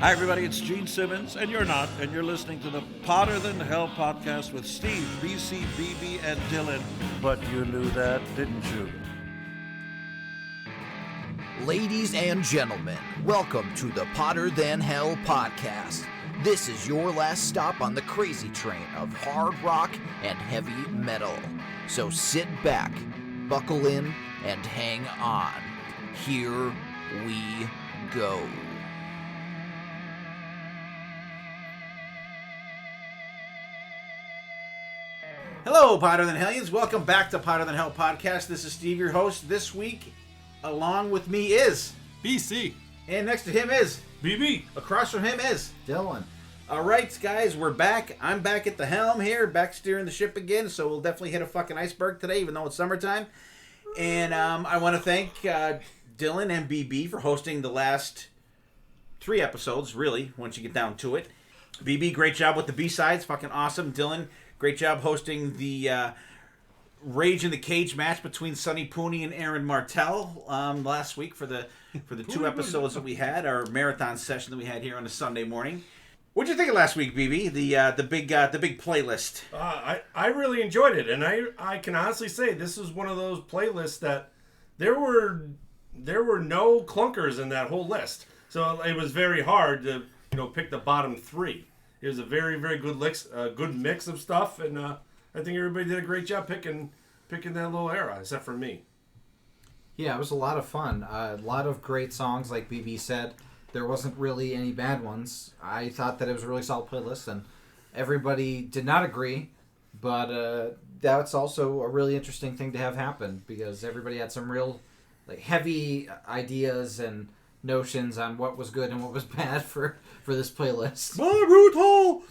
Hi, everybody. It's Gene Simmons, and you're not, and you're listening to the Potter Than Hell podcast with Steve, BC, BB, and Dylan. But you knew that, didn't you? Ladies and gentlemen, welcome to the Potter Than Hell podcast. This is your last stop on the crazy train of hard rock and heavy metal. So sit back, buckle in, and hang on. Here we go. Hello, Potter Than Hellions. Welcome back to Potter Than Hell podcast. This is Steve, your host. This week, along with me is BC. And next to him is BB. Across from him is Dylan. All right, guys, we're back. I'm back at the helm here, back steering the ship again, so we'll definitely hit a fucking iceberg today, even though it's summertime. And I want to thank Dylan and BB for hosting the last 3 episodes, really, once you get down to it. BB, great job with the B-sides, fucking awesome. Dylan, great job hosting the Rage in the Cage match between Sonny Pooney and Aaron Martell last week for the 2 episodes that we had, our marathon session that we had here on a Sunday morning. What'd you think of last week, BB? The big playlist. I really enjoyed it, and I can honestly say this was one of those playlists that there were no clunkers in that whole list. So it was very hard to pick the bottom 3. It was a very, very good mix of stuff, and I think everybody did a great job picking that little era, except for me. Yeah, it was a lot of fun. A lot of great songs, like BB said. There wasn't really any bad ones. I thought that it was a really solid playlist, and everybody did not agree, but that's also a really interesting thing to have happen, because everybody had some real heavy ideas and notions on what was good and what was bad for this playlist. My root hole!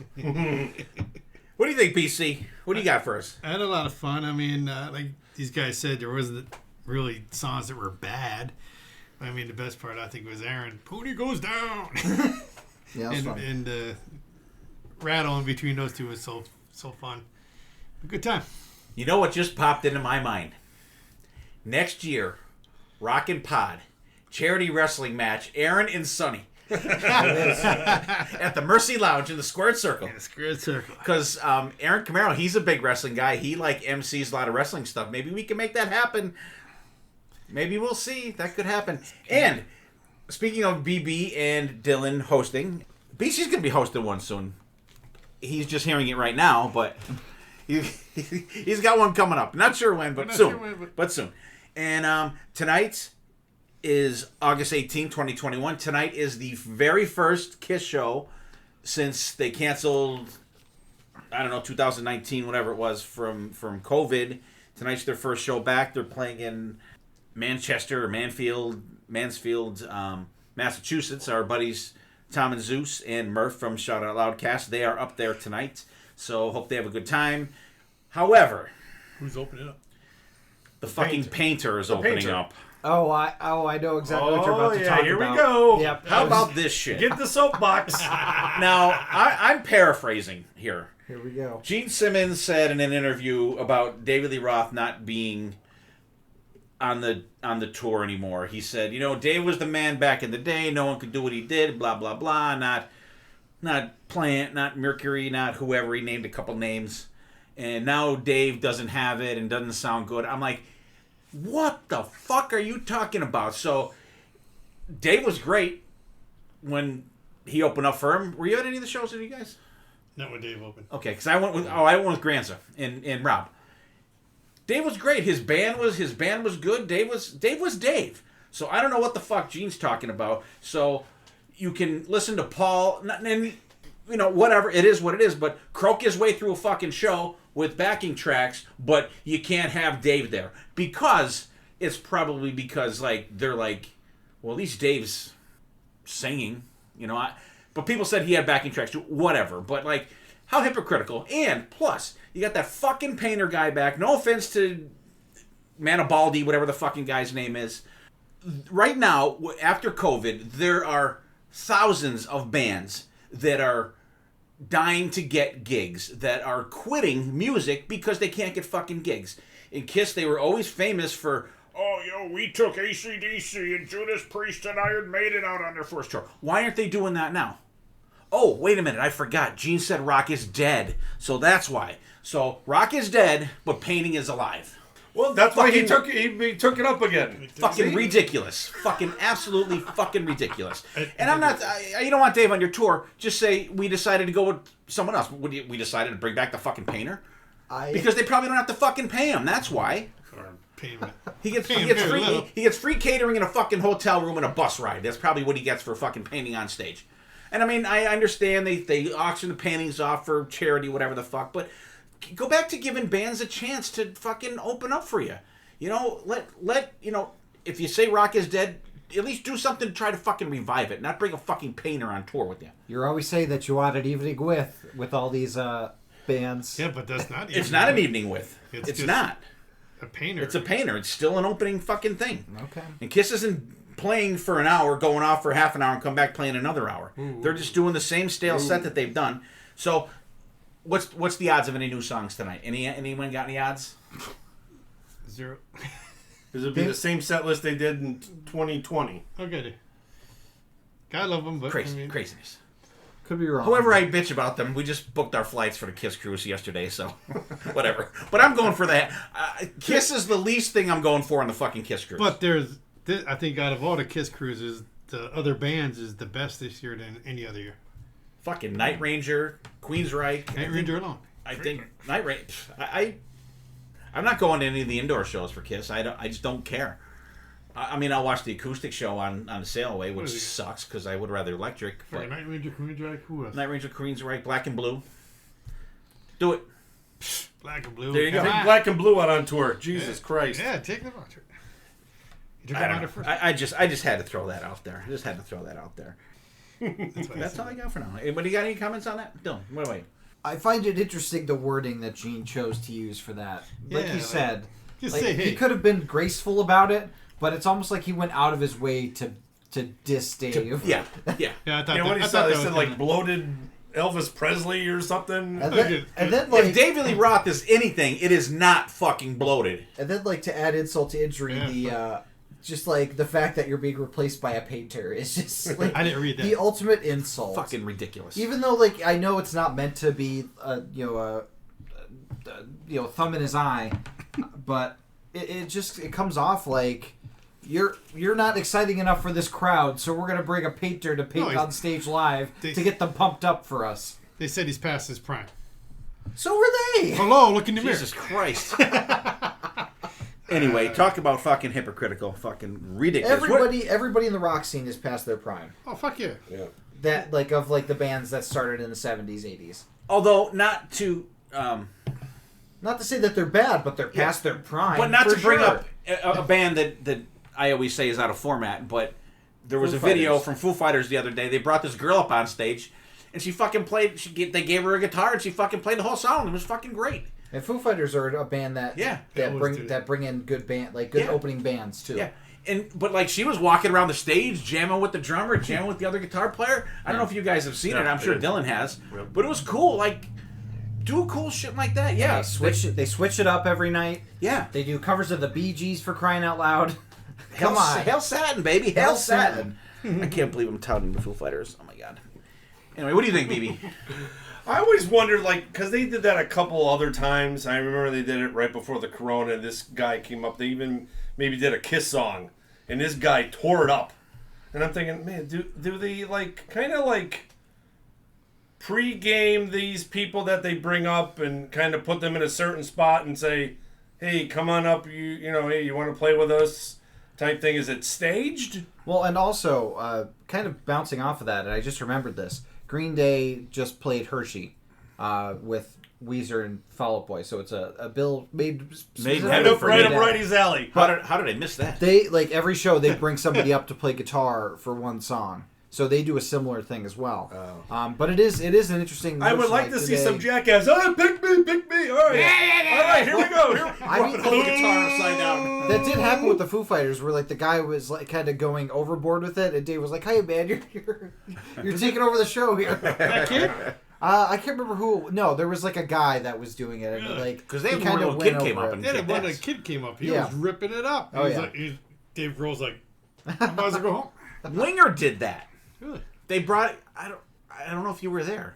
What do you think, PC? What do you got for us? I had a lot of fun. I mean, like these guys said, there wasn't really songs that were bad. I mean, the best part, I think, was Aaron. Pooney goes down! Yeah, that was fun. And the rattle in between those two was so fun. A good time. You know what just popped into my mind? Next year, Rockin' Pod, charity wrestling match, Aaron and Sonny. At the Mercy Lounge in the Squared Circle. Yeah, Squared Circle. Because Aaron Camaro, he's a big wrestling guy. He MCs a lot of wrestling stuff. Maybe we can make that happen. Maybe we'll see. That could happen. And speaking of BB and Dylan hosting, BC's going to be hosting one soon. He's just hearing it right now, but he's got one coming up. Not sure when, but soon. But soon. And tonight is August 18, 2021. Tonight is the very first KISS show since they canceled, 2019, whatever it was, from COVID. Tonight's their first show back. They're playing in Manchester or Mansfield, Massachusetts. Our buddies Tom and Zeus and Murph from Shout Out Loudcast, they are up there tonight. So hope they have a good time. However, Who's opening up? The fucking painter is opening up. Oh, I know exactly what you're about to talk about. Here we go. Yep. How about this shit? Get the soapbox. Now, I'm paraphrasing here. Here we go. Gene Simmons said in an interview about David Lee Roth not being on the tour anymore. He said, Dave was the man back in the day. No one could do what he did. Blah blah blah. Not Plant, not Mercury, not whoever. He named a couple names, and now Dave doesn't have it and doesn't sound good. I'm like, what the fuck are you talking about? So Dave was great when he opened up for him. Were you at any of the shows with you guys? Not when Dave opened. Okay, because I went with Granza and Rob. Dave was great. His band was good. Dave was Dave. So I don't know what the fuck Gene's talking about. So you can listen to Paul and whatever, it is what it is, but croak his way through a fucking show with backing tracks, but you can't have Dave there. Because it's probably because they're like, well, at least Dave's singing, but people said he had backing tracks too, whatever. But how hypocritical. And plus, you got that fucking painter guy back. No offense to Manibaldi, whatever the fucking guy's name is. Right now, after COVID, there are thousands of bands that are dying to get gigs, that are quitting music because they can't get fucking gigs. In KISS, they were always famous for, we took AC/DC and Judas Priest and Iron Maiden out on their first tour. Why aren't they doing that now? Oh, wait a minute, I forgot. Gene said rock is dead, so that's why. So rock is dead, but painting is alive. Well, that's why he took it up again. Fucking ridiculous. Fucking absolutely fucking ridiculous. And I'm not... you don't want Dave on your tour. Just say, we decided to go with someone else. We decided to bring back the fucking painter. Because they probably don't have to fucking pay him. That's why. He gets free catering in a fucking hotel room and a bus ride. That's probably what he gets for fucking painting on stage. And I mean, I understand they auction the paintings off for charity, whatever the fuck, but... Go back to giving bands a chance to fucking open up for you. You know, let you know, if you say rock is dead, at least do something to try to fucking revive it, not bring a fucking painter on tour with you. You always say that you want an evening with all these bands. Yeah, but that's not. It's not an evening with. It's not. A painter. It's a painter. It's still an opening fucking thing. Okay. And Kiss isn't playing for an hour, going off for half an hour, and come back playing another hour. Ooh. They're just doing the same stale set that they've done. So. What's the odds of any new songs tonight? Anyone got any odds? 0. Because it'd be the same set list they did in 2020. Okay. I love them, but craziness. Could be wrong. Whoever I bitch about them, we just booked our flights for the Kiss cruise yesterday, so whatever. But I'm going for that. Kiss is the least thing I'm going for on the fucking Kiss cruise. But I think out of all the Kiss cruises, the other bands is the best this year than any other year. Fucking Night Ranger, Queensryche. Night Ranger alone. I think Night Ranger. I'm not going to any of the indoor shows for Kiss. I just don't care. I mean, I'll watch the acoustic show on the Sail Away, which sucks because I would rather electric. But Night Ranger, Queensryche, who else? Night Ranger, Queensryche, Black and Blue. Do it. Black and Blue. There you go. Take Black and Blue out on tour. Jesus Christ. Yeah, take them out. I just had to throw that out there. That's all I got for now. Anybody got any comments on that? Dylan, what about you? I find it interesting the wording that Gene chose to use for that. Like you said, he could have been graceful about it, but it's almost like he went out of his way to diss Dave. Yeah. I thought what he said? They said like bloated Elvis Presley or something. And then like, if David Lee Roth is anything, it is not fucking bloated. And then like to add insult to injury, just like the fact that you're being replaced by a painter is just like I didn't read that. The ultimate insult. Fucking ridiculous. Even though like I know it's not meant to be thumb in his eye, but it comes off like you're not exciting enough for this crowd, so we're gonna bring a painter to paint on stage live to get them pumped up for us. They said he's past his prime. So were they. Hello, look in the mirror. Jesus Christ. Anyway, talk about fucking hypocritical, fucking ridiculous. Everybody in the rock scene is past their prime. Oh, fuck yeah. That of the bands that started in the 70s, 80s. Although not to say that they're bad, but they're past their prime. But not to bring up a band that I always say is out of format, but there was a video from Foo Fighters the other day. They brought this girl up on stage, and she fucking played. They gave her a guitar, and she fucking played the whole song. It was fucking great. And Foo Fighters are a band that bring in good opening bands too. Yeah. But like she was walking around the stage, jamming with the drummer, jamming with the other guitar player. I don't know if you guys have seen it. I'm sure Dylan has. But it was cool. Like, do cool shit like that. Yeah. They switch it up every night. Yeah. They do covers of the Bee Gees for crying out loud. Come on. Hail Satin, baby. Hail Satin. I can't believe I'm touting the Foo Fighters. Oh my god. Anyway, what do you think, BB? I always wondered, because they did that a couple other times. I remember they did it right before the Corona. This guy came up. They even maybe did a Kiss song, and this guy tore it up. And I'm thinking, man, do they kind of pre-game these people that they bring up and kind of put them in a certain spot and say, hey, come on up, hey, you want to play with us? Type thing. Is it staged? Well, and also, kind of bouncing off of that, and I just remembered this. Green Day just played Hershey with Weezer and Fall Out Boy, so it's a bill made right up Righty's alley. How did I miss that? They every show they bring somebody up to play guitar for one song, so they do a similar thing as well. Oh. But it is an interesting. I would like to see some jackass. Oh, pick me! All right, all right, here we go. I mean, the guitar upside down. That did happen with the Foo Fighters, where the guy was kind of going overboard with it, and Dave was like, "Hey man, you're taking over the show here." That kid? I can't remember who. No, there was like a guy that was doing it. And, like Because they he had kinda one little went kid came over up it. and Yeah, kicked when the ass. kid came up, he Yeah. was ripping it up. Oh, yeah. Dave Grohl's like, I might as well go home. Winger did that. Really? They brought. I don't know if you were there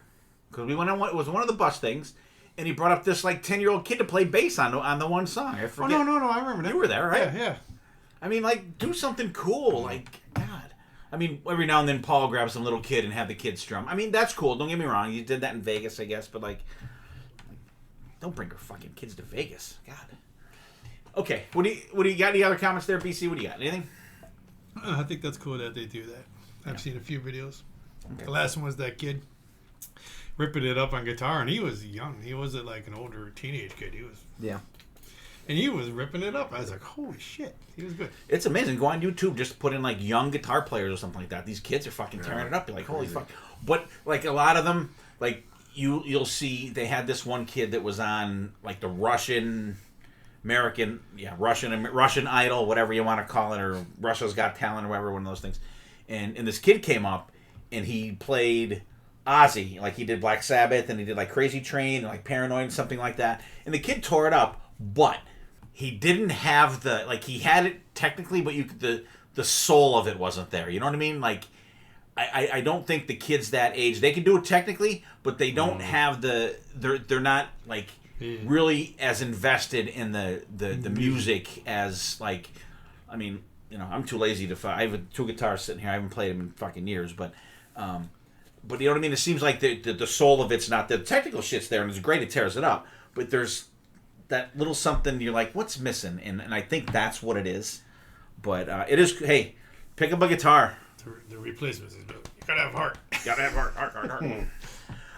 because we went on. It was one of the bus things, and he brought up this like 10-year-old kid to play bass on the one song. I Oh, forget. no, I remember that. You were there, right? Yeah. I mean, like, do something cool. Like, God. I mean, every now and then Paul grabs some little kid and have the kid strum. I mean, that's cool. Don't get me wrong. You did that in Vegas, I guess. But, like, don't bring your fucking kids to Vegas. God. Okay. What do you got? Any other comments there, BC? What do you got? Anything? I think that's cool that they do that. I've seen a few videos. Okay. The last one was that kid ripping it up on guitar, and he was young. He wasn't like an older teenage kid. And he was ripping it up. I was like, holy shit. He was good. It's amazing. Go on YouTube, just put in like young guitar players or something like that. These kids are fucking tearing it up. You're like, holy fuck. But like a lot of them, like you'll see they had this one kid that was on like the Russian Idol, whatever you want to call it, or Russia's Got Talent or whatever, one of those things. And this kid came up and he played Ozzy, like he did Black Sabbath and he did like Crazy Train and like Paranoid and something like that. And the kid tore it up, but he didn't have the, like, he had it technically, but the soul of it wasn't there. You know what I mean? Like, I don't think the kids that age, they can do it technically, but they don't have they're not like really as invested in the music as like, I mean, you know, I'm too lazy to. I have 2 guitars sitting here. I haven't played them in fucking years, but you know what I mean. It seems like the soul of it's not the technical shit's there, and it's great. It tears it up, but there's that little something you're like, what's missing? And I think that's what it is. But it is. Hey, pick up a guitar. The replacements is good. You gotta have heart. Gotta have heart.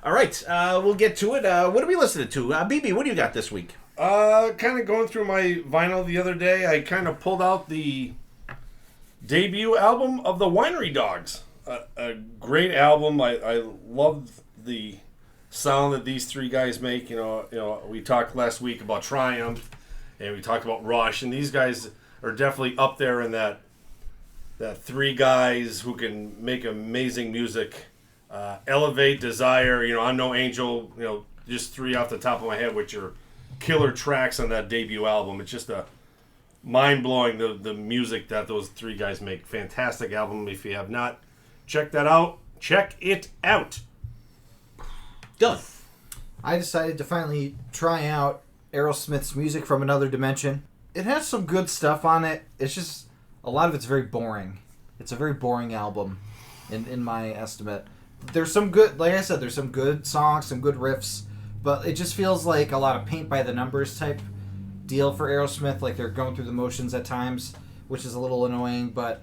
All right, we'll get to it. What are we listening to? BB, what do you got this week? Kind of going through my vinyl the other day, I kind of pulled out the debut album of the Winery Dogs. A great album. I love the sound that these 3 guys make. You know, we talked last week about Triumph, and we talked about Rush, and these guys are definitely up there in that 3 guys who can make amazing music. Elevate, Desire, you know, I'm No Angel, you know, just 3 off the top of my head, which are killer tracks on that debut album. It's just a mind-blowing, the music that those 3 guys make. Fantastic album. If you have not checked that out, check it out. Done. I decided to finally try out Aerosmith's music from another dimension. It has some good stuff on it. It's just, a lot of it's very boring. It's a very boring album, in my estimate. There's some good, like I said, there's some good songs, some good riffs, but it just feels like a lot of paint by the numbers type deal for Aerosmith. Like they're going through the motions at times, which is a little annoying, but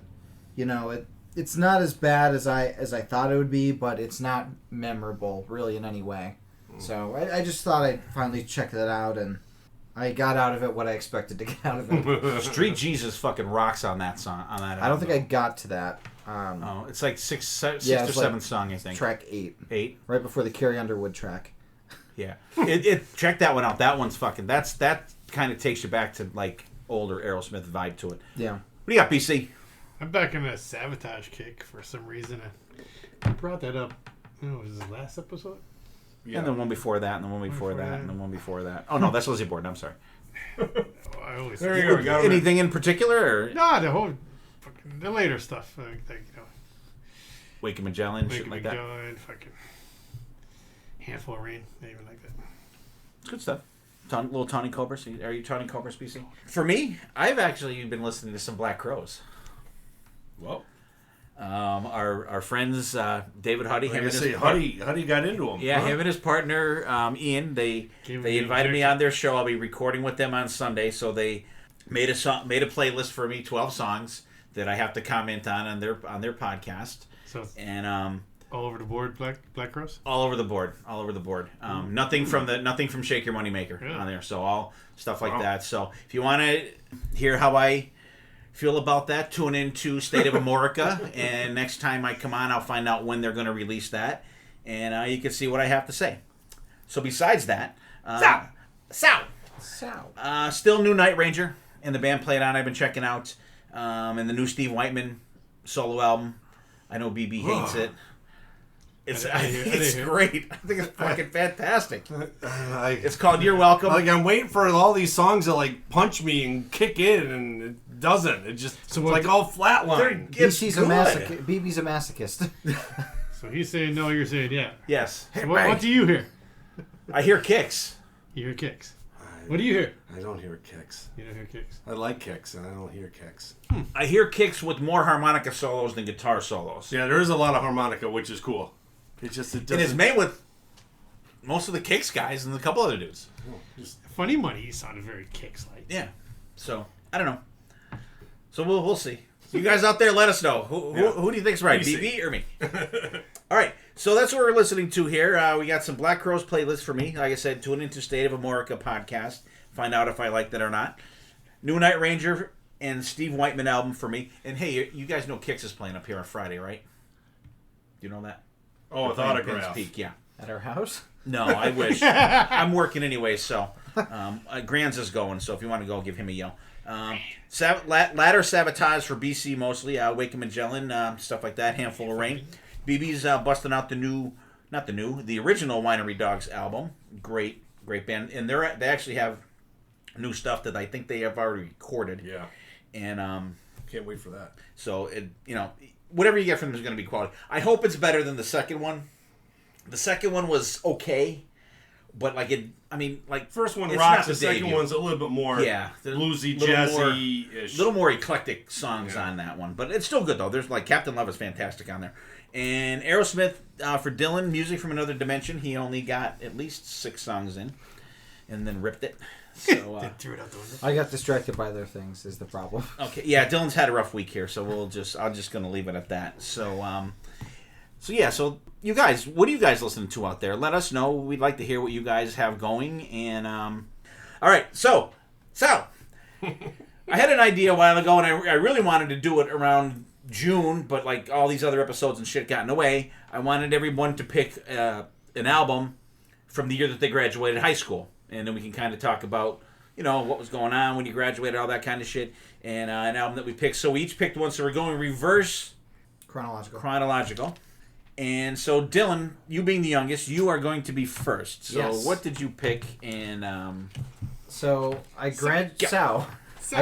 you know, it's not as bad as I thought it would be, but it's not memorable really in any way. So I just thought I'd finally check that out, and I got out of it what I expected to get out of it. Street Jesus fucking rocks on that song. On that album. I don't think I got to that. Oh, it's like six or it's 7 like song, I think. Track 8. 8. Right before the Carrie Underwood track. Yeah. Check that one out. That one's fucking. That kind of takes you back to like older Aerosmith vibe to it. Yeah. What do you got, BC? I'm back in a Sabotage kick for some reason. I brought that up. Was this last episode? Yeah. And the one before that, and the one before that, and the one before that. Oh no, that's Lizzie Borden. I'm sorry. I always There you go. We got Anything in particular? Or? No, the whole fucking the later stuff. Like you know, Wake of Magellan, Wake shit of like that. Magellan, fucking Handful of Rain, not even like that. It's good stuff. Little Tawny Cobras. Are you Tawny Cobras, BC? For me, I've actually been listening to some Black Crows. Well, our friends David Huddy. Huddy got into them. Yeah, him and his partner Ian. They invited me on their show. I'll be recording with them on Sunday. So they made a playlist for me, 12 songs that I have to comment on their podcast. So and all over the board, Black Crows. All over the board. Nothing from Shake Your Moneymaker on there. So all stuff like that. So if you want to hear how I feel about that, tune into State of Amorica, and next time I come on, I'll find out when they're going to release that, and you can see what I have to say. So besides that, still new Night Ranger, and the band played on. I've been checking out, and the new Steve Whiteman solo album. I know BB hates it. It's I didn't hear it. great. I think it's fucking fantastic. It's It's called You're Welcome. like I'm waiting for all these songs to like punch me and kick in, and it doesn't. It just it's what- like all flatline. It's good. BB's a masochist. So he's saying no, you're saying yeah. Yes. So what do you hear? I hear kicks. You hear kicks. What do you hear? I don't hear kicks. You don't hear kicks. I like kicks, and I don't hear kicks. I hear kicks with more harmonica solos than guitar solos. Yeah, there is a lot of harmonica, which is cool. It's just it And it's doesn't. made with most of the kicks guys and a couple other dudes. Funny Money sounded very kicks like. Yeah. So, I don't know. So we'll see. You guys out there, let us know. Who do you think's right, BB or me? All right. So that's what we're listening to here. We got some Black Crowes playlist for me. Like I said, tune into State of America podcast. Find out if I like that or not. New Night Ranger and Steve Whiteman album for me. And hey, you guys know Kix is playing up here on Friday, right? Do you know that? Oh, with Playing autograph. Penn's Peak, yeah. At our house? No, I wish. I'm working anyway, so. Grands is going, so if you want to go, give him a yell. Ladder Sabotage for BC mostly. Wake and Magellan, stuff like that. Handful of Rain. BB's busting out the original Winery Dogs album. Great band. And they actually have new stuff that I think they have already recorded. Yeah. And Can't wait for that. so, whatever you get from them is going to be quality. I hope it's better than the second one. The second one was okay, but First one it's rocks. not The second debut. one's a little bit more bluesy, jazzy-ish. little more eclectic songs on that one, but it's still good though. There's Captain Love is fantastic on there, and Aerosmith for Dylan, Music from Another Dimension. He only got at least 6 songs in, and then ripped it. So They threw it out the window. I got distracted by other things is the problem. okay, yeah, Dylan's had a rough week here, so I'm just gonna leave it at that. So you guys, what are you guys listening to out there? Let us know. We'd like to hear what you guys have going. And all right, so I had an idea a while ago, and I really wanted to do it around June, but all these other episodes and shit got in the way. I wanted everyone to pick an album from the year that they graduated high school, and then we can kind of talk about what was going on when you graduated, all that kind of shit, and an album that we picked. So we each picked one. So we're going reverse chronological. And so, Dylan, you being the youngest, you are going to be first. So, Yes. what did you pick? And So I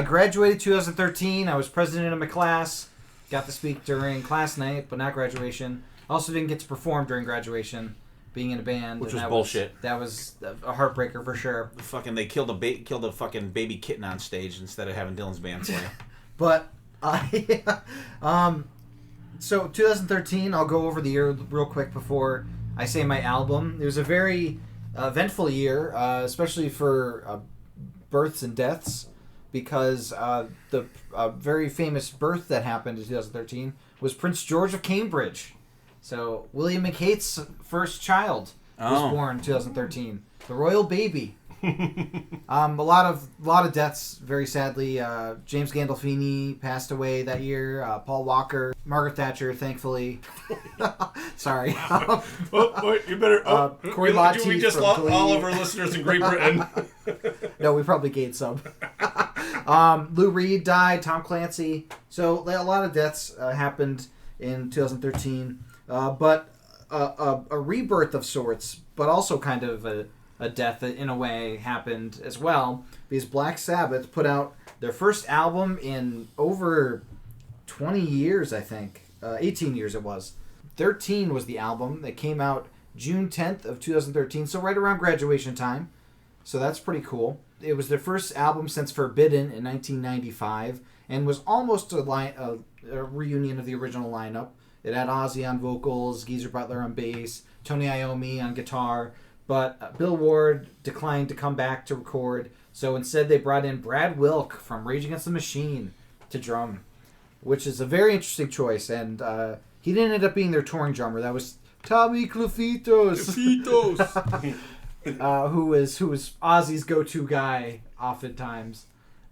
graduated 2013. I was president of my class. Got to speak during class night, but not graduation. Also didn't get to perform during graduation, being in a band. Which and was bullshit. That was a heartbreaker for sure. they killed a fucking baby kitten on stage instead of having Dylan's band play. But so 2013, I'll go over the year real quick before I say my album. It was a very eventful year, especially for births and deaths, because the very famous birth that happened in 2013 was Prince George of Cambridge. So William McHate's first child was born in 2013, the royal baby. A lot of deaths, very sadly. James Gandolfini passed away that year. Paul Walker, Margaret Thatcher, thankfully. Sorry. You better. Corey do Lottie we just from lost Glee. all of our listeners in Great Britain? No, we probably gained some. Lou Reed died. Tom Clancy. So a lot of deaths happened in 2013, but a rebirth of sorts, but also kind of a death in a way happened as well, because Black Sabbath put out their first album in over 20 years, I think. 18 years it was. 13 was the album that came out June 10th of 2013, so right around graduation time. So that's pretty cool. It was their first album since Forbidden in 1995, and was almost a reunion of the original lineup. It had Ozzy on vocals, Geezer Butler on bass, Tony Iommi on guitar, but Bill Ward declined to come back to record, so instead they brought in Brad Wilk from Rage Against the Machine to drum, which is a very interesting choice, and he didn't end up being their touring drummer. That was Tommy Clufitos. who was Ozzy's go-to guy oftentimes.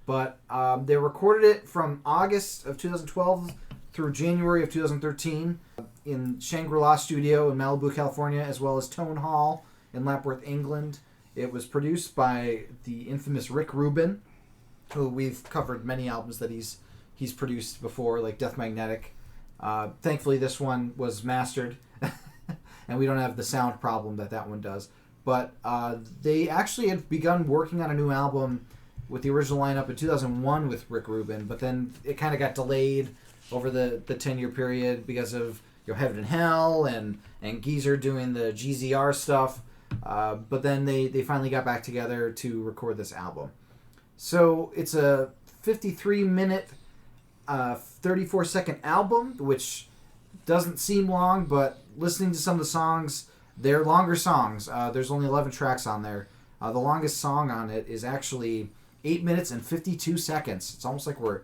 But they recorded it from August of 2012 through January of 2013 in Shangri-La Studio in Malibu, California, as well as Tone Hall in Lapworth, England. It was produced by the infamous Rick Rubin, who we've covered many albums that he's produced before, like Death Magnetic. Thankfully, this one was mastered and we don't have the sound problem that one does. But they actually had begun working on a new album with the original lineup in 2001 with Rick Rubin, but then it kind of got delayed over the 10-year period because of Heaven and Hell and Geezer doing the GZR stuff. But then they finally got back together to record this album. So it's a 53-minute, 34-second album, which doesn't seem long, but listening to some of the songs, they're longer songs. There's only 11 tracks on there. The longest song on it is actually 8 minutes and 52 seconds. It's almost like we're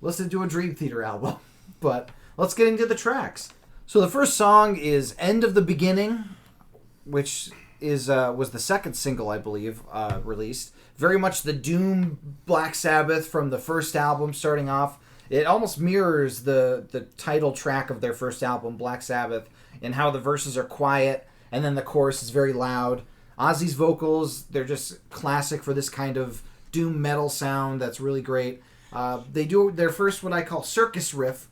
listening to a Dream Theater album. But let's get into the tracks. So the first song is End of the Beginning, which was the second single, I believe, released. Very much the doom Black Sabbath from the first album starting off. It almost mirrors the title track of their first album, Black Sabbath, in how the verses are quiet and then the chorus is very loud. Ozzy's vocals, they're just classic for this kind of doom metal sound that's really great. They do their first what I call circus riff,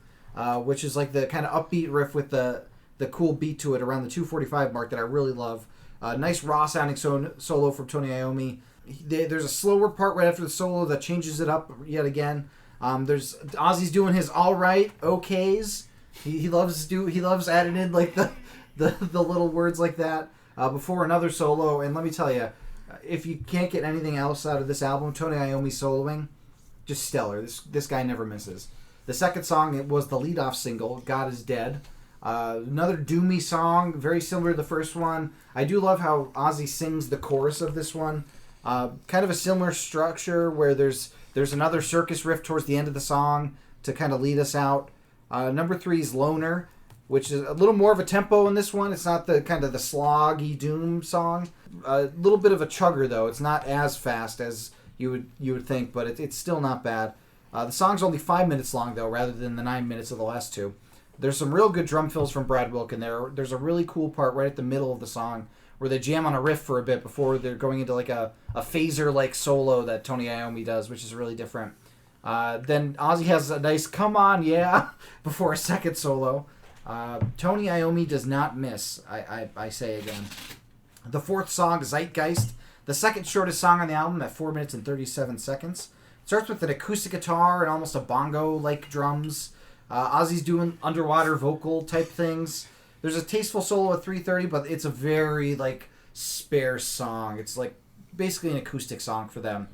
which is like the kind of upbeat riff with the cool beat to it around the 2:45 mark that I really love. Nice raw sounding solo from Tony Iommi. There's a slower part right after the solo that changes it up yet again. There's Ozzy's doing his all right okays. He loves adding in like the little words like that before another solo. And let me tell you, if you can't get anything else out of this album, Tony Iommi soloing, just stellar. This guy never misses. The second song, it was the leadoff single, God Is Dead. Another doomy song, very similar to the first one. I do love how Ozzy sings the chorus of this one. Kind of a similar structure where there's another circus riff towards the end of the song to kind of lead us out. Number 3 is Loner, which is a little more of a tempo in this one. It's not the kind of the sloggy doom song. A little bit of a chugger though. It's not as fast as you would think, but it's still not bad. The song's only 5 minutes long though, rather than the 9 minutes of the last two. There's some real good drum fills from Brad Wilk in there. There's a really cool part right at the middle of the song where they jam on a riff for a bit before they're going into like a phaser-like solo that Tony Iommi does, which is really different. Then Ozzy has a nice "Come On, Yeah" before a second solo. Tony Iommi does not miss, I say again. The fourth song, Zeitgeist, the second shortest song on the album at 4 minutes and 37 seconds. It starts with an acoustic guitar and almost a bongo-like drums. Ozzy's doing underwater vocal type things. There's a tasteful solo at 3:30, but it's a very like sparse song. It's like basically an acoustic song for them.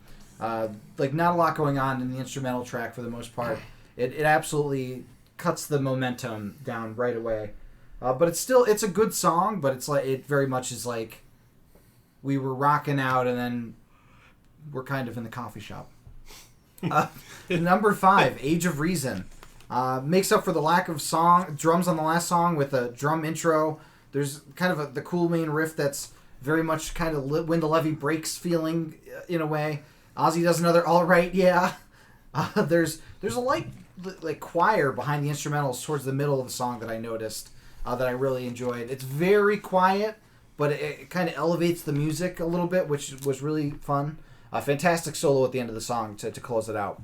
Like not a lot going on in the instrumental track for the most part. It absolutely cuts the momentum down right away. But it's a good song, but it very much is like we were rocking out and then we're kind of in the coffee shop. Number 5, Age of Reason. Makes up for the lack of drums on the last song with a drum intro. There's kind of the cool main riff that's very much kind of When the Levee Breaks feeling in a way. Ozzy does another all right, yeah. There's a light like choir behind the instrumentals towards the middle of the song that I noticed that I really enjoyed. It's very quiet, but it kind of elevates the music a little bit, which was really fun. A fantastic solo at the end of the song to close it out.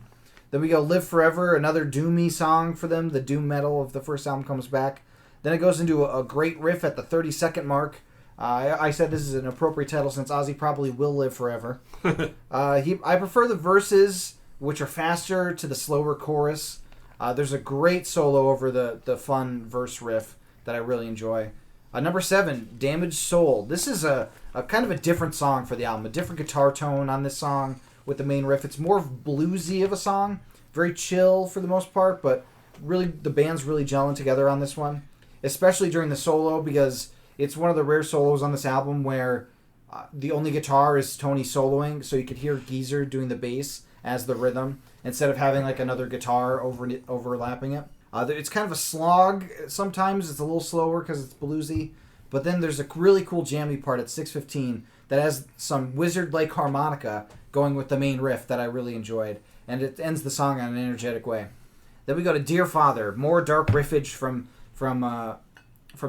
Then we go Live Forever, another doomy song for them. The doom metal of the first album comes back. Then it goes into a great riff at the 30-second mark. I said this is an appropriate title since Ozzy probably will live forever. I prefer the verses, which are faster, to the slower chorus. There's a great solo over the fun verse riff that I really enjoy. Number 7, Damaged Soul. This is a kind of a different song for the album. A different guitar tone on this song with the main riff. It's more bluesy of a song. Very chill for the most part, but really the band's really gelling together on this one. Especially during the solo, because it's one of the rare solos on this album where the only guitar is Tony soloing, so you could hear Geezer doing the bass as the rhythm instead of having like another guitar overlapping it. It's kind of a slog sometimes. It's a little slower because it's bluesy. But then there's a really cool jammy part at 6:15 that has some wizard-like harmonica going with the main riff that I really enjoyed. And it ends the song on an energetic way. Then we go to Dear Father. More dark riffage from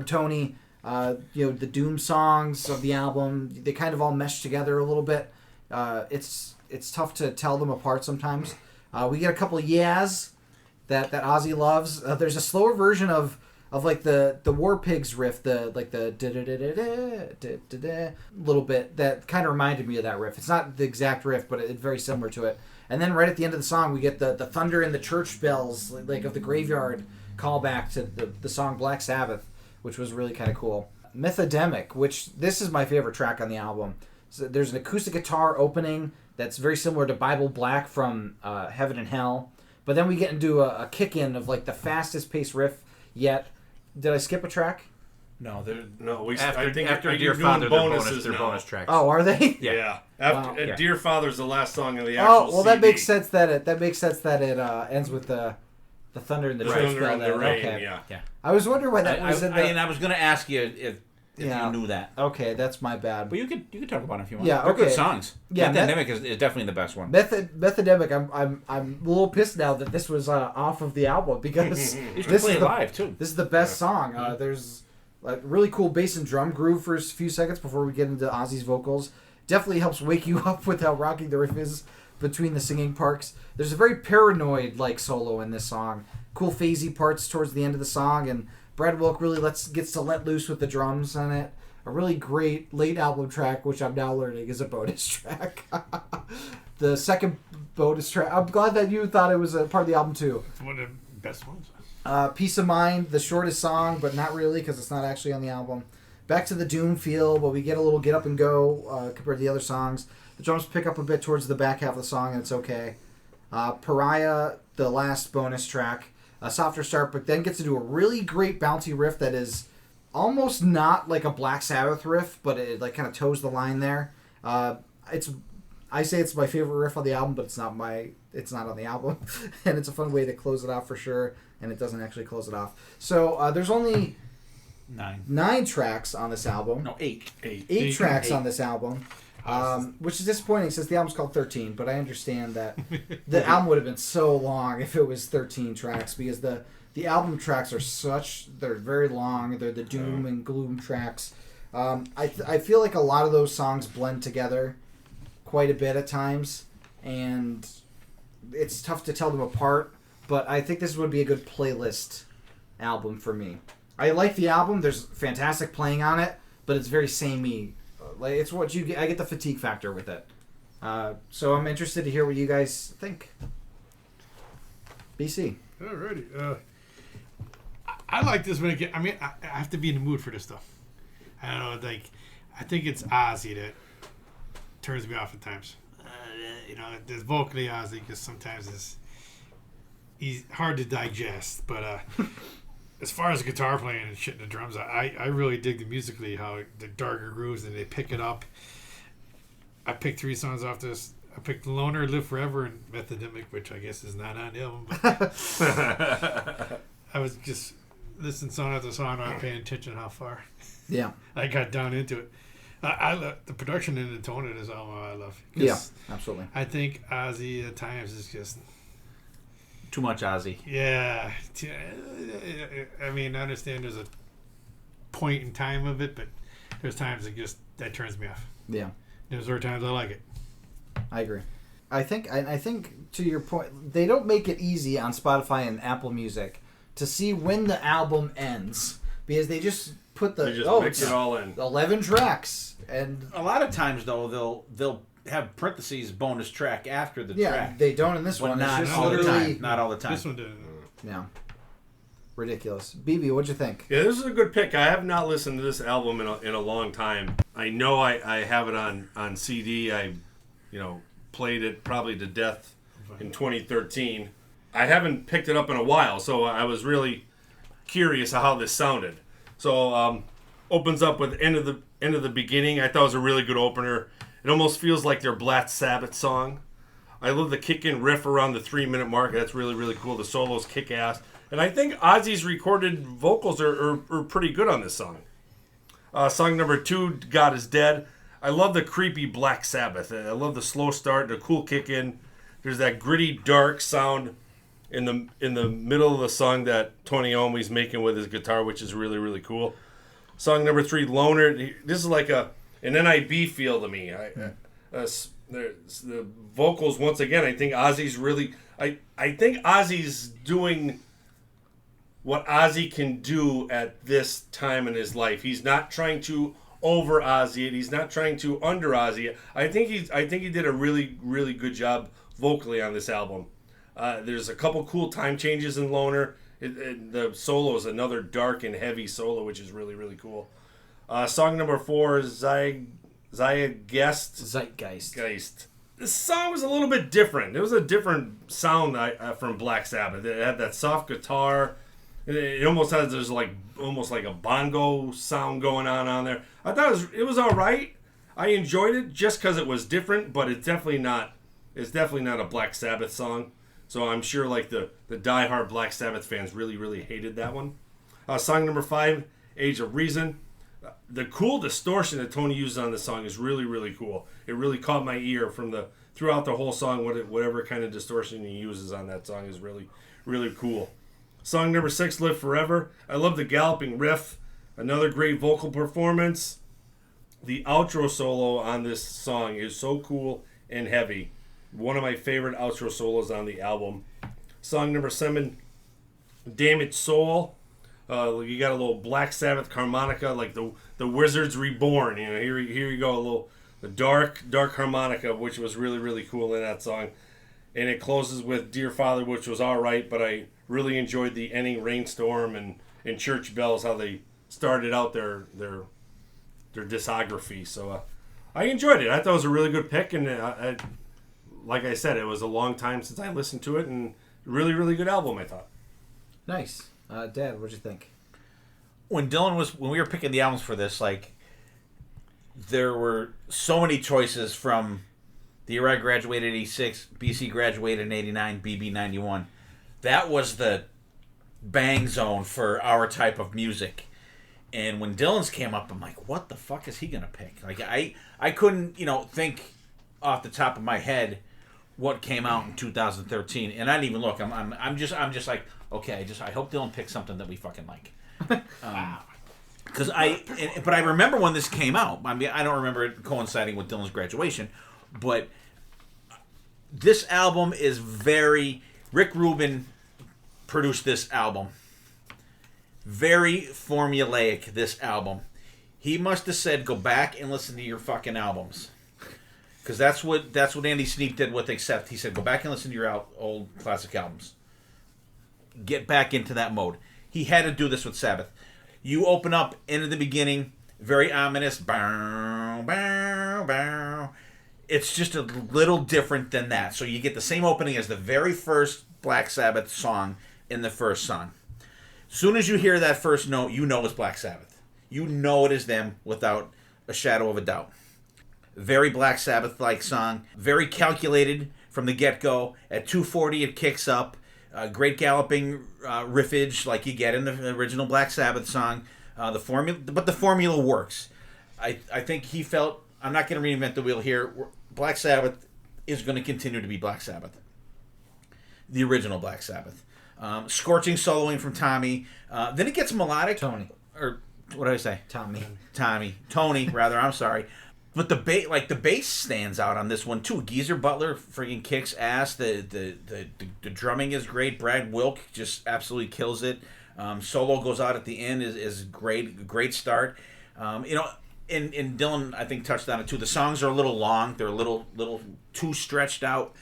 Tony. The doom songs of the album, they kind of all mesh together a little bit. It's tough to tell them apart sometimes. We get a couple of yeahs that Ozzy loves. There's a slower version of of like the War Pigs riff, the little bit that kind of reminded me of that riff. It's not the exact riff, but it's very similar to it. And then right at the end of the song, we get the thunder and the church bells, like of the graveyard callback to the song Black Sabbath, which was really kind of cool. Mythodemic, which this is my favorite track on the album. So there's an acoustic guitar opening that's very similar to Bible Black from Heaven and Hell. But then we get into a kick-in of like the fastest paced riff yet. Did I skip a track? No, After Dear Father, they're bonus tracks. Oh, are they? Yeah. Wow. Dear Father's the last song of the actual well, CD. that makes sense that it ends with the thunder and the church Thunder bell. and the rain, Okay. yeah. I was wondering why that was in the... I was going to ask you if you knew that. Okay, that's my bad. But you could talk about it if you want. Yeah, They're okay. good songs. Yeah, Mythodemic is definitely the best one. Mythodemic. I'm a little pissed now that this was off of the album because You should play it live too. This is the best song. There's a really cool bass and drum groove for a few seconds before we get into Ozzy's vocals. Definitely helps wake you up with how rocking the riff is between the singing parts. There's a very Paranoid-like solo in this song. Cool phasey parts towards the end of the song, and Brad Wilk really gets to let loose with the drums on it. A really great late album track, which I'm now learning is a bonus track. The second bonus track. I'm glad that you thought it was a part of the album too. It's one of the best ones. Peace of Mind, the shortest song, but not really because it's not actually on the album. Back to the Doom feel, but we get a little get up and go compared to the other songs. The drums pick up a bit towards the back half of the song, and it's okay. Pariah, the last bonus track, a softer start, but then gets to do a really great bouncy riff that is almost not like a Black Sabbath riff, but it like kind of toes the line there. I say it's my favorite riff on the album, but it's not on the album, and it's a fun way to close it off for sure. And it doesn't actually close it off. So there's only 9 tracks on this album. No, 8. 8 tracks on this album, which is disappointing since the album's called 13. But I understand that the album would have been so long if it was 13 tracks because the album tracks they're very long. They're the doom and gloom tracks. I feel like a lot of those songs blend together quite a bit at times, and it's tough to tell them apart. But I think this would be a good playlist album for me. I like the album. There's fantastic playing on it, but it's very samey. Like it's what you get. I get the fatigue factor with it. So I'm interested to hear what you guys think. BC. Alrighty. I like this when it I mean, I have to be in the mood for this stuff. I don't know. Like, I think it's Ozzy that turns me off at times. There's vocally Ozzy because sometimes he's hard to digest, but as far as guitar playing and shit and the drums, I really dig the musically how the darker grooves and they pick it up. I picked 3 songs off this. I picked Loner, Live Forever, and Mythodemic, which I guess is not on the album. But I was just listening song after song, not paying attention how far. Yeah, I got down into it. I love the production and the tone of this album. I love. Yeah, absolutely. I think Ozzy at times is just too much Ozzy. Yeah, I mean, I understand there's a point in time of it, but there's times that turns me off. Yeah, there's other times I like it. I agree. I think to your point, they don't make it easy on Spotify and Apple Music to see when the album ends because they just put mix it all in 11 tracks, and a lot of times though they'll have parentheses bonus track after the track. They don't in this one. Not it's just all the literally time. Not all the time. This one didn't. Yeah. Ridiculous. BB, what'd you think? Yeah, this is a good pick. I have not listened to this album in a long time. I know I have it on CD. I played it probably to death in 2013. I haven't picked it up in a while, so I was really curious how this sounded. So opens up with end of the beginning. I thought it was a really good opener. It almost feels like their Black Sabbath song. I love the kick-in riff around the 3-minute mark. That's really, really cool. The solos kick ass. And I think Ozzy's recorded vocals are pretty good on this song. Song number 2, God Is Dead. I love the creepy Black Sabbath. I love the slow start, the cool kick-in. There's that gritty, dark sound in the middle of the song that Tony Iommi's making with his guitar, which is really, really cool. Song number 3, Loner. This is like an NIB feel to me. The vocals, once again, I think Ozzy's really... I think Ozzy's doing what Ozzy can do at this time in his life. He's not trying to over Ozzy it. He's not trying to under Ozzy it. I think he did a really, really good job vocally on this album. There's a couple cool time changes in Loner. The solo is another dark and heavy solo, which is really, really cool. Song number 4 is Zeitgeist. This song was a little bit different. It was a different sound from Black Sabbath. It had that soft guitar. It almost has almost like a bongo sound going on there. I thought it was all right. I enjoyed it just because it was different, but it's definitely not a Black Sabbath song. So I'm sure like the diehard Black Sabbath fans really, really hated that one. Song number 5, Age of Reason. The cool distortion that Tony uses on this song is really, really cool. It really caught my ear throughout the whole song. Whatever kind of distortion he uses on that song is really, really cool. Song number 6, Live Forever. I love the galloping riff. Another great vocal performance. The outro solo on this song is so cool and heavy. One of my favorite outro solos on the album. Song number 7, Damaged Soul. You got a little Black Sabbath harmonica, like the Wizards Reborn. You know, here you go, the dark harmonica, which was really, really cool in that song. And it closes with Dear Father, which was all right, but I really enjoyed the ending Rainstorm and Church Bells, how they started out their discography. So I enjoyed it. I thought it was a really good pick, and like I said, it was a long time since I listened to it, and really, really good album, I thought. Nice. Dad, what'd you think? When we were picking the albums for this, like, there were so many choices from the year I graduated in 86, BC graduated in 89, BB 91. That was the bang zone for our type of music. And when Dylan's came up, I'm like, what the fuck is he gonna pick? Like, I couldn't, think off the top of my head what came out in 2013, and I didn't even look. I'm just like, okay, I hope Dylan picks something that we fucking like. Because but I remember when this came out. I mean, I don't remember it coinciding with Dylan's graduation, but this album is very. Rick Rubin produced this album. Very formulaic, this album. He must have said, go back and listen to your fucking albums. Because that's what Andy Sneap did with Accept. He said, go back and listen to your old classic albums. Get back into that mode. He had to do this with Sabbath. You open up into the beginning, very ominous. Bow, bow, bow. It's just a little different than that. So you get the same opening as the very first Black Sabbath song in the first song. Soon as you hear that first note, you know it's Black Sabbath. You know it is them without a shadow of a doubt. Very Black Sabbath-like song. Very calculated from the get-go. At 2:40, it kicks up. Great galloping riffage like you get in the original Black Sabbath song. The formula works. I think he felt, I'm not going to reinvent the wheel here. Black Sabbath is going to continue to be Black Sabbath. The original Black Sabbath. Scorching soloing from Tommy. Then it gets melodic. Tony. Or what did I say? Tony, rather. I'm sorry. But the bass stands out on this one too. Geezer Butler friggin' kicks ass. The drumming is great. Brad Wilk just absolutely kills it. Solo goes out at the end is great start. And Dylan I think touched on it too. The songs are a little long. They're a little too stretched out.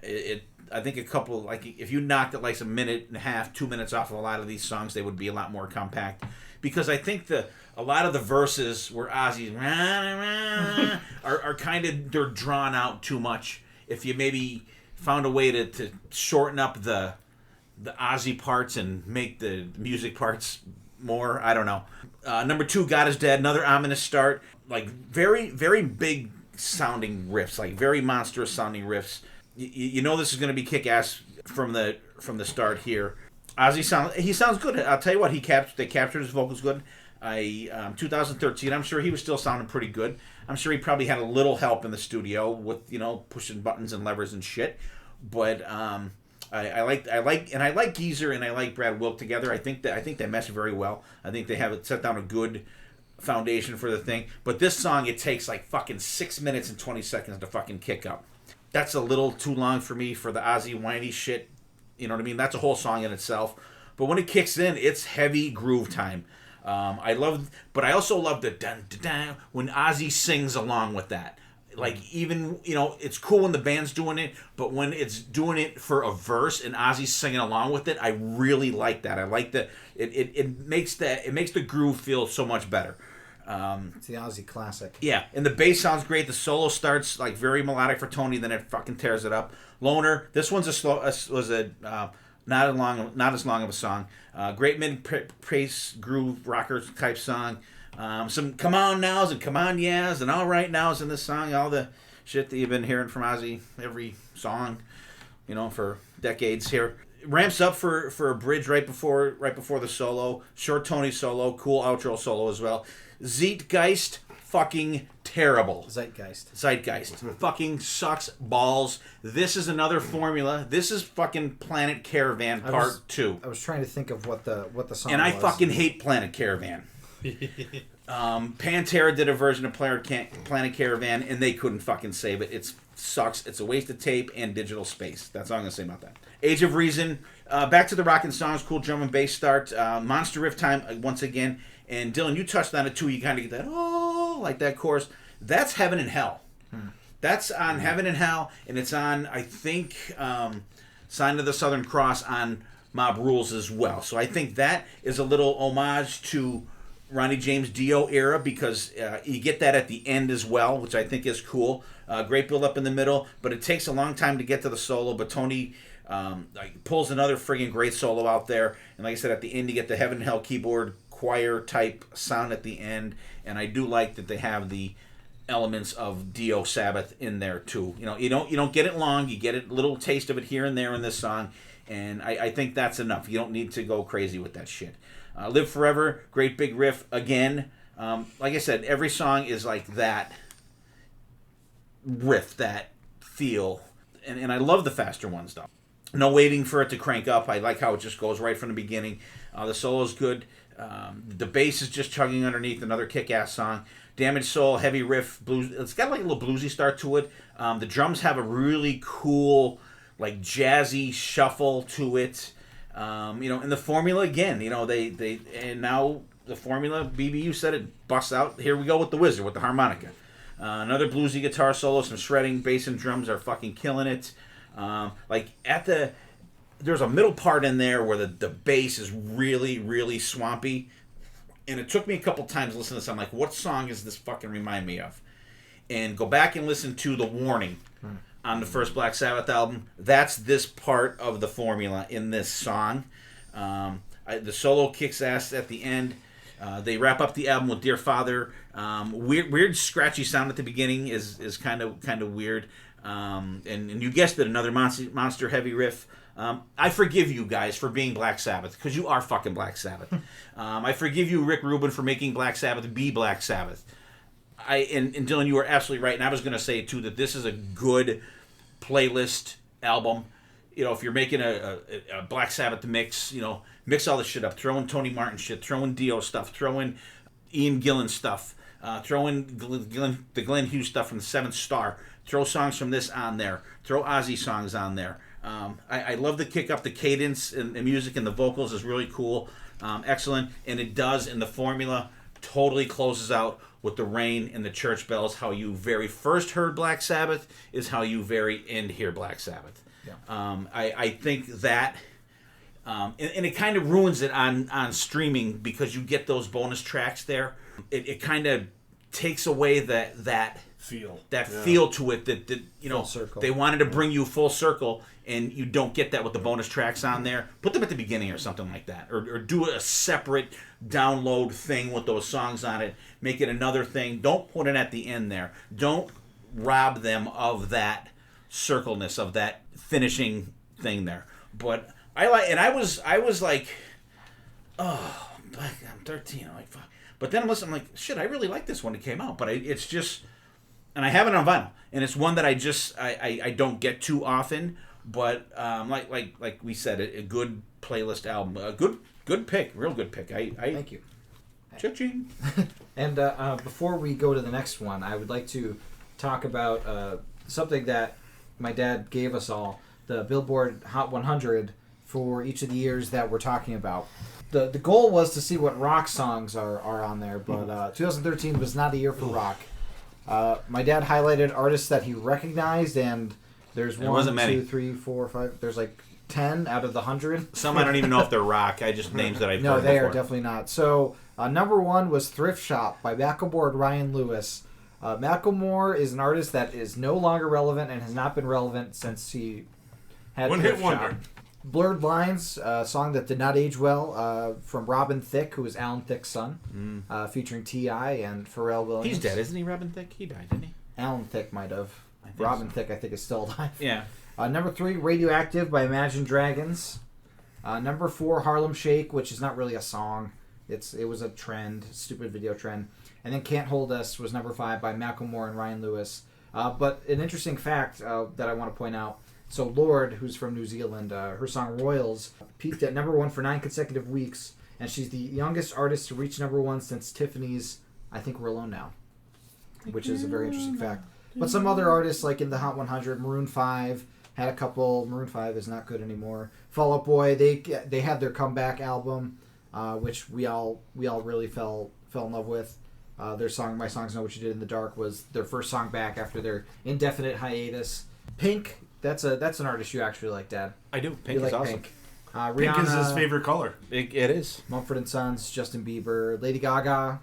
I think a couple, like if you knocked it like a minute and a half, 2 minutes off of a lot of these songs, they would be a lot more compact. Because I think a lot of the verses where Ozzy are kind of, they're drawn out too much. If you maybe found a way to shorten up the Ozzy parts and make the music parts more, I don't know. Number 2, God Is Dead, another ominous start. Like very, very big sounding riffs, like very monstrous sounding riffs. You know this is going to be kick-ass from the start here. Ozzy sounds good. I'll tell you what, they captured his vocals good. 2013, I'm sure he was still sounding pretty good. I'm sure he probably had a little help in the studio with pushing buttons and levers and shit. But I like Geezer and I like Brad Wilk together. I think they mesh very well. I think they have set down a good foundation for the thing. But this song, it takes like fucking 6 minutes and 20 seconds to fucking kick up. That's a little too long for me for the Ozzy whiny shit. You know what I mean? That's a whole song in itself. But when it kicks in, it's heavy groove time. But I also love the dun dun dun when Ozzy sings along with that. Like, even, it's cool when the band's doing it, but when it's doing it for a verse and Ozzy's singing along with it, I really like that. I like that. It makes the groove feel so much better. It's the Ozzy classic. Yeah, and the bass sounds great. The solo starts like very melodic for Tony, then it fucking tears it up. Loner, this one's not as long of a song. Great mid-pace groove rocker type song. Some come on nows and come on yeahs and all right nows in this song. All the shit that you've been hearing from Ozzy every song, for decades here. It ramps up for a bridge right before the solo. Short Tony solo, cool outro solo as well. Zeitgeist, fucking terrible. Zeitgeist fucking sucks balls. This is another formula. This is fucking Planet Caravan Part 2. I was trying to think of what the song and was. I fucking hate Planet Caravan. Pantera did a version of Planet Caravan, and they couldn't fucking save it. It sucks. It's a waste of tape and digital space. That's all I'm going to say about that. Age of Reason, back to the rockin' songs, cool drum and bass start. Monster Riff time, once again. And Dylan, you touched on it too. You kind of get that, like that chorus. That's Heaven and Hell. That's on Heaven and Hell, and it's on, I think, Sign of the Southern Cross on Mob Rules as well. So I think that is a little homage to Ronnie James Dio era, because you get that at the end as well, which I think is cool. Great build up in the middle, but it takes a long time to get to the solo. But Tony pulls another friggin' great solo out there, and like I said, at the end you get the Heaven and Hell keyboard choir type sound at the end, and I do like that they have the elements of Dio Sabbath in there too. You don't get it long, you get a little taste of it here and there in this song, and I think that's enough. You don't need to go crazy with that shit. Live Forever, great big riff again. Like I said, every song is like that riff, that feel, and I love the faster ones though. No waiting for it to crank up. I like how it just goes right from the beginning. The solo's good. The bass is just chugging underneath. Another kick-ass song. Damaged Soul, heavy riff, blues. It's got like a little bluesy start to it. The drums have a really cool, like jazzy shuffle to it. And the formula again. They and now the formula. BBU said it busts out. Here we go with the Wizard with the harmonica. Another bluesy guitar solo, some shredding, bass and drums are fucking killing it. There's a middle part in there where the bass is really, really swampy. And it took me a couple times to listen to this. I'm like, what song does this fucking remind me of? And go back and listen to The Warning on the first Black Sabbath album. That's this part of the formula in this song. The solo kicks ass at the end. They wrap up the album with Dear Father. Weird scratchy sound at the beginning is kind of weird. And you guessed it, another monster heavy riff. I forgive you guys for being Black Sabbath, because you are fucking Black Sabbath. I forgive you, Rick Rubin, for making Black Sabbath be Black Sabbath. And Dylan, you are absolutely right. And I was going to say, too, that this is a good playlist album. If you're making a Black Sabbath mix, mix all this shit up. Throw in Tony Martin shit. Throw in Dio stuff. Throw in Ian Gillan stuff. Throw in the Glenn Hughes stuff from the Seventh Star. Throw songs from this on there. Throw Ozzy songs on there. I love the kick up, the cadence and the music and the vocals is really cool. Excellent. And it does, and the formula totally closes out with the rain and the church bells. How you very first heard Black Sabbath is how you very end hear Black Sabbath. Yeah. I think that, and it kind of ruins it on streaming, because you get those bonus tracks there. It kind of takes away that feel to it that full circle. They wanted to bring you full circle, and you don't get that with the bonus tracks on there. Put them at the beginning or something like that, or do a separate download thing with those songs on it. Make it another thing. Don't put it at the end there. Don't rob them of that circleness, of that finishing thing there. But I was like, oh, I'm 13. I'm like, fuck. But then I'm like, shit, I really like this when it came out. But it's just, and I have it on vinyl, and it's one that I don't get too often. But like we said, a good playlist album, a good pick, real good pick. Thank you. Cha-ching. And before we go to the next one, I would like to talk about something that my dad gave us all: the Billboard Hot 100 for each of the years that we're talking about. The goal was to see what rock songs are on there, but 2013 was not a year for rock. My dad highlighted artists that he recognized, and there's wasn't many. 2, 3, 4, 5. There's like 10 out of the 100. Some I don't even know if they're rock. I just names that I've No, heard they before. are definitely not. So number 1 was Thrift Shop by Macklemore and Ryan Lewis. Macklemore is an artist that is no longer relevant and has not been relevant since he had One Thrift hit wonder. Shop. Blurred Lines, a song that did not age well, from Robin Thicke, who is Alan Thicke's son, featuring T.I. and Pharrell Williams. He's dead, isn't he, Robin Thicke? He died, didn't he? Alan Thicke might have. Robin Thicke, I think, is still alive. Yeah. Number 3, Radioactive by Imagine Dragons. Number 4, Harlem Shake, which is not really a song. It was a trend, stupid video trend. And then Can't Hold Us was number 5 by Macklemore and Ryan Lewis. But an interesting fact that I want to point out. So Lorde, who's from New Zealand, her song Royals peaked at number 1 for 9 consecutive weeks. And she's the youngest artist to reach number 1 since Tiffany's I Think We're Alone Now, which is a very interesting fact. But some other artists, like in the Hot 100, Maroon 5 had a couple. Maroon 5 is not good anymore. Fall Out Boy, they had their comeback album, which we all really fell in love with. Their song, My Songs Know What You Did in the Dark, was their first song back after their indefinite hiatus. Pink, that's an artist you actually like, Dad. I do. Pink You is like awesome. Pink. Rihanna, Pink is his favorite color. It is. Mumford & Sons, Justin Bieber, Lady Gaga.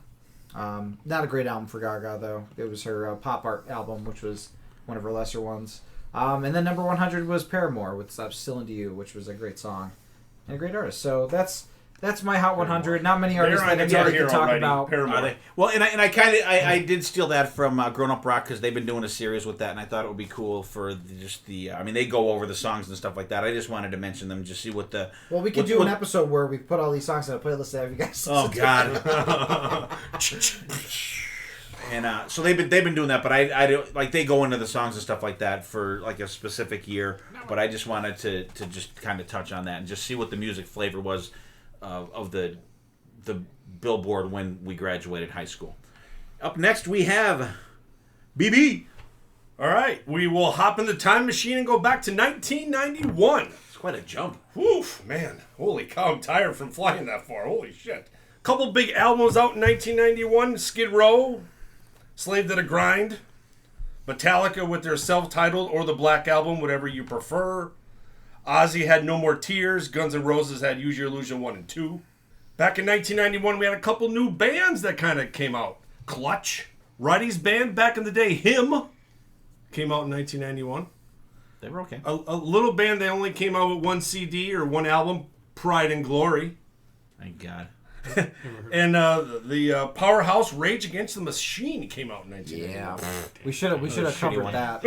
Not a great album for Gaga, though. It was her pop art album, which was one of her lesser ones. And then number 100 was Paramore with Stop Still Into You, which was a great song and a great artist. So that's my Hot 100. Not many artists that anybody can talk about. Are they? Well, and I did steal that from Grown Up Rock because they've been doing a series with that, and I thought it would be cool for I mean, they go over the songs and stuff like that. I just wanted to mention them, just see what the. Well, we could do an episode where we put all these songs in a playlist to have you guys. Oh God. And so they've been doing that, but I don't like they go into the songs and stuff like that for like a specific year. But I just wanted to just kind of touch on that and just see what the music flavor was of the Billboard when we graduated high school. Up next we have BB. All right, we will hop in the time machine and go back to 1991. It's quite a jump. Woof, man. Holy cow, I'm tired from flying that far. Holy shit. Couple big albums out in 1991. Skid Row, Slave to the Grind. Metallica with their self-titled or the Black Album, whatever you prefer. Ozzy had No More Tears. Guns N' Roses had Use Your Illusion 1 and 2. Back in 1991, we had a couple new bands that kind of came out. Clutch. Roddy's band back in the day, Him, came out in 1991. They were okay. A little band, they only came out with one CD or one album, Pride and Glory. Thank God. And the powerhouse Rage Against the Machine came out in 1991. Yeah, we should have shitty covered one. that.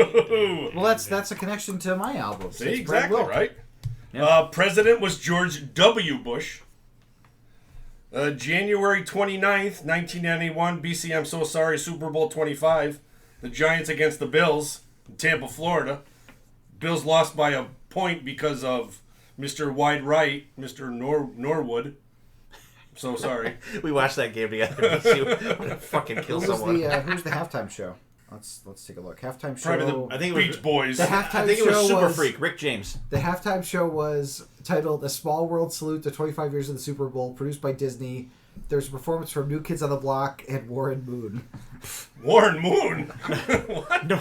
Well, that's a connection to my album. See, It's Brad exactly Wilk. right. Yeah. President was George W. Bush. January 29th, 1991, BC I'm So Sorry, Super Bowl 25. The Giants against the Bills in Tampa, Florida. Bills lost by a point because of Mr. Wide Right, Mr. Norwood. So sorry. We watched that game together. See what fucking kill Who's someone. who's the halftime show? Let's take a look. Halftime show. Probably I think it the was Beach Boys. The halftime I think it was show Super was- Freak, Rick James. The halftime show was titled "A Small World Salute to 25 Years of the Super Bowl," produced by Disney. There's a performance from New Kids on the Block and Warren Moon. Warren Moon. What? No.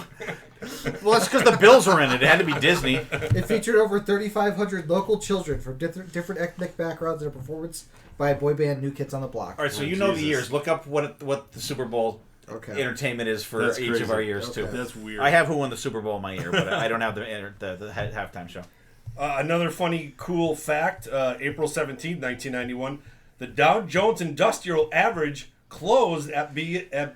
Well, that's because the Bills were in it. It had to be Disney. It featured over 3,500 local children from different ethnic backgrounds in a performance by a boy band, New Kids on the Block. All right, so you know the years. Look up what the Super Bowl entertainment is for That's each crazy. of our years too. That's weird. I have Who Won the Super Bowl in my ear, but I don't have the halftime show. Another funny, cool fact, April 17th, 1991, the Dow Jones Industrial Average closed at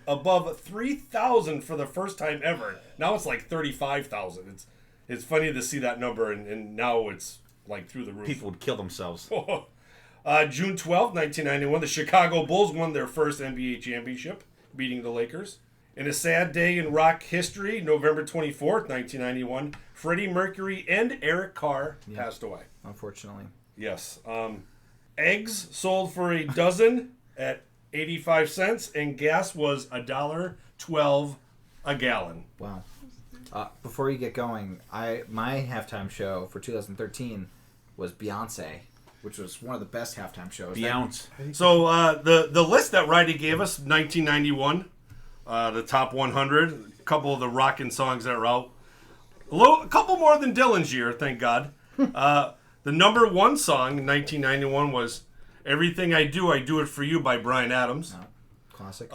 above 3,000 for the first time ever. Now it's like 35,000. It's funny to see that number, and now it's like through the roof. People would kill themselves. June 12th, 1991, the Chicago Bulls won their first NBA championship, beating the Lakers. In a sad day in rock history, November 24th, 1991, Freddie Mercury and Eric Carr passed away. Unfortunately. Yes. Eggs sold for a dozen at 85 cents, and gas was $1.12 a gallon. Wow. Before you get going, my halftime show for 2013 was Beyonce, which was one of the best halftime shows. Beyonce. So the list that Wright gave us, 1991, the top 100, a couple of the rockin' songs that are out. A couple more than Dylan's year, thank God. The number one song in 1991 was Everything I Do It For You by Bryan Adams. Oh, classic.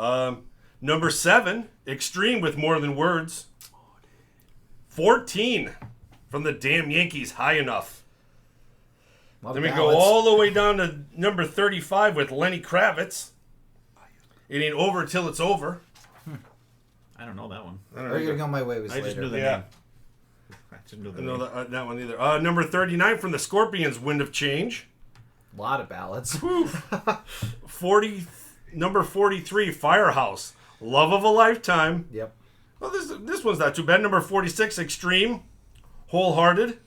Number 7, Extreme with More Than Words. 14, from the damn Yankees, High Enough. Then we go all the way down to number 35 with Lenny Kravitz. It Ain't Over Till It's Over. I don't know that one. Are you gonna go my way was I later? just knew the Yeah. name. I didn't know the I name. know that one either. Number 39 from the Scorpions, Wind of Change. A lot of ballads. 40, number 43, Firehouse, Love of a Lifetime. Yep. Well, this one's not too bad. Number 46, Extreme, Wholehearted.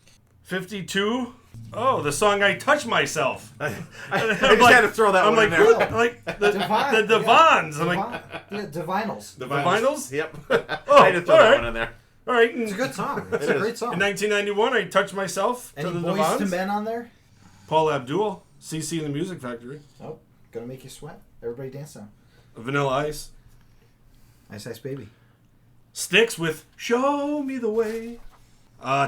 52, the song I Touch Myself. I just had to throw that I'm one like, in there. who- like the Divine, Divines. I'm yeah. like, Yeah, Divinals. The Vinyls? Yep. Oh, I had to throw that alright. one in there. all right. It's a good song. It's a great song. In 1991, I Touched Myself Any to the Boys to Divines. Men on there? Paul Abdul, CC and the Music Factory. Oh, gonna make you sweat. Everybody dance now. Vanilla Ice. Ice Ice Baby. Styx with Show Me the Way.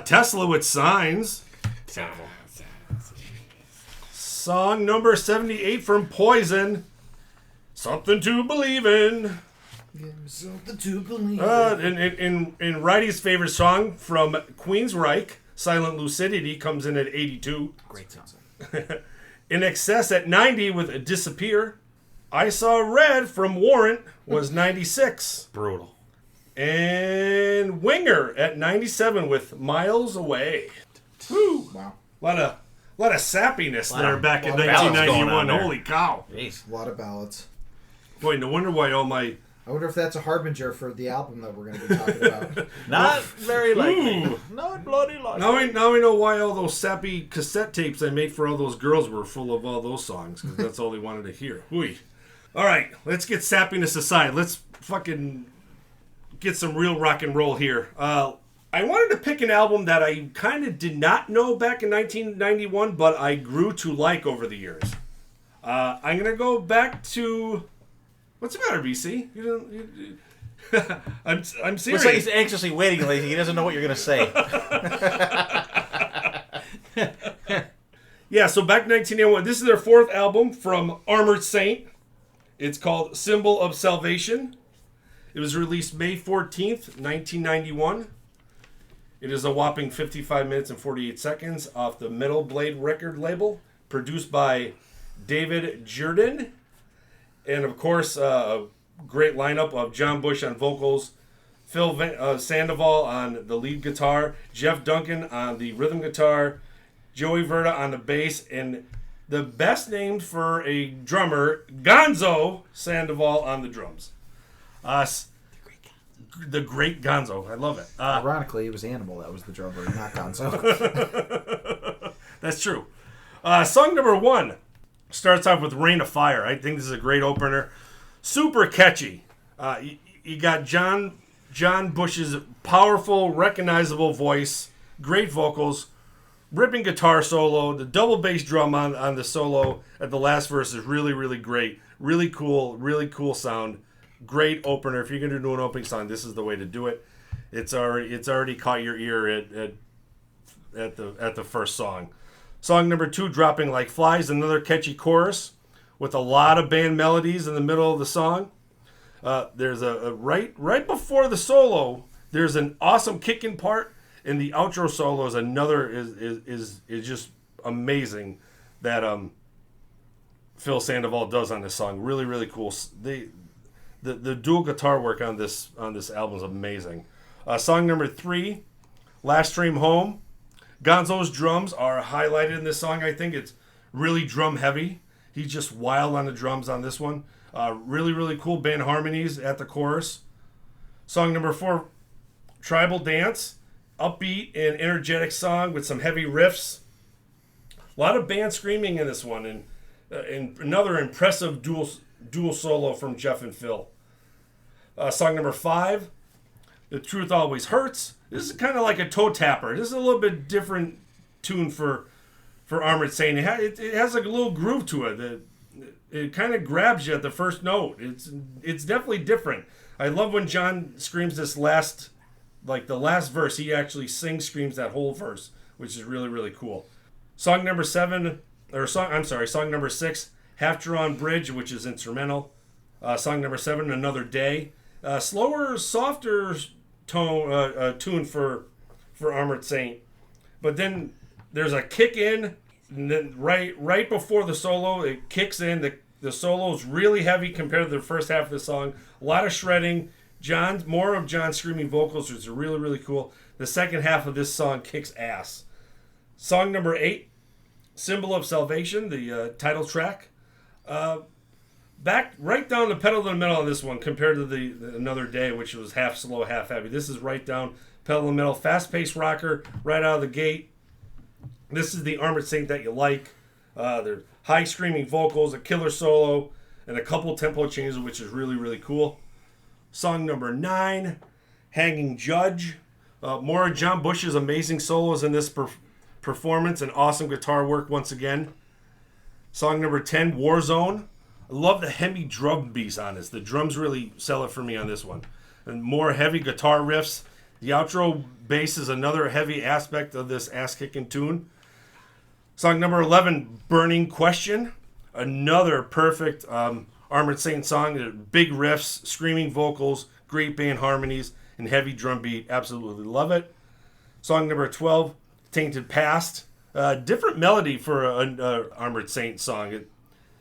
Tesla with Signs. Terrible. Song number 78 from Poison. Something to Believe in. Give me something to believe. In Wrighty's favorite song from Queensryche, Silent Lucidity, comes in at 82. Great song. In Excess at 90 with Disappear. I Saw Red from Warrant was 96. Brutal. And Winger at 97 with Miles Away. Woo! Wow. A lot of sappiness Lot there of- back in lot of ballads going 1991. on there. Holy cow. Jeez. A lot of ballads. Boy, no wonder why all my... I wonder if that's a harbinger for the album that we're going to be talking about. Not very likely. Ooh. Not bloody likely. Now we know why all those sappy cassette tapes I made for all those girls were full of all those songs, because that's all they wanted to hear. Whooey. All right, let's get sappiness aside. Let's fucking get some real rock and roll here. I wanted to pick an album that I kind of did not know back in 1991, but I grew to like over the years. I'm going to go back to... What's the matter, BC? I'm serious. Looks like he's anxiously waiting, like he doesn't know what you're going to say. Yeah, so back in 1991, this is their fourth album from Armored Saint. It's called Symbol of Salvation. It was released May 14th, 1991. It is a whopping 55 minutes and 48 seconds off the Metal Blade record label, produced by David Jordan. And of course, a great lineup of John Bush on vocals, Phil Sandoval on the lead guitar, Jeff Duncan on the rhythm guitar, Joey Verda on the bass, and the best named for a drummer, Gonzo Sandoval on the drums. The great Gonzo. I love it. Ironically, it was Animal that was the drummer, not Gonzo. That's true. Song number 1 starts off with Rain of Fire. I think this is a great opener. Super catchy. You got John Bush's powerful, recognizable voice, great vocals, ripping guitar solo. The double bass drum on the solo at the last verse is really, really great. Really cool sound. Great opener. If you're going to do an opening song, this is the way to do it. It's already caught your ear at the first song. Song number 2, Dropping Like Flies, another catchy chorus with a lot of band melodies in the middle of the song. There's a right before the solo, there's an awesome kicking part, and the outro solo is another is just amazing that Phil Sandoval does on this song. Really, really cool. The dual guitar work on this album is amazing. Song number 3, Last Stream Home. Gonzo's drums are highlighted in this song. I think it's really drum heavy. He's just wild on the drums on this one. Really, really cool band harmonies at the chorus. Song number 4, Tribal Dance. Upbeat and energetic song with some heavy riffs. A lot of band screaming in this one, and another impressive dual solo from Jeff and Phil. Song number 5, The Truth Always Hurts. This is kind of like a toe tapper. This is a little bit different tune for for Armored Saint. It has like a little groove to it. It kind of grabs you at the first note. It's definitely different. I love when John screams this last, like the last verse. He actually screams that whole verse, which is really, really cool. Song number 6, Half Drawn Bridge, which is instrumental. Song number 7, Another Day. Slower, softer tune for Armored Saint. But then there's a kick in, and then right before the solo, it kicks in. The solo is really heavy compared to the first half of the song. A lot of shredding. More of John's screaming vocals, which is really, really cool. The second half of this song kicks ass. Song number 8, Symbol of Salvation, the title track. Back right down the pedal to the metal on this one compared to the Another Day, which was half slow, half heavy. This is right down pedal to the metal, fast-paced rocker right out of the gate. This is the Armored Saint that you like. There's high screaming vocals, a killer solo, and a couple tempo changes, which is really, really cool. Song number 9, Hanging Judge. More of John Bush's amazing solos in this performance and awesome guitar work once again. Song number 10, Warzone. I love the heavy drum beats on this. The drums really sell it for me on this one. And more heavy guitar riffs. The outro bass is another heavy aspect of this ass-kicking tune. Song number 11, Burning Question. Another perfect Armored Saint song. Big riffs, screaming vocals, great band harmonies, and heavy drum beat. Absolutely love it. Song number 12, Tainted Past. Different melody for an Armored Saint song.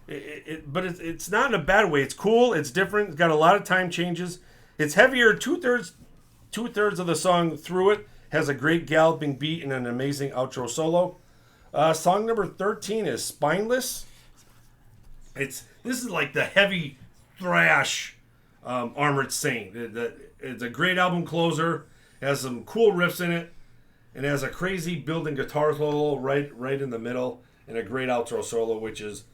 But it's not in a bad way. It's cool. It's different. It's got a lot of time changes. It's heavier. Two-thirds of the song through it has a great galloping beat and an amazing outro solo. Song number 13 is Spineless. This is like the heavy thrash Armored Saint. It's a great album closer. It has some cool riffs in it. And has a crazy building guitar solo right in the middle. And a great outro solo, which is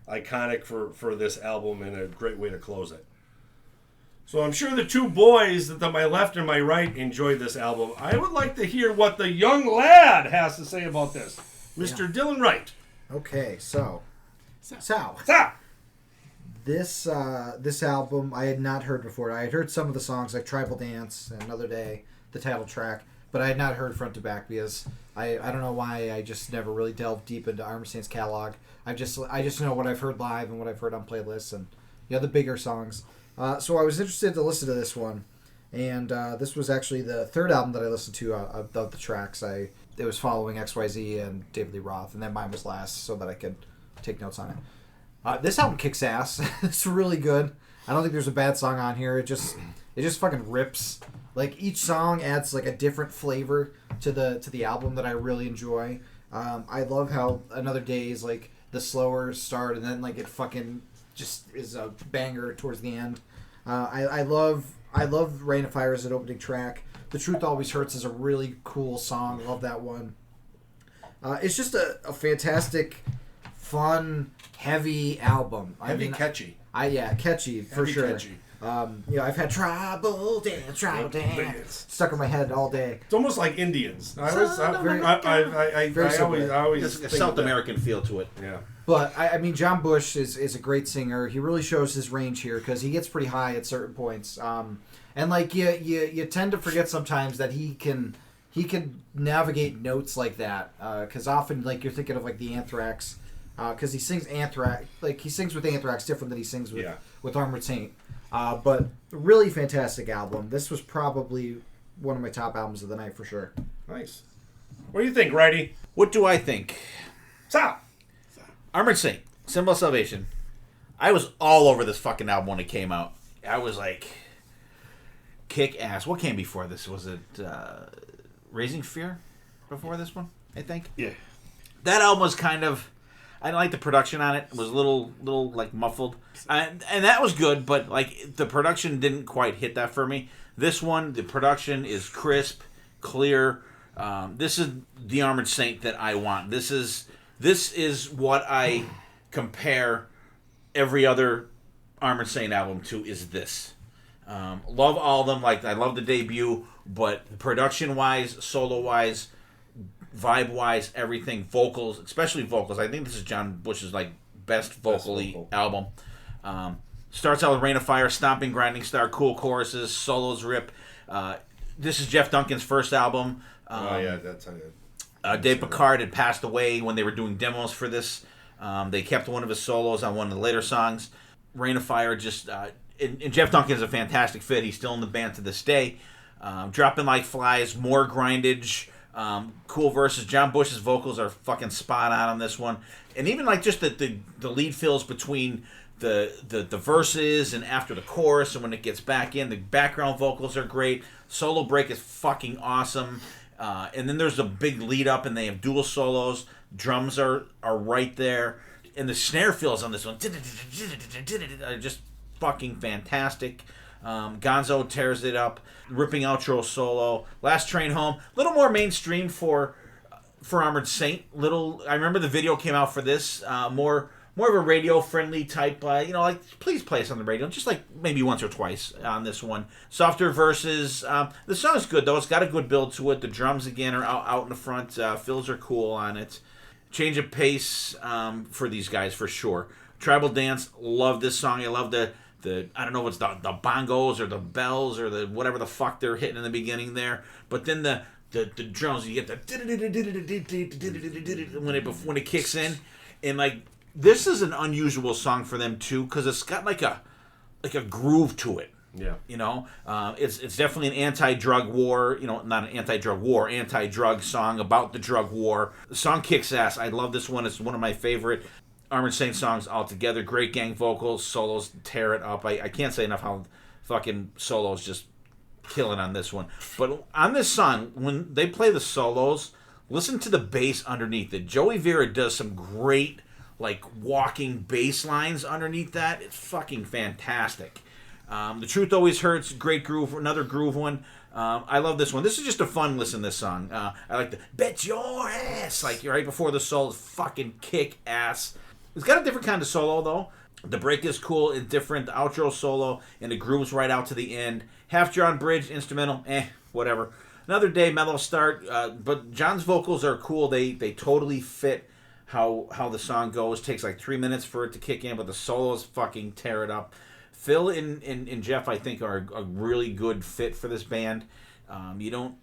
iconic for this album and a great way to close it. So I'm sure the two boys to my left and my right enjoyed this album. I would like to hear what the young lad has to say about this. Mr. Dylan Wright. Okay, so Sal. This album I had not heard before. I had heard some of the songs like Tribal Dance, Another Day, the title track, but I had not heard front to back because I don't know why I just never really delved deep into Armored Saint's catalog. I just know what I've heard live and what I've heard on playlists and the bigger songs. So I was interested to listen to this one, and this was actually the third album that I listened to of the tracks. It was following XYZ and David Lee Roth, and then mine was last so that I could take notes on it. This album kicks ass. It's really good. I don't think there's a bad song on here. It just fucking rips. Like each song adds like a different flavor to the album that I really enjoy. I love how Another Day is like the slower start and then like it fucking just is a banger towards the end. I love Rain of Fire as an opening track. The Truth Always Hurts is a really cool song. Love that one. It's just a fantastic, fun, heavy album. Catchy. Catchy for sure. Catchy. I've had Tribal Dance stuck in my head all day. It's almost like Indians. I always a South American feel to it. Yeah. But I mean, John Bush is a great singer. He really shows his range here because he gets pretty high at certain points. And like you tend to forget sometimes that he can navigate notes like that. Because often like you're thinking of like the Anthrax, because he sings Anthrax, like he sings with Anthrax different than he sings with Armored Saint. But really fantastic album. This was probably one of my top albums of the night for sure. Nice. What do you think, Righty? What do I think? Stop. Armored Saint, Symbol of Salvation. I was all over this fucking album when it came out. I was like, kick ass. What came before this? Was it Raising Fear before this one, I think? Yeah. That album was kind of, I didn't like the production on it. It was a little like muffled. And that was good, but like the production didn't quite hit that for me. This one, the production is crisp, clear. This is the Armored Saint that I want. This is what I compare every other Armored Saint album to is this. Love all of them. Like I love the debut, but production-wise, solo-wise, vibe-wise, everything, vocals, especially vocals. I think this is John Bush's like best vocally album. Starts out with Rain of Fire, stomping, grinding star, cool choruses, solos rip. This is Jeff Duncan's first album. That's Dave Picard had passed away when they were doing demos for this. They kept one of his solos on one of the later songs. Rain of Fire just... and Jeff Duncan is a fantastic fit. He's still in the band to this day. Dropping Like Flies, more grindage, cool verses. John Bush's vocals are fucking spot on this one. And even like just the lead fills between the verses and after the chorus and when it gets back in, the background vocals are great. Solo break is fucking awesome. And then there's a big lead up and they have dual solos. Drums are right there. And the snare fills on this one are just fucking fantastic. Gonzo tears it up. Ripping outro solo. Last Train Home. A little more mainstream for Armored Saint. I remember the video came out for this. More of a radio friendly type. Like please play us on the radio. Just like maybe once or twice on this one. Softer verses. The song's good though. It's got a good build to it. The drums again are out in the front. Fills are cool on it. Change of pace for these guys for sure. Tribal Dance. Love this song. I love the I don't know what's the bongos or the bells or the whatever the fuck they're hitting in the beginning there, but then the drums, you get the when it kicks in, and like this is an unusual song for them too because it's got like a groove to it. Yeah, it's definitely an anti-drug war. Not an anti-drug war, anti-drug song about the drug war. The song kicks ass. I love this one. It's one of my favorite Armored Saint songs altogether. Great gang vocals, solos tear it up. I can't say enough how fucking solos just killing on this one. But on this song, when they play the solos, listen to the bass underneath it. Joey Vera does some great like walking bass lines underneath that. It's fucking fantastic. The Truth Always Hurts, great groove, another groove one. I love this one. This is just a fun listen, this song. I like the bet your ass, like right before the solo, fucking kick ass. It's got a different kind of solo, though. The break is cool. It's different. The outro solo, and it grooves right out to the end. Half-drawn bridge, instrumental, whatever. Another day, mellow start. But John's vocals are cool. They totally fit how the song goes. Takes like 3 minutes for it to kick in, but the solos fucking tear it up. Phil and Jeff, I think, are a really good fit for this band. You don't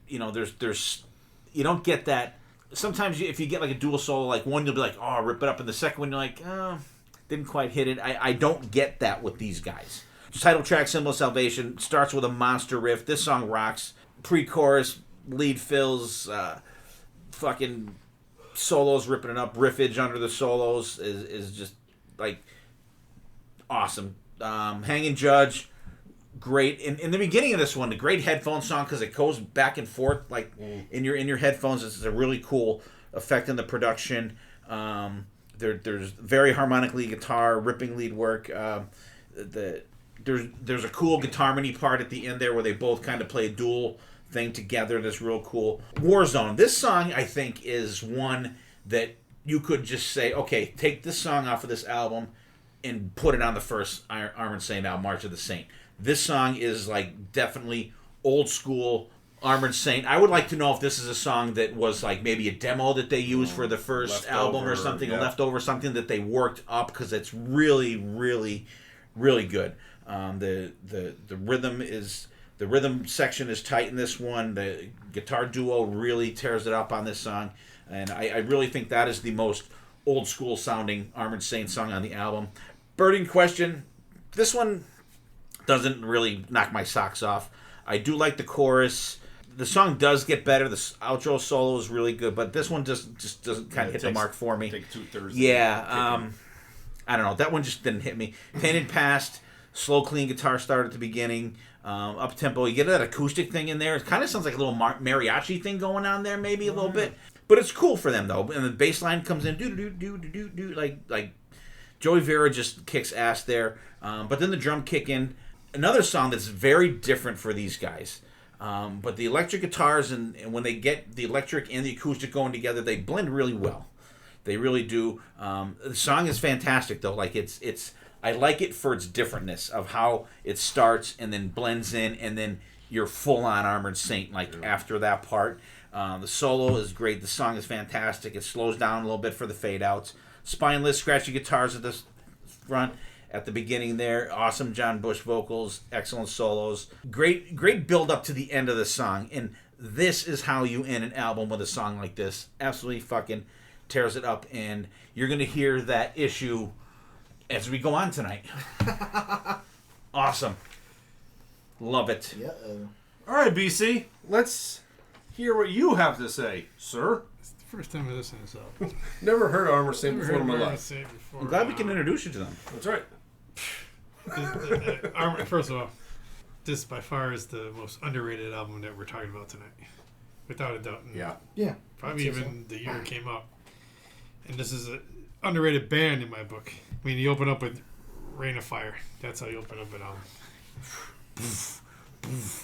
get that. Sometimes if you get like a dual solo, like one you'll be like, oh, rip it up, and the second one you're like, oh, didn't quite hit it. I don't get that with these guys. Title track, Symbol of Salvation, starts with a monster riff. This song rocks. Pre-chorus, lead fills, fucking solos ripping it up. Riffage under the solos is just like awesome. Hanging Judge, great. In the beginning of this one, the great headphone song because it goes back and forth like in your headphones. It's a really cool effect in the production. There's very harmonically guitar ripping lead work. There's a cool guitar harmony part at the end there where they both kind of play a dual thing together. That's real cool. Warzone. This song I think is one that you could just say, okay, take this song off of this album and put it on the first Armored Saint album, March of the Saint. This song is like definitely old school Armored Saint. I would like to know if this is a song that was like maybe a demo that they used for the first album or something, a leftover, something that they worked up because it's really, really, really good. The rhythm section is tight in this one. The guitar duo really tears it up on this song, and I really think that is the most old school sounding Armored Saint song on the album. Burning Question. This one doesn't really knock my socks off. I do like the chorus. The song does get better. The outro solo is really good, but this one just doesn't kind of hit the mark for me. Take 2/3. Yeah, I don't know. That one just didn't hit me. Painted Past, slow, clean guitar start at the beginning. Up tempo. You get that acoustic thing in there. It kind of sounds like a little mariachi thing going on there, maybe a little bit. But it's cool for them though. And the bass line comes in, do like Joey Vera just kicks ass there. But then the drum kick in. Another song that's very different for these guys. But the electric guitars and when they get the electric and the acoustic going together, they blend really well. They really do. The song is fantastic though. Like it's I like it for its differentness of how it starts and then blends in and then you're full on Armored Saint after that part. The solo is great. The song is fantastic. It slows down a little bit for the fade outs. Spineless, scratchy guitars at the front. At the beginning there, awesome John Bush vocals, excellent solos. Great build up to the end of the song. And this is how you end an album with a song like this. Absolutely fucking tears it up. And you're going to hear that issue as we go on tonight. Awesome. Love it. Yeah. All right, BC, let's hear what you have to say, sir. It's the first time I listened to this album. Never heard Armor Saint Never before in heard my Armor life. Saint before. I'm glad we can introduce you to them. That's right. First of all, this by far is the most underrated album that we're talking about tonight, without a doubt. And Yeah. probably even the year it came out. And this is an underrated band in my book. I mean, you open up with Rain of Fire. That's how you open up an album.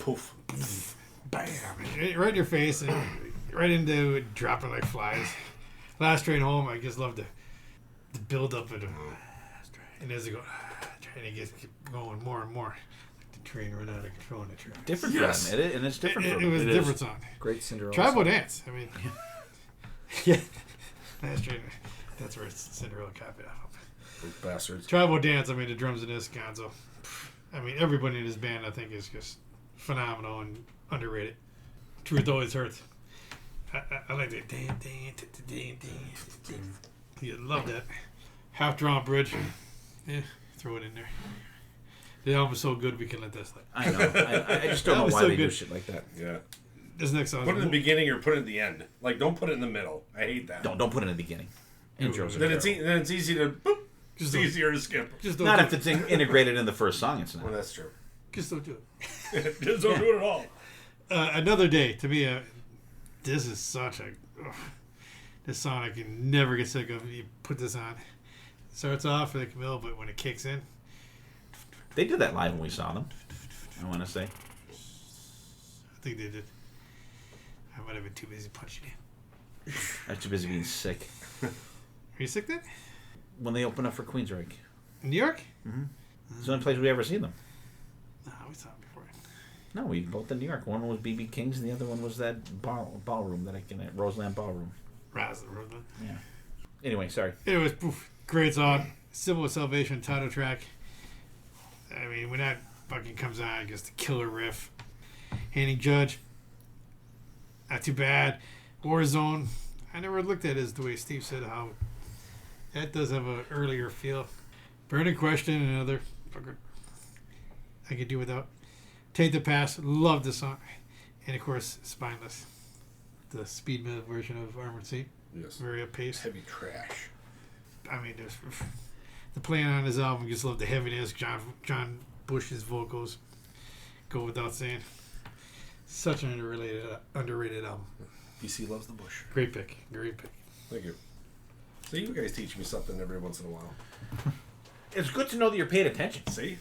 Poof. Bam! Right in your face, and right into it, dropping like flies. Last Train Home, I just love the build up of the, and as it goes, and it gets going more and more. Like the train running out of control in the track. Different for them, and it's different for It them. was a different song. Great Cinderella. Tribal song. Dance. I mean, yeah. Last Train. That's where it's Cinderella copied off of. Those bastards. Tribal Dance. I mean, the drums in this, Gonzo. I mean, everybody in this band, I think, is just phenomenal and underrated. Truth always hurts. I like that. You love that. Half drawn bridge. Yeah, throw it in there. The album's so good we can let that slide. I know. I just don't That know was why so they do good. shit like that. Yeah. This next song. Put it in the beginning or put it at the end. Like, don't put it in the middle. I hate that. Don't put it in the beginning. Intros are Then it's terrible. then it's easy to boop. Just It's don't- easier to skip. Just don't Not do if it. it's integrated in the first song. It's Well, not. that's true. Just don't do it. Just don't do it at all. Another Day, to me, this is such a... this song I can never get sick of. You put this on. It starts off like Camille, but when it kicks in, They did that live when we saw them. I want to say. I think they did. I might have been too busy punching in. I'm too busy being sick. Are you sick then? When they opened up for Queensrÿche. In New York? It's the only place we ever see them. No, we saw it before. No, we both in New York. One was BB King's, and the other one was that ballroom that Roseland Ballroom. Razzle. Yeah. Anyway, sorry. It was great song. Symbol of Salvation title track. I mean, when that fucking comes on, just the killer riff. Handing Judge. Not too bad. Warzone. I never looked at it as the way Steve said how that does have an earlier feel. Burning Question, another fucker I could do without. Take the Pass. Love the song. And of course, Spineless. The speed metal version of Armored Saint. Yes. Very up paced. Heavy trash. I mean, there's the playing on his album. Just love the heaviness. John Bush's vocals go without saying. Such an underrated album. BC loves the bush. Great pick. Thank you. See, you guys teach me something every once in a while. It's good to know that you're paying attention. See?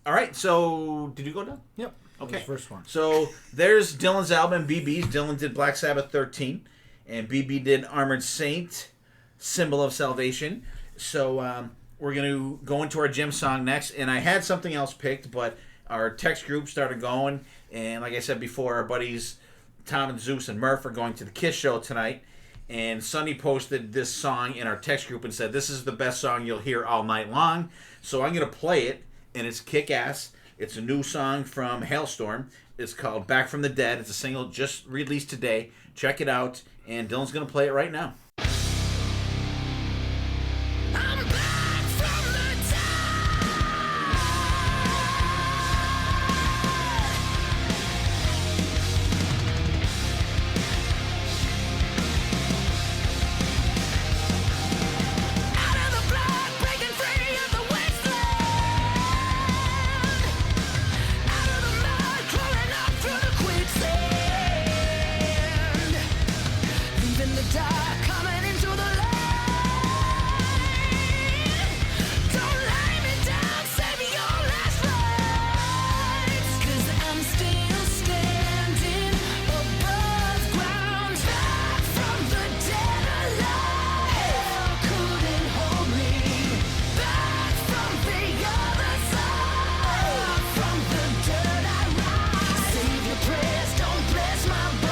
All right, so did you go down? Yep. Okay. That was the first one. So there's Dylan's album, BB's. Dylan did Black Sabbath 13, and BB did Armored Saint, Symbol of Salvation. So we're going to go into our gym song next, and I had something else picked, but our text group started going, and like I said before, our buddies Tom and Zeus and Murph are going to the Kiss show tonight, and Sonny posted this song in our text group and said, this is the best song you'll hear all night long, so I'm going to play it, and it's kick-ass. It's a new song from Hailstorm. It's called Back from the Dead. It's a single just released today. Check it out, and Dylan's going to play it right now. I'm back from the out of the blood, breaking free of the wasteland. Out of the mud, crawling up through the quicksand. Leaving the dark, coming into the light. Don't lay me down, save me your last rites. 'Cause I'm still standing above ground. Back from the dead alive. Hell couldn't hold me. Back from the other side. From the dirt I rise. Save your prayers, don't bless my bones.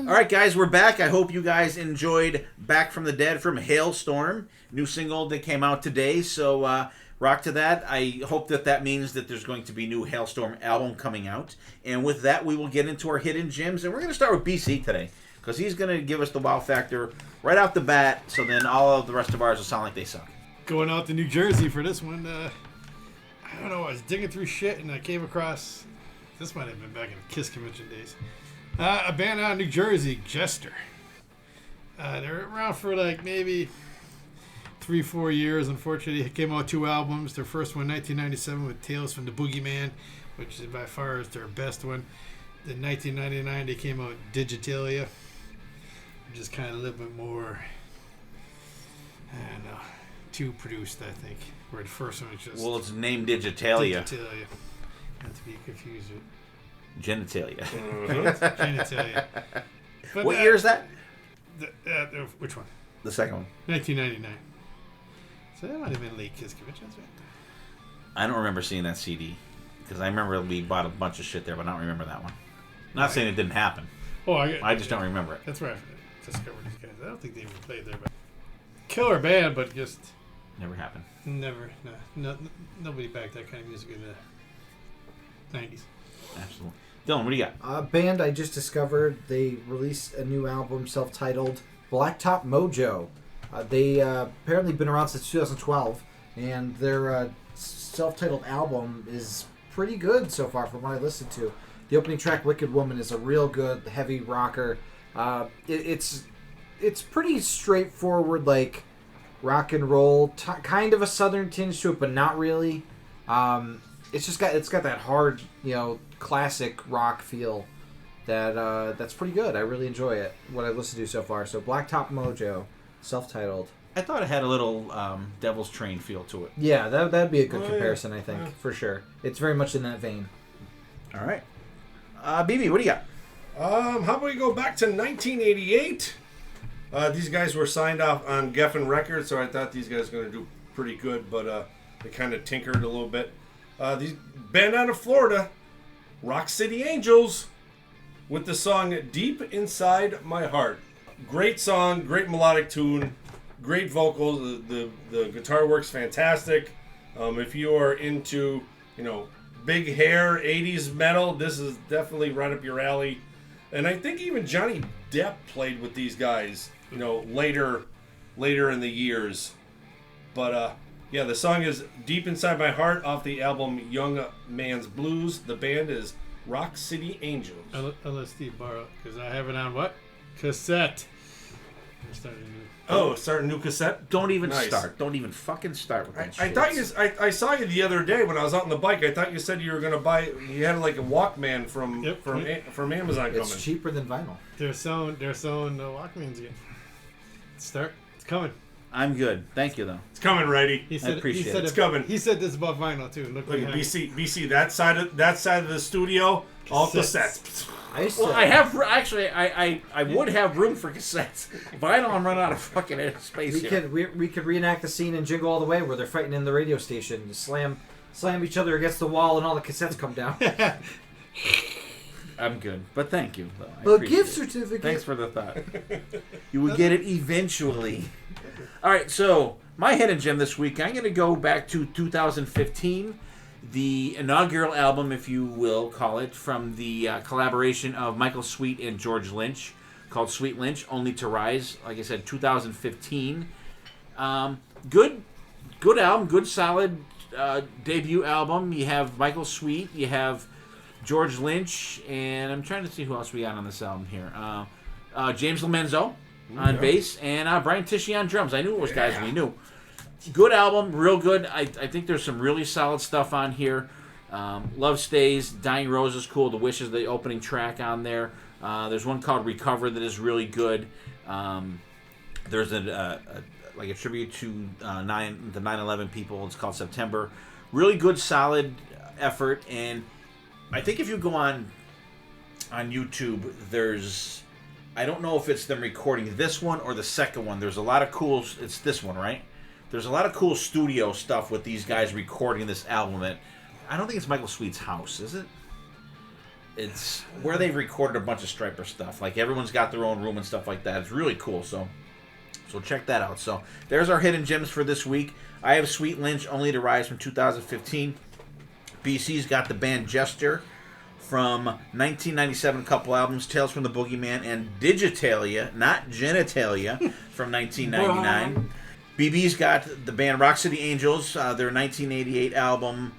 All right, guys, we're back. I hope you guys enjoyed Back from the Dead from Hailstorm, new single that came out today. So rock to that. I hope that means that there's going to be a new Hailstorm album coming out. And with that, we will get into our hidden gems. And we're going to start with BC today because he's going to give us the wow factor right off the bat. So then all of the rest of ours will sound like they suck. Going out to New Jersey for this one. I don't know. I was digging through shit and I came across. This might have been back in the Kiss convention days. A band out of New Jersey, Jester. They're around for like maybe 3-4 years. Unfortunately, they came out with 2 albums. Their first one, 1997, with Tales from the Boogeyman, which is by far is their best one. In 1999, they came out with Digitalia, which is kind of a little bit more, I don't know, too produced, I think. Where the first one was just... Well, it's named Digitalia. Digitalia. Not to be confused with Genitalia. Genitalia. But, What year is that? Which one? The second one. 1999. So that might have been late Kiss conventions, right? I don't remember seeing that CD because I remember we bought a bunch of shit there, but I don't remember that one. Not saying it didn't happen. Oh, I just don't remember it. That's where I discovered these guys. I don't think they even played there, but killer band, but just Never happened. never. No, nobody backed that kind of music in the 90s. Absolutely. Dylan, what do you got? Band I just discovered, they released a new album self-titled Blacktop Mojo. They apparently been around since 2012, and their self-titled album is pretty good so far from what I listened to. The opening track, Wicked Woman, is a real good heavy rocker. It's pretty straightforward, like rock and roll, kind of a southern tinge to it, but not really. It's got that hard, classic rock feel that's pretty good. I really enjoy it, what I've listened to so far. So Blacktop Mojo, self-titled. I thought it had a little Devil's Train feel to it. Yeah, that'd be a good comparison, I think, for sure. It's very much in that vein. All right. BB, what do you got? How about we go back to 1988? These guys were signed off on Geffen Records, so I thought these guys were going to do pretty good, but they kind of tinkered a little bit. These band out of Florida, Rock City Angels, with the song Deep Inside My Heart. Great song, great melodic tune, great vocals. The guitar works fantastic. If you are into, big hair, 80s metal, this is definitely right up your alley. And I think even Johnny Depp played with these guys, later in the years. But yeah, the song is Deep Inside My Heart off the album Young Man's Blues. The band is Rock City Angels. I'll let Steve borrow, because I have it on what? Cassette. I'm starting to Start a new cassette? Don't even Nice. start. Don't even fucking start with that I shit. thought I saw you the other day when I was out on the bike. I thought you said you were gonna buy. You had like a Walkman from Amazon coming. It's cheaper than vinyl. They're selling Walkmans again. It's coming. I'm good. Thank you, though. It's coming, righty. He said, appreciate he said it. It's coming. He said this about vinyl too. Look Look at behind. BC. That side of the studio, all cassettes. I used to, Well, I have actually. I would have room for cassettes. Vinyl, I'm running out of fucking space here. we could reenact the scene in Jingle All the Way where they're fighting in the radio station, slam each other against the wall, and all the cassettes come down. I'm good, but thank you. Though. I A appreciate gift it. certificate. Thanks for the thought. You would get it eventually. All right, so my hidden gem this week, I'm going to go back to 2015, the inaugural album, if you will call it, from the collaboration of Michael Sweet and George Lynch, called Sweet Lynch, Only to Rise. Like I said, 2015. Good album, good solid debut album. You have Michael Sweet, you have George Lynch, and I'm trying to see who else we got on this album here. James Lomenzo on bass, and Brian Tichy on drums. I knew it was guys we knew. Good album, real good. I think there's some really solid stuff on here. Love Stays, Dying Rose is cool. The Wish is the opening track on there. There's one called Recover that is really good. There's a tribute to the 9/11 people. It's called September. Really good, solid effort. And I think if you go on YouTube, there's, I don't know if it's them recording this one or the second one. There's a lot of cool. It's this one, right? There's a lot of cool studio stuff with these guys recording this album. That I don't think it's Michael Sweet's house, is it? It's where they've recorded a bunch of Striper stuff. Like everyone's got their own room and stuff like that. It's really cool. So check that out. So there's our hidden gems for this week. I have Sweet Lynch, Only to Rise from 2015. BC's got the band Gesture from 1997, a couple albums, Tales from the Boogeyman and Digitalia, not Genitalia, from 1999. BB's got the band Rock City Angels, their 1988 album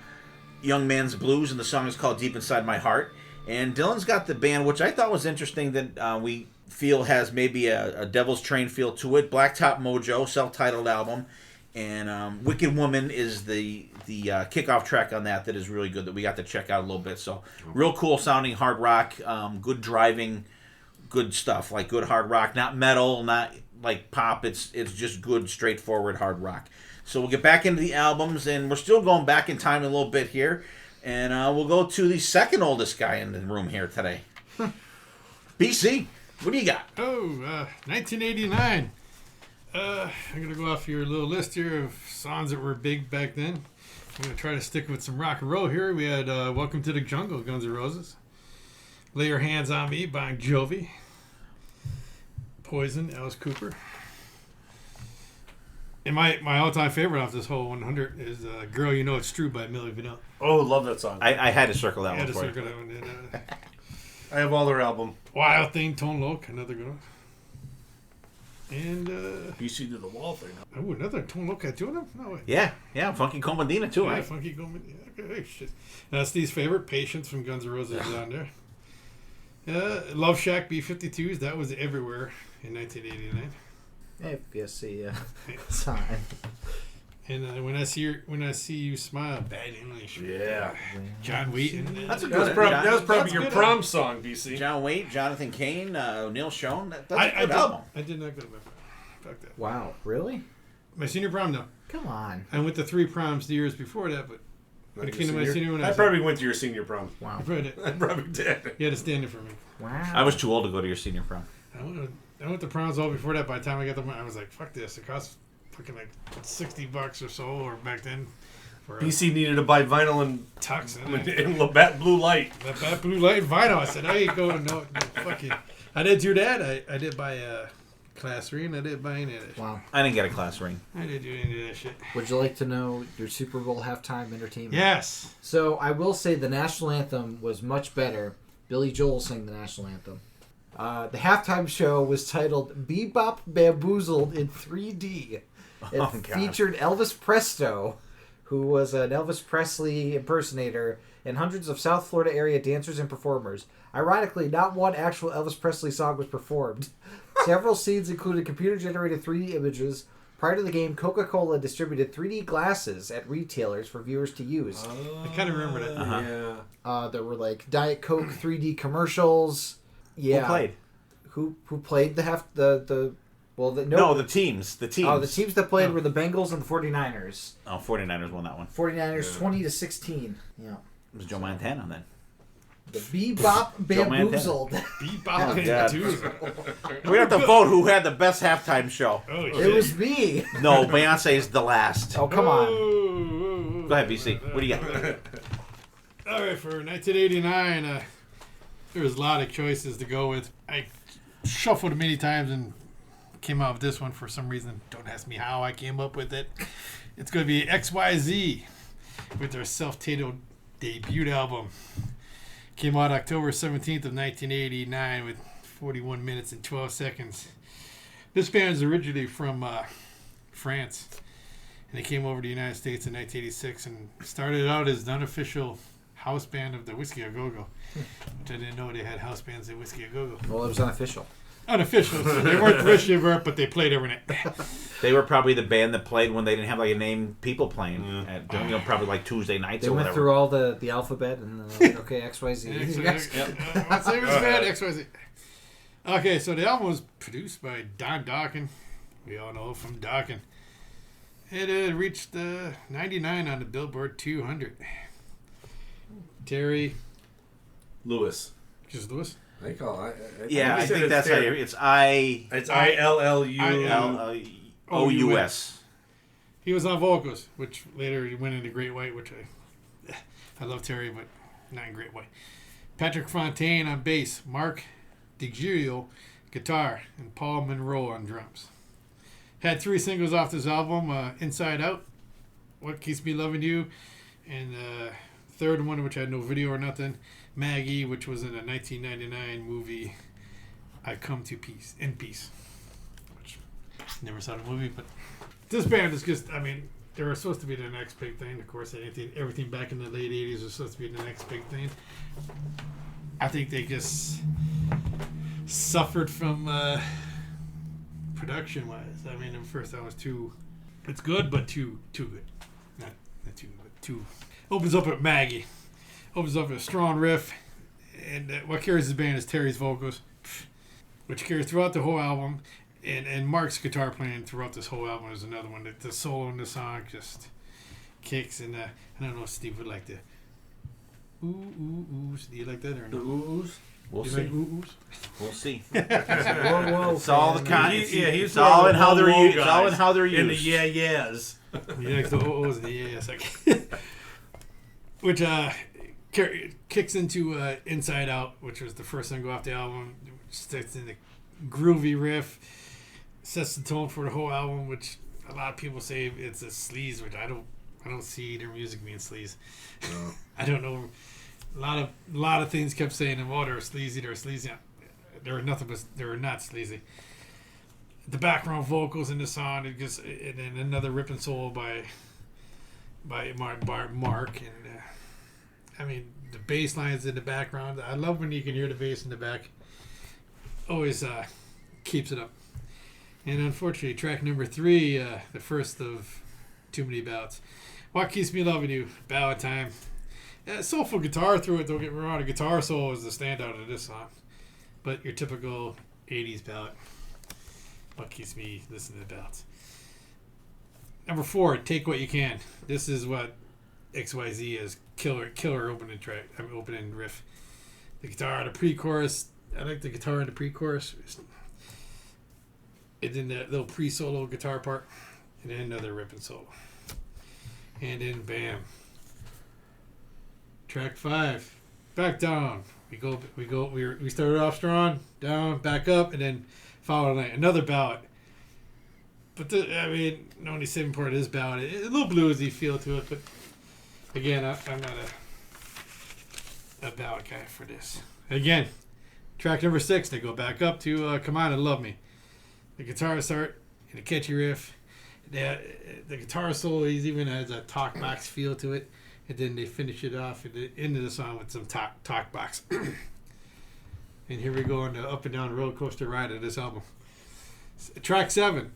Young Man's Blues, and the song is called Deep Inside My Heart. And Dylan's got the band, which I thought was interesting, that we feel has maybe a Devil's Train feel to it. Blacktop Mojo, self-titled album, and Wicked Woman is the kickoff track on that is really good, that we got to check out a little bit. So real cool sounding hard rock, good driving, good stuff, like good hard rock, not metal, not like pop. It's just good, straightforward hard rock. So we'll get back into the albums, and we're still going back in time a little bit here, and we'll go to the second oldest guy in the room here today. BC, what do you got? 1989. I'm going to go off your little list here of songs that were big back then. I'm going to try to stick with some rock and roll here. We had Welcome to the Jungle, Guns N' Roses. Lay Your Hands on Me, Bon Jovi. Poison, Alice Cooper. And my all-time favorite off this whole 100 is Girl You Know It's True by Milli Vanilli. Oh, love that song. I had to circle that I one had to for circle you. that one. And, I have all their album. Wild Thing, Tone Loc, another good one. And, BC to the wall thing. oh, another Tone Loc had two of them? No way. Yeah, Funky Comandina too, Yeah, right? Funky Goldman. Yeah, okay, shit. Steve's favorite, Patience from Guns N' Roses is on there. Love Shack B-52s, that was everywhere in 1989. If you see a sign. And When I See You Smile, Bad English. Yeah. John Wheaton. That's a That was good probably, John, that was probably that's your good prom song, BC. John Waite, Jonathan Cain, Neil Schon. That's a I good album. did not go to my prom. Fuck that. Wow, really? My senior prom, no. Come on. I went to 3 proms the years before that, but when it came to my senior one, I I probably went to your senior prom. I Wow. probably did. I probably did. You had to stand there for me. Wow. I was too old to go to your senior prom. I went to proms all before that. By the time I got the I was like, fuck this. It costs fucking like $60 or so, or back then. For a BC needed to buy vinyl and tux. in Labatt Blue Light. That blue light vinyl. I said, I ain't going no fuck it. I did do that. I did buy a class ring. I did buy any of that shit. Wow. I didn't get a class ring. I didn't do any of that shit. Would you like to know your Super Bowl halftime entertainment? Yes. So I will say the national anthem was much better. Billy Joel sang the national anthem. The halftime show was titled Bebop Bamboozled in 3D. It Oh, God. featured Elvis Presto, who was an Elvis Presley impersonator, and hundreds of South Florida area dancers and performers. Ironically, not one actual Elvis Presley song was performed. Several scenes included computer-generated 3D images. Prior to the game, Coca-Cola distributed 3D glasses at retailers for viewers to use. I kind of remember that. Yeah. There were like Diet Coke 3D commercials. Yeah. Who played? Who played the The teams. The teams. Oh, the teams that played were the Bengals and the 49ers. Oh, 49ers won that one. 49ers 20-16. Yeah. It was Joe Montana then. The Bebop Bamboozled. Bebop Oh, God. too. We have to vote who had the best halftime show. Oh, It was me. No, Beyonce is the last. Oh, come on. Go ahead, BC. What do you got? All right, for 1989, there was a lot of choices to go with. I shuffled many times and came out with this one for some reason. Don't ask me how I came up with it. It's going to be XYZ with their self-titled debut album. Came out October 17th of 1989 with 41 minutes and 12 seconds. This band is originally from France, and they came over to the United States in 1986 and started out as an unofficial house band of the Whiskey A Go Go, which I didn't know they had house bands at Whiskey A Go Go. Well, it was unofficial. Unofficial, so they weren't officially ever, but they played every night. They were probably the band that played when they didn't have like a name. People playing at probably like Tuesday nights They or went whatever. through all the alphabet and okay, XYZ. What's the name of this band? XYZ. Okay, so the album was produced by Don Dokken. We all know from Dokken. It reached 99 on the Billboard 200. Terry, Lewis. just Lewis. I call it. Yeah, I think that's how you. It's I It's ILLU. L-O-U-S. He was on vocals, which later he went into Great White, which I love Terry, but not in Great White. Patrick Fontaine on bass, Mark DiGiulio guitar, and Paul Monroe on drums. Had 3 singles off this album: Inside Out, What Keeps Me Loving You, and third one, which had no video or nothing, Maggie, which was in a 1999 movie, I Come to Peace, in Peace, which never saw the movie, but this band is just, I mean, they were supposed to be the next big thing. Of course, everything back in the late 80s was supposed to be the next big thing. I think they just suffered from production-wise. I mean, at first I was it's good, but too good. Not too good, but too. Opens up at Maggie. Opens up with a strong riff. And what carries the band is Terry's vocals, which carries throughout the whole album. And Mark's guitar playing throughout this whole album is another one. The solo in the song just kicks. And I don't know if Steve would like the ooh, ooh, oohs. Do you like that or no? Oohs? We'll Do you see. like ooh, oohs? We'll see. Whoa, It's all the kind. He's It's all in how they're used. used. It's all in how they're In the used. yes. He likes the oohs and the yes. Which kicks into Inside Out, which was the first single off the album. Sticks in the groovy riff, sets the tone for the whole album, which a lot of people say it's a sleaze, which I don't see their music being sleaze. No. I don't know. A lot of things kept saying, "Oh, they're sleazy, they're sleazy." They were nothing but they were not sleazy. The background vocals in the song, and then another ripping solo by Mark, and I mean the bass lines in the background. I love when you can hear the bass in the back. Always keeps it up. And unfortunately, track number 3, the first of too many ballads. What Keeps Me Loving You, ballad time. Soulful guitar through it, don't get me wrong. The guitar solo is the standout of this song. But your typical 80s ballad. What keeps me listening to the ballads. Number 4, Take What You Can. This is what XYZ is. Killer opening track. Opening riff. The guitar, the pre-chorus. I like the guitar in the pre-chorus. And then that little pre-solo guitar part. And then another ripping solo. And then bam. Track 5. Back down. We started off strong, down, back up, and then followed night. Another ballad. But the only saving part of this ballad, a little bluesy feel to it, but again, I'm not a ballad guy for this. Again, track number 6, they go back up to Come On and Love Me. The guitar start and a catchy riff. The guitar solo even has a talk box feel to it. And then they finish it off at the end of the song with some talk box. And here we go on the up and down roller coaster ride of this album. Track 7,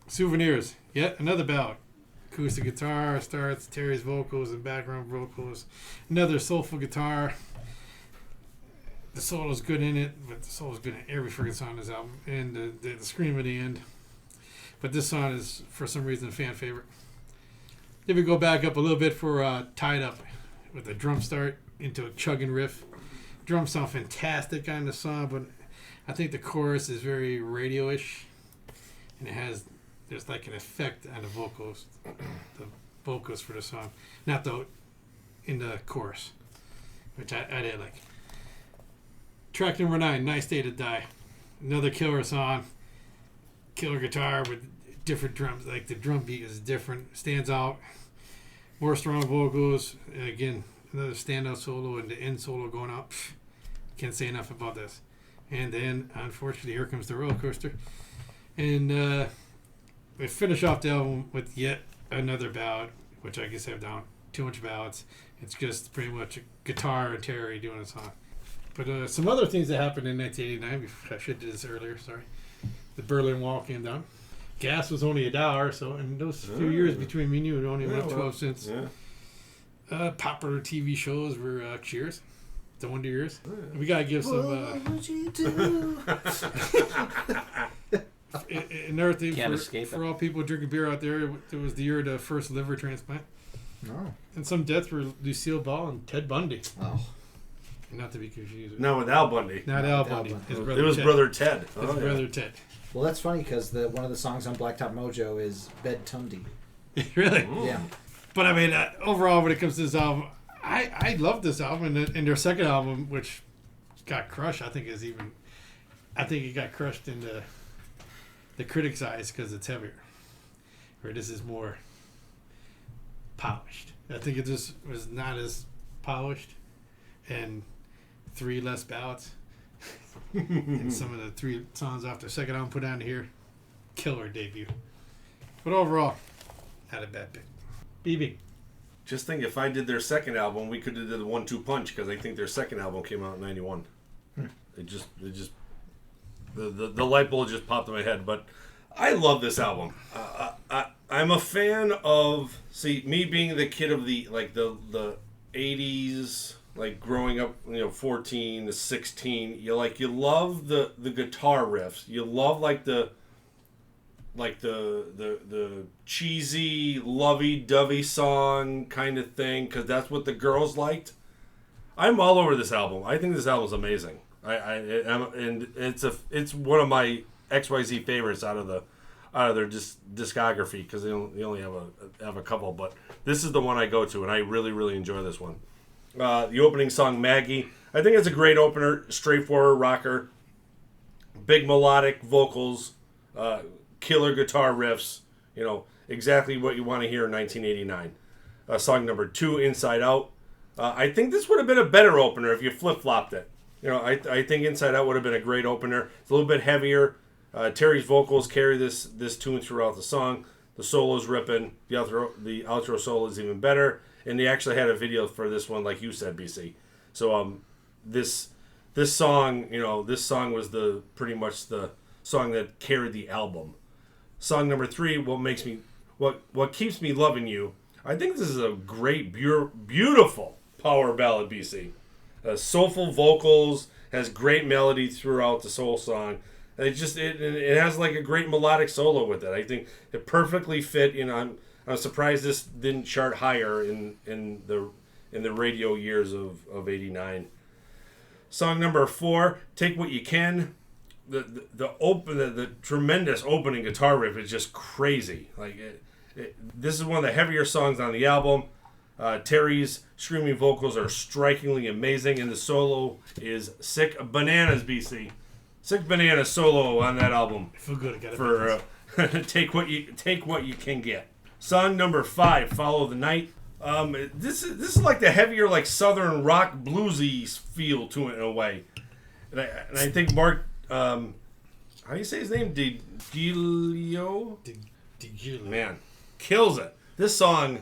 Souvenirs. Yet another ballad. Acoustic guitar starts, Terry's vocals and background vocals. Another soulful guitar. The solo's good in it, but the solo's good in every freaking song on this album. And the scream at the end. But this song is, for some reason, a fan favorite. Then we go back up a little bit for Tied Up with a drum start into a chugging riff. Drums sound fantastic on the song, but I think the chorus is very radio-ish. And there's like an effect on the vocals for the song. Not in the chorus, which I did like. Track number 9, Nice Day to Die. Another killer song. Killer guitar with different drums. Like the drum beat is different. Stands out. More strong vocals. And again, another standout solo and the end solo going up. Can't say enough about this. And then, unfortunately, here comes the roller coaster. And we finish off the album with yet another ballad, which I guess I have down. too much ballads. It's just pretty much a guitar and Terry doing a song. But some other things that happened in 1989, I should have did this earlier, sorry. The Berlin Wall came down. Gas was only $1, so in those few years between me and you, it only went up 12 cents. Yeah. Popular TV shows were Cheers, The Wonder Years. We gotta give some. What would you do? Another thing Can't escape for all people drinking beer out there, it was the year of the first liver transplant. No. And some deaths were Lucille Ball and Ted Bundy. Oh. Not to be confused. No, with Al Bundy. Not Al Al Bundy. Bundy. His It brother was Ted. Brother Ted. His Oh, yeah. brother Ted. Well, that's funny because one of the songs on Blacktop Mojo is Bed Tundy. Really? Yeah. But I mean, overall, when it comes to this album, I love this album, and their second album, which got crushed, I think it got crushed in the critics' eyes because it's heavier. Where this is more polished. I think it just was not as polished, and 3 less ballads. And some of the 3 songs off their second album put on here, killer debut. But overall, not a bad pick. BB. Just think if I did their second album, we could have did the 1-2 punch because I think their second album came out in 91. It just the light bulb just popped in my head. But I love this album. I'm a fan of me being the kid of the 80s, like growing up, 14 to 16. You love the guitar riffs. You love the cheesy lovey-dovey song kind of thing because that's what the girls liked. I'm all over this album. I think this album's amazing. And it's one of my XYZ favorites out of their discography because they only have a couple, but this is the one I go to, and I really, really enjoy this one. The opening song, Maggie, I think it's a great opener, straightforward rocker, big melodic vocals, killer guitar riffs, exactly what you want to hear in 1989. Song number 2, Inside Out. I think this would have been a better opener if you flip-flopped it. I think Inside Out would have been a great opener. It's a little bit heavier. Terry's vocals carry this tune throughout the song. The solo's ripping. The outro solo is even better. And they actually had a video for this one, like you said, BC. So this song, this song was pretty much the song that carried the album. Song number 3, what keeps me loving you. I think this is a great, beautiful power ballad, BC. Soulful vocals, has great melody throughout the soul song. It has like a great melodic solo with it. I think it perfectly fit. I'm surprised this didn't chart higher in the radio years of '89. Song number 4, Take What You Can. The tremendous opening guitar riff is just crazy. This is one of the heavier songs on the album. Terry's screaming vocals are strikingly amazing, and the solo is sick bananas, BC. Sick bananas solo on that album. I feel good. I got For take what you can get. Song number 5, Follow the Night. This is like the heavier, like southern rock bluesy feel to it in a way, and I think Mark, how do you say his name? DiGilio? Man, kills it. This song,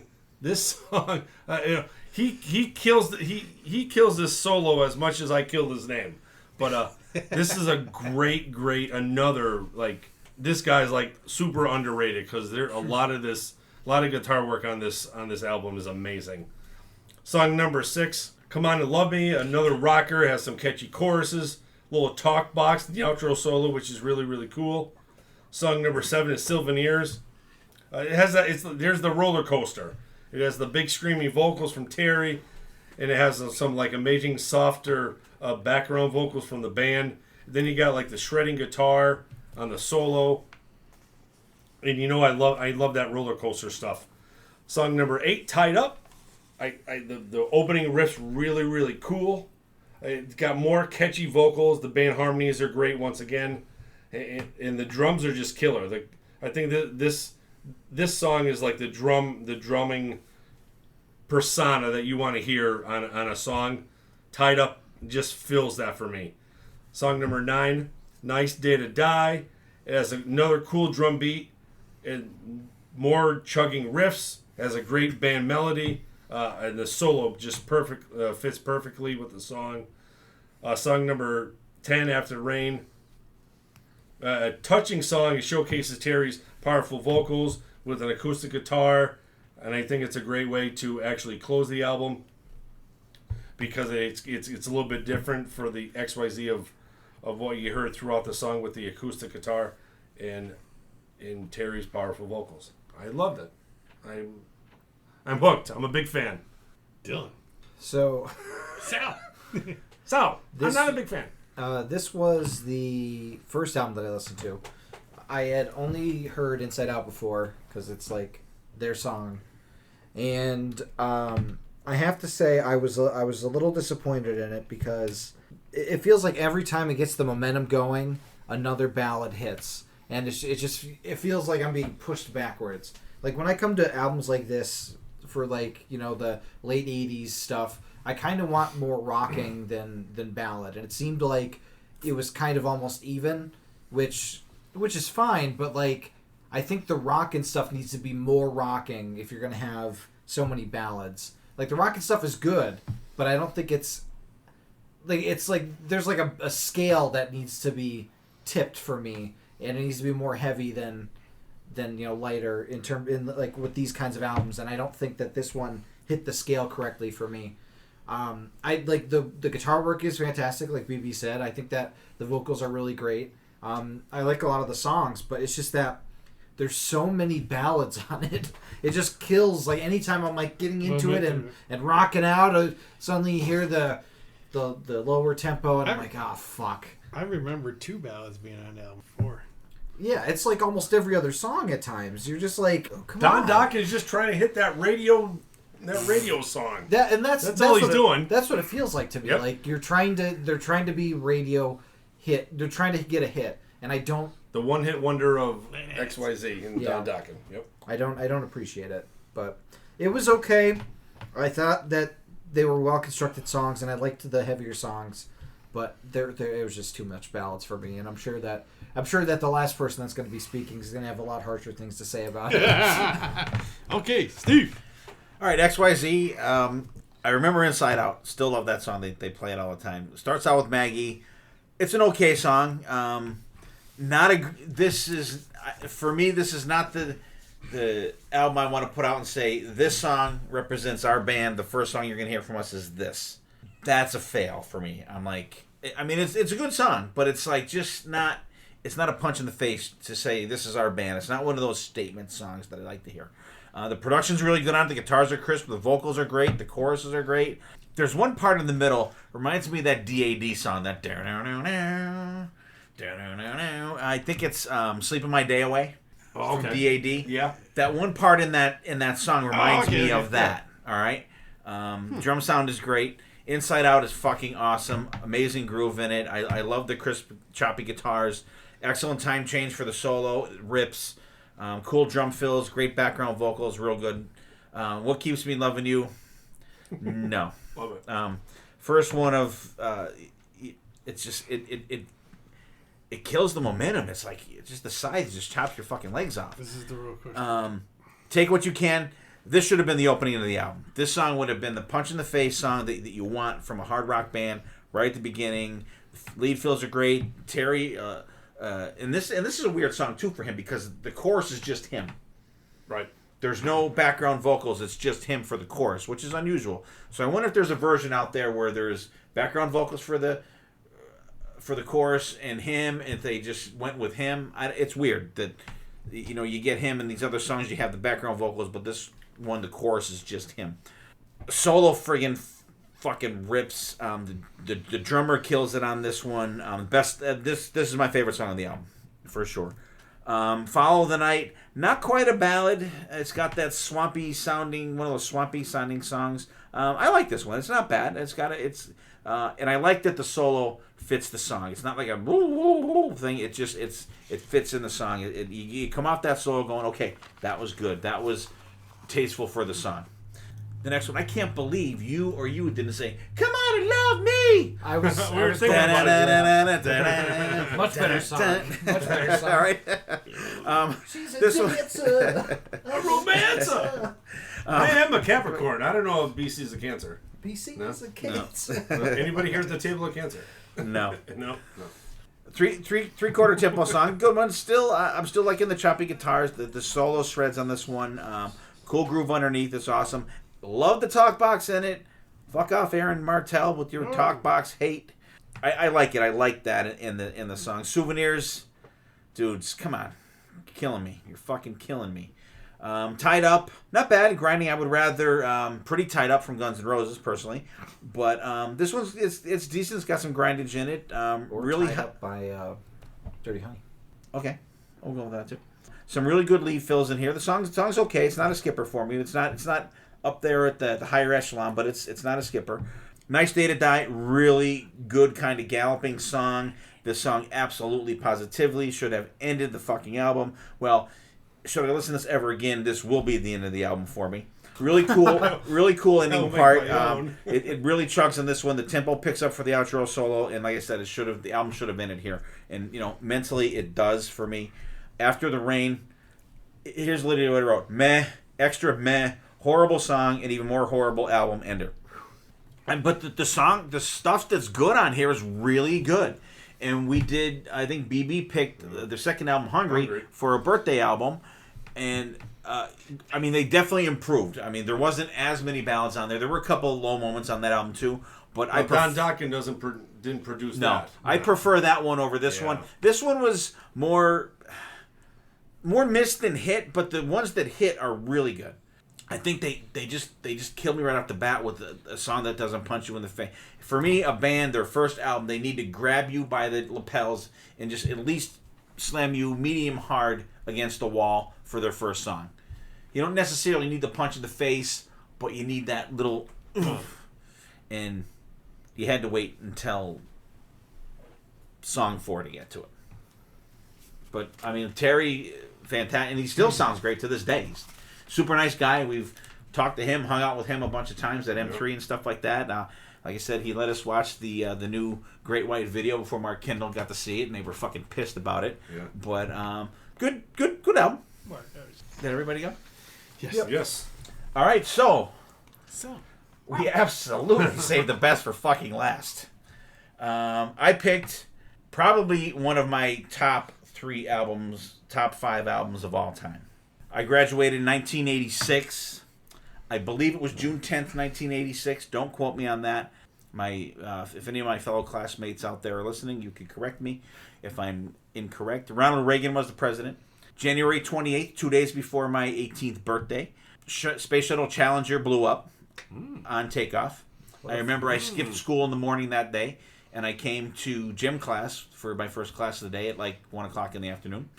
he kills this solo as much as I killed his name. But this is a great another, like, this guy's like super underrated because there a lot of guitar work on this album is amazing. Song number 6, Come On and Love Me, another rocker, has some catchy choruses, little talk box, the outro solo, which is really, really cool. Song number 7 is Souvenirs. There's the roller coaster. It has the big screaming vocals from Terry, and it has some like amazing softer background vocals from the band. Then you got like the shredding guitar on the solo, and I love that roller coaster stuff. Song number 8, Tied Up. The opening riff's really, really cool. It's got more catchy vocals. The band harmonies are great once again, and the drums are just killer. I think this song is like the drumming persona that you want to hear on a song. Tied Up just fills that for me. Song number 9, Nice Day to Die. It has another cool drum beat and more chugging riffs. It has a great band melody. and the solo just fits perfectly with the song. Song number 10, After Rain. A touching song. It showcases Terry's powerful vocals with an acoustic guitar, and I think it's a great way to actually close the album because it's a little bit different for the XYZ of what you heard throughout the song with the acoustic guitar and in Terry's powerful vocals. I loved it. I'm hooked. I'm a big fan. Dylan. So, So, This- I'm not a big fan. this was the first album that I listened to. I had only heard Inside Out before because it's like their song, and I have to say I was a little disappointed in it because it feels like every time it gets the momentum going, another ballad hits, and it feels like I'm being pushed backwards. Like when I come to albums like this for like the late '80s stuff, I kind of want more rocking than ballad, and it seemed like it was kind of almost even, which is fine, but like I think the rockin' stuff needs to be more rocking if you're gonna have so many ballads. Like the rockin' stuff is good, but I don't think it's like there's like a scale that needs to be tipped for me, and it needs to be more heavy than lighter in like with these kinds of albums, and I don't think that this one hit the scale correctly for me. I like the guitar work is fantastic, like BB said. I think that the vocals are really great. I like a lot of the songs, but it's just that there's so many ballads on it. It just kills. Like anytime I'm like getting into it and rocking out, suddenly you hear the lower tempo, and I'm like, oh fuck. I remember 2 ballads being on the album before. Yeah, it's like almost every other song at times. You're just like, oh, come Don on. Doc is just trying to hit that radio song. That's all he's what doing. That's what it feels like to me. Yep. Like they're trying to be radio hit. They're trying to get a hit, and I don't. The one-hit wonder of XYZ and Yeah. Don Dokken. Yep. I don't appreciate it, but it was okay. I thought that they were well constructed songs, and I liked the heavier songs, but there was just too much ballads for me, and I'm sure that the last person that's going to be speaking is going to have a lot harsher things to say about it. Okay, Steve. All right, XYZ. I remember Inside Out. Still love that song. They play it all the time. Starts out with Maggie. It's an okay song. For me. This is not the album I want to put out and say this song represents our band. The first song you're gonna hear from us is this. That's a fail for me. I'm like, I mean, it's a good song, but it's like just not. It's not a punch in the face to say this is our band. It's not one of those statement songs that I like to hear. The production's really good on it. The guitars are crisp. The vocals are great. The choruses are great. There's one part in the middle reminds me of that DAD song. That I think it's "Sleeping My Day Away" from DAD. Yeah. That one part in that song reminds me of okay. that. All right. Drum sound is great. Inside Out is fucking awesome. Amazing groove in it. I love the crisp, choppy guitars. Excellent time change for the solo. It rips. Cool drum fills. Great background vocals. Real good. What Keeps Me Loving You? No. Love it. First one of it's just it kills the momentum. It's like it's just the sides just chops your fucking legs off. This is the real question. Take What You Can. This should have been the opening of the album. This song would have been the punch in the face song that you want from a hard rock band right at the beginning. Lead fills are great. Terry, and this is a weird song too for him because the chorus is just him. Right. There's no background vocals. It's just him for the chorus, which is unusual. So I wonder if there's a version out there where there's background vocals for the chorus and him, and if they just went with him. It's weird that you get him in these other songs. You have the background vocals, but this one, the chorus is just him. Solo friggin' fucking rips. The drummer kills it on this one. This is my favorite song on the album for sure. Follow the Night, not quite a ballad. It's got that swampy sounding, one of those swampy sounding songs. I like this one. It's not bad. And I like that the solo fits the song. It's not like a thing. It fits in the song. You come off that solo going, okay, that was good. That was tasteful for the song. The next one, I can't believe you didn't say, "Come on and love me." I was We were thinking about it. Much better song. Much better song. All right. She's a This one- dancer. A romancer. I am a Capricorn. I don't know if BC's a Cancer. BC No. is a cancer. Anybody here at the table a Cancer? No. No. Three-quarter tempo song. Good one. Still, I'm still liking the choppy guitars, the solo shreds on this one. Cool groove underneath. It's awesome. Love the talk box in it. Fuck off, Aaron Martell, with your talk box hate. I like it. I like that in the song. Souvenirs, dudes, come on, you're killing me. You're fucking killing me. Tied Up, not bad. Grinding, I would rather Pretty Tied Up from Guns N' Roses personally, but this one's it's decent. It's got some grindage in it. Or Really Tied Up by Dirty Honey. Okay, I'll go with that too. Some really good lead fills in here. The song's okay. It's not a skipper for me. It's not up there at the higher echelon, but it's not a skipper. Nice Day to Die, really good kind of galloping song. This song absolutely positively should have ended the fucking album. Well, should I listen to this ever again, this will be the end of the album for me. Really cool ending I'll make part. my own. It really chugs in this one. The tempo picks up for the outro solo, and like I said, the album should have ended here. And mentally it does for me. After the Rain, here's literally what I wrote: meh, extra meh, horrible song, and even more horrible album ender. But the stuff that's good on here is really good. And we did, I think BB picked their second album, Hungry, for a birthday album. And, they definitely improved. There wasn't as many ballads on there. There were a couple of low moments on that album, too. But Don Dokken didn't produce that. I prefer that one over this one. This one was more missed than hit, but the ones that hit are really good. I think they just killed me right off the bat with a song that doesn't punch you in the face. For me, a band, their first album, they need to grab you by the lapels and just at least slam you medium hard against the wall for their first song. You don't necessarily need the punch in the face, but you need that little oomph. And you had to wait until song 4 to get to it. But, Terry, fantastic, and he still sounds great to this day. He's super nice guy. We've talked to him, hung out with him a bunch of times at M3 and stuff like that. Like I said, he let us watch the new Great White video before Mark Kendall got to see it, and they were fucking pissed about it. Yeah. But good album. Did everybody go? Yes. Yep. Yes. All right, so we absolutely saved the best for fucking last. I picked probably one of my top 5 albums of all time. I graduated in 1986. I believe it was June 10th, 1986. Don't quote me on that. If any of my fellow classmates out there are listening, you can correct me if I'm incorrect. Ronald Reagan was the president. January 28th, 2 days before my 18th birthday, Space Shuttle Challenger blew up on takeoff. I remember I skipped school in the morning that day, and I came to gym class for my first class of the day at like 1 o'clock in the afternoon.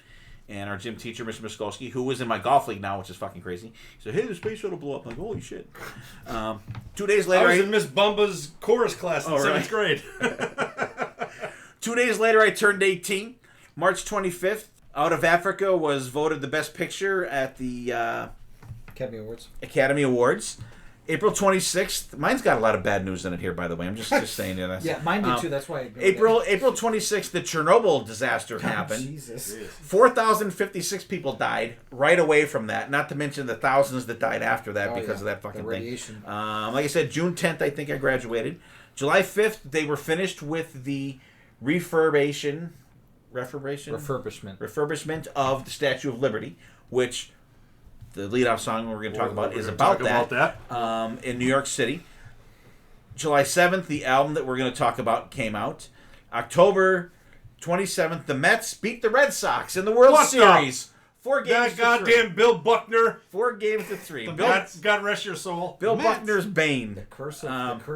And our gym teacher, Mr. Muskowski, who was in my golf league now, which is fucking crazy, he said, "Hey, the space shuttle blew up." I'm like, holy shit. 2 days later... I was in Miss Bumba's chorus class in 7th grade. 2 days later, I turned 18. March 25th, Out of Africa was voted the best picture at the Academy Awards. April 26th, mine's got a lot of bad news in it here, by the way. I'm just saying that. Yeah, mine did too. That's why. April 26th, the Chernobyl disaster happened. Jesus. 4,056 people died right away from that. Not to mention the thousands that died after that because of that fucking radiation. thing. Like I said, June 10th, I think I graduated. July 5th, they were finished with the refurbishment of the Statue of Liberty, which the lead-off song we're going to talk about is about that. In New York City. July 7th, the album that we're going to talk about came out. October 27th, the Mets beat the Red Sox in the World Series. 4 games to 3. Goddamn Bill Buckner. 4 games to 3. God rest your soul. Bill Buckner's Bane. The curse of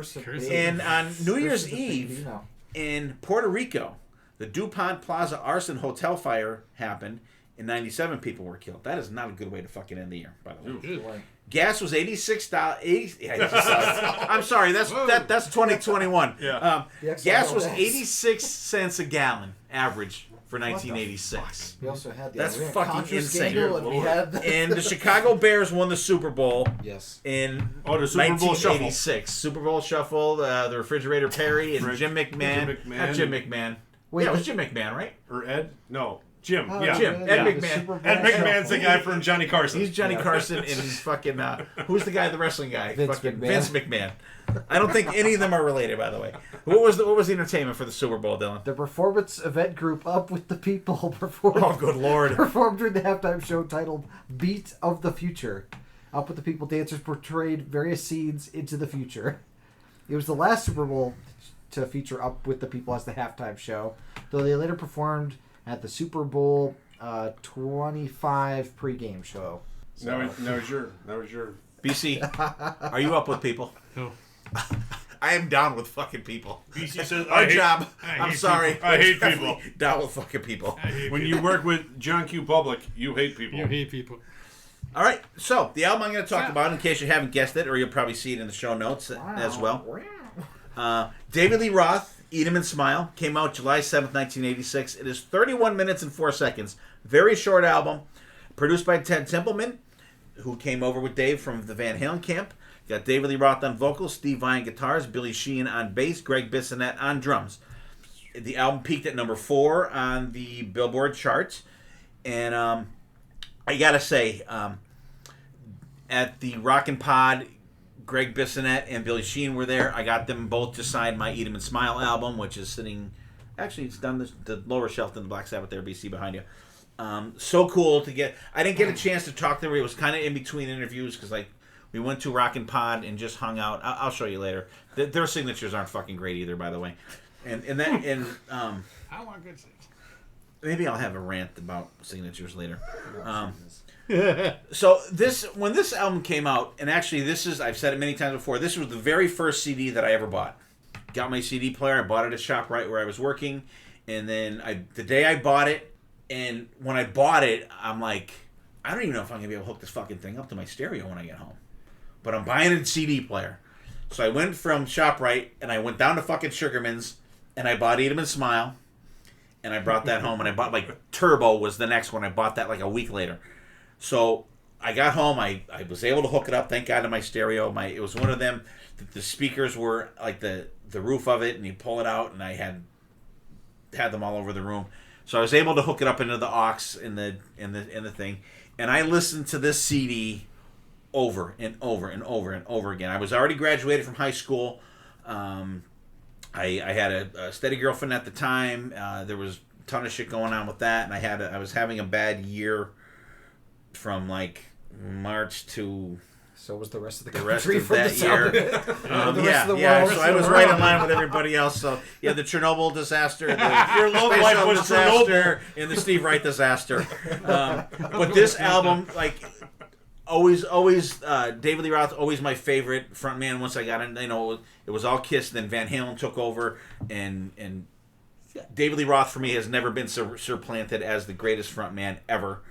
And on New Year's Eve in Puerto Rico, the DuPont Plaza arson hotel fire happened, and 97 people were killed. That is not a good way to fucking end the year, by the way. Gas was $86. I'm sorry, that's 2021. Yeah. Gas was 86 cents a gallon average for 1986. We also had the That's Iran fucking Contra insane. scandal, and we had And the Chicago Bears won the Super Bowl. Yes. In the Super Bowl 1986. Super Bowl Shuffle, the Refrigerator Perry, and Jim McMahon. Not Jim McMahon. Wait, Yeah, it was Jim McMahon, right? Or Ed? No, Jim. Oh, yeah, Jim. Ed McMahon. Super Bowl Ed McMahon's the shuffle. guy from Johnny Carson. He's Johnny Carson and he's fucking who's the guy, the wrestling guy? Vince Fucking McMahon. Vince McMahon. I don't think any of them are related, by the way. What was the entertainment for the Super Bowl, Dylan? The performance event group Up With the People performed, Oh, good lord. performed during the halftime show titled Beat of the Future. Up With the People dancers portrayed various scenes into the future. It was the last Super Bowl to feature Up With the People as the halftime show, though they later performed at the Super Bowl 25 pregame show. That was your. BC, are you up with people? No. I am down with fucking people. BC says, Our job. I I'm hate sorry. people. I hate Definitely people. Down with fucking people. When you work with John Q. Public, you hate people. You hate people. All right, so the album I'm going to talk about, in case you haven't guessed it, or you'll probably see it in the show notes as well. David Lee Roth, Eat 'Em and Smile, came out July 7th, 1986. It is 31 minutes and 4 seconds. Very short album. Produced by Ted Templeman, who came over with Dave from the Van Halen camp. You got David Lee Roth on vocals, Steve Vai on guitars, Billy Sheehan on bass, Greg Bissonette on drums. The album peaked at number 4 on the Billboard charts. And I got to say, at the Rockin' Pod, Greg Bissonette and Billy Sheehan were there. I got them both to sign my Eat 'Em and Smile album, which is sitting... Actually, it's down the lower shelf than the Black Sabbath there, BC, behind you. So cool to get... I didn't get a chance to talk to them. It was kind of in between interviews because we went to Rockin' Pod and just hung out. I'll show you later. Their signatures aren't fucking great either, by the way. I want good things. maybe I'll have a rant about signatures later. So when this album came out, and actually I've said it many times before, this was the very first CD that I ever bought. Got my CD player, I bought it at Shop Wright where I was working, and then the day I bought it, and when I bought it, I'm like, I don't even know if I'm going to be able to hook this fucking thing up to my stereo when I get home. But I'm buying a CD player. So I went from Shop Wright, and I went down to fucking Sugarman's, and I bought Eat 'Em and Smile, and I brought that home, and I bought, Turbo was the next one. I bought that a week later. So I got home, I was able to hook it up, thank God, to my stereo. It was one of them, the speakers were the roof of it, and you pull it out, and I had them all over the room. So I was able to hook it up into the aux in the thing, and I listened to this CD over and over and over and over again. I was already graduated from high school. I had a steady girlfriend at the time. There was a ton of shit going on with that, and I was having a bad year from March to So was the rest of the the rest country of from that the sound year. of it. The rest of the yeah. world. So I was right in line with everybody else. So yeah, the Chernobyl disaster, Your love the life Space was disaster, and the Steve Wright disaster. But this album, always, David Lee Roth, always my favorite frontman. Once I got in, it was all Kiss. Then Van Halen took over, and David Lee Roth for me has never been supplanted as the greatest frontman ever.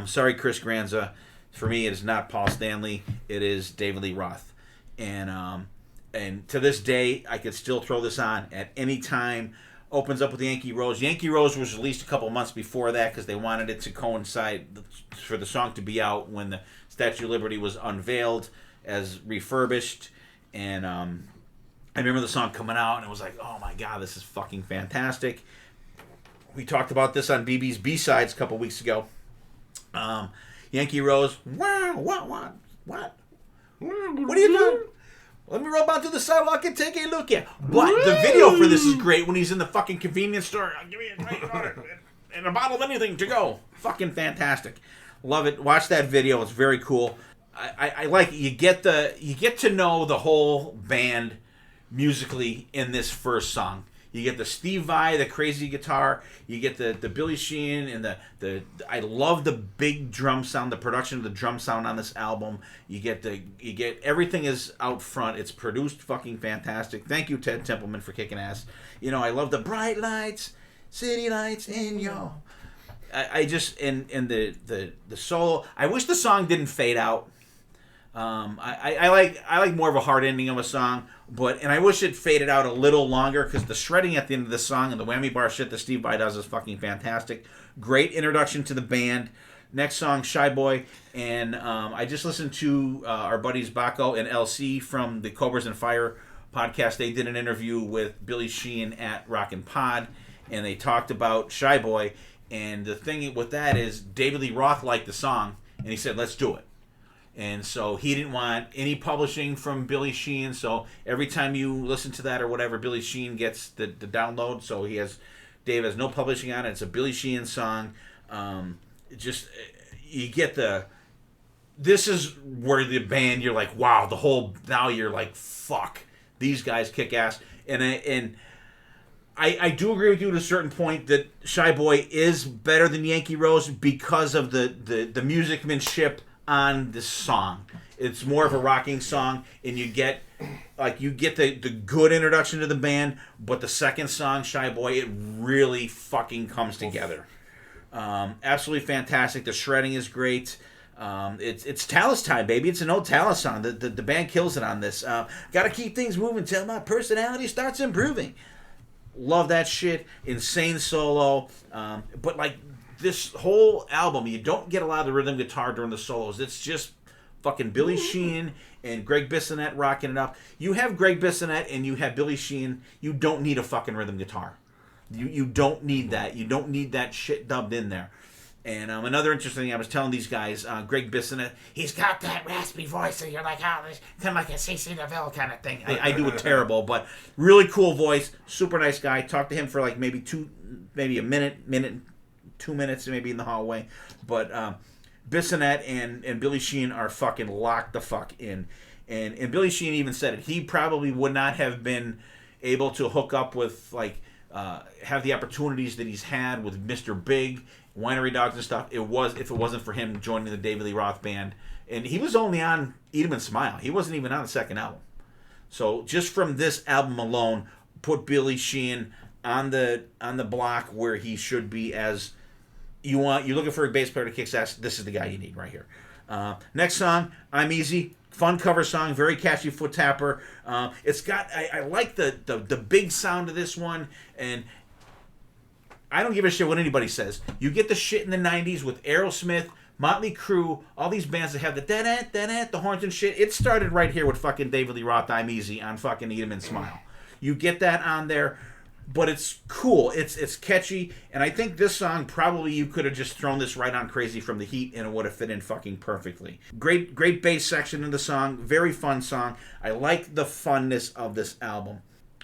Sorry, Chris Granza. For me, it is not Paul Stanley. It is David Lee Roth. And to this day, I could still throw this on at any time. Opens up with Yankee Rose. Yankee Rose was released a couple months before that because they wanted it to coincide for the song to be out when the Statue of Liberty was unveiled as refurbished. And I remember the song coming out, and it was like, oh my God, this is fucking fantastic. We talked about this on BB's B-Sides a couple weeks ago. Yankee Rose, wow, what? What are you doing? Let me roll out to the sidewalk and take a look at. But the video for this is great when he's in the fucking convenience store. Give me a drink and a bottle of anything to go. Fucking fantastic. Love it. Watch that video. It's very cool. I like it. You get to know the whole band musically in this first song. You get the Steve Vai, the crazy guitar. You get the Billy Sheehan and the I love the big drum sound, the production of the drum sound on this album. You get everything is out front. It's produced fucking fantastic. Thank you, Ted Templeman, for kicking ass. I love the bright lights, city lights in your. I just and the solo. I wish the song didn't fade out. I like more of a hard ending of a song, and I wish it faded out a little longer because the shredding at the end of the song and the whammy bar shit that Steve Vai does is fucking fantastic. Great introduction to the band. Next song, Shy Boy, and I just listened to our buddies Baco and LC from the Cobras and Fire podcast. They did an interview with Billy Sheehan at Rockin' Pod, and they talked about Shy Boy. And the thing with that is David Lee Roth liked the song, and he said, let's do it. And so he didn't want any publishing from Billy Sheehan. So every time you listen to that or whatever, Billy Sheehan gets the download. So Dave has no publishing on it. It's a Billy Sheehan song. You get this is where the band, you're like, wow, now you're like, fuck, these guys kick ass. And I do agree with you to a certain point that Shy Boy is better than Yankee Rose because of the musicmanship on this song. It's more of a rocking song, and you get the good introduction to the band, but the second song, Shy Boy, it really fucking comes together. Absolutely fantastic. The shredding is great. It's Talus time, baby. It's an old Talus song. The band kills it on this. Gotta keep things moving till my personality starts improving. Love that shit. Insane solo. But like this whole album, you don't get a lot of rhythm guitar during the solos. It's just fucking Billy Sheehan and Greg Bissonette rocking it up. You have Greg Bissonette and you have Billy Sheehan. You don't need a fucking rhythm guitar. You don't need that. You don't need that shit dubbed in there. And another interesting thing, I was telling these guys, Greg Bissonette, he's got that raspy voice, so you're like, oh, this kind of like a CC DeVille kind of thing. I do it terrible, but really cool voice, super nice guy. Talked to him for like maybe a minute, 2 minutes, maybe in the hallway. But Bissonette and Billy Sheehan are fucking locked the fuck in. And Billy Sheehan even said it. He probably would not have been able to hook up with, like, have the opportunities that he's had with Mr. Big, Winery Dogs and stuff. If it wasn't for him joining the David Lee Roth band. And he was only on Eat 'Em and Smile. He wasn't even on the second album. So just from this album alone, put Billy Sheehan on the block where he should be. As you're looking for a bass player to kick ass, this is the guy you need right here. Next song, I'm Easy. Fun cover song, very catchy foot tapper. It's got, I like the big sound of this one, and I don't give a shit what anybody says. You get the shit in the 90s with Aerosmith, Motley Crue, all these bands that have the da-da, the horns and shit. It started right here with fucking David Lee Roth, I'm Easy, on fucking Eat 'Em and Smile. You get that on there, but it's cool. It's catchy, and I think this song, probably you could have just thrown this right on Crazy from the Heat, and it would have fit in fucking perfectly. Great bass section in the song. Very fun song. I like the funness of this album.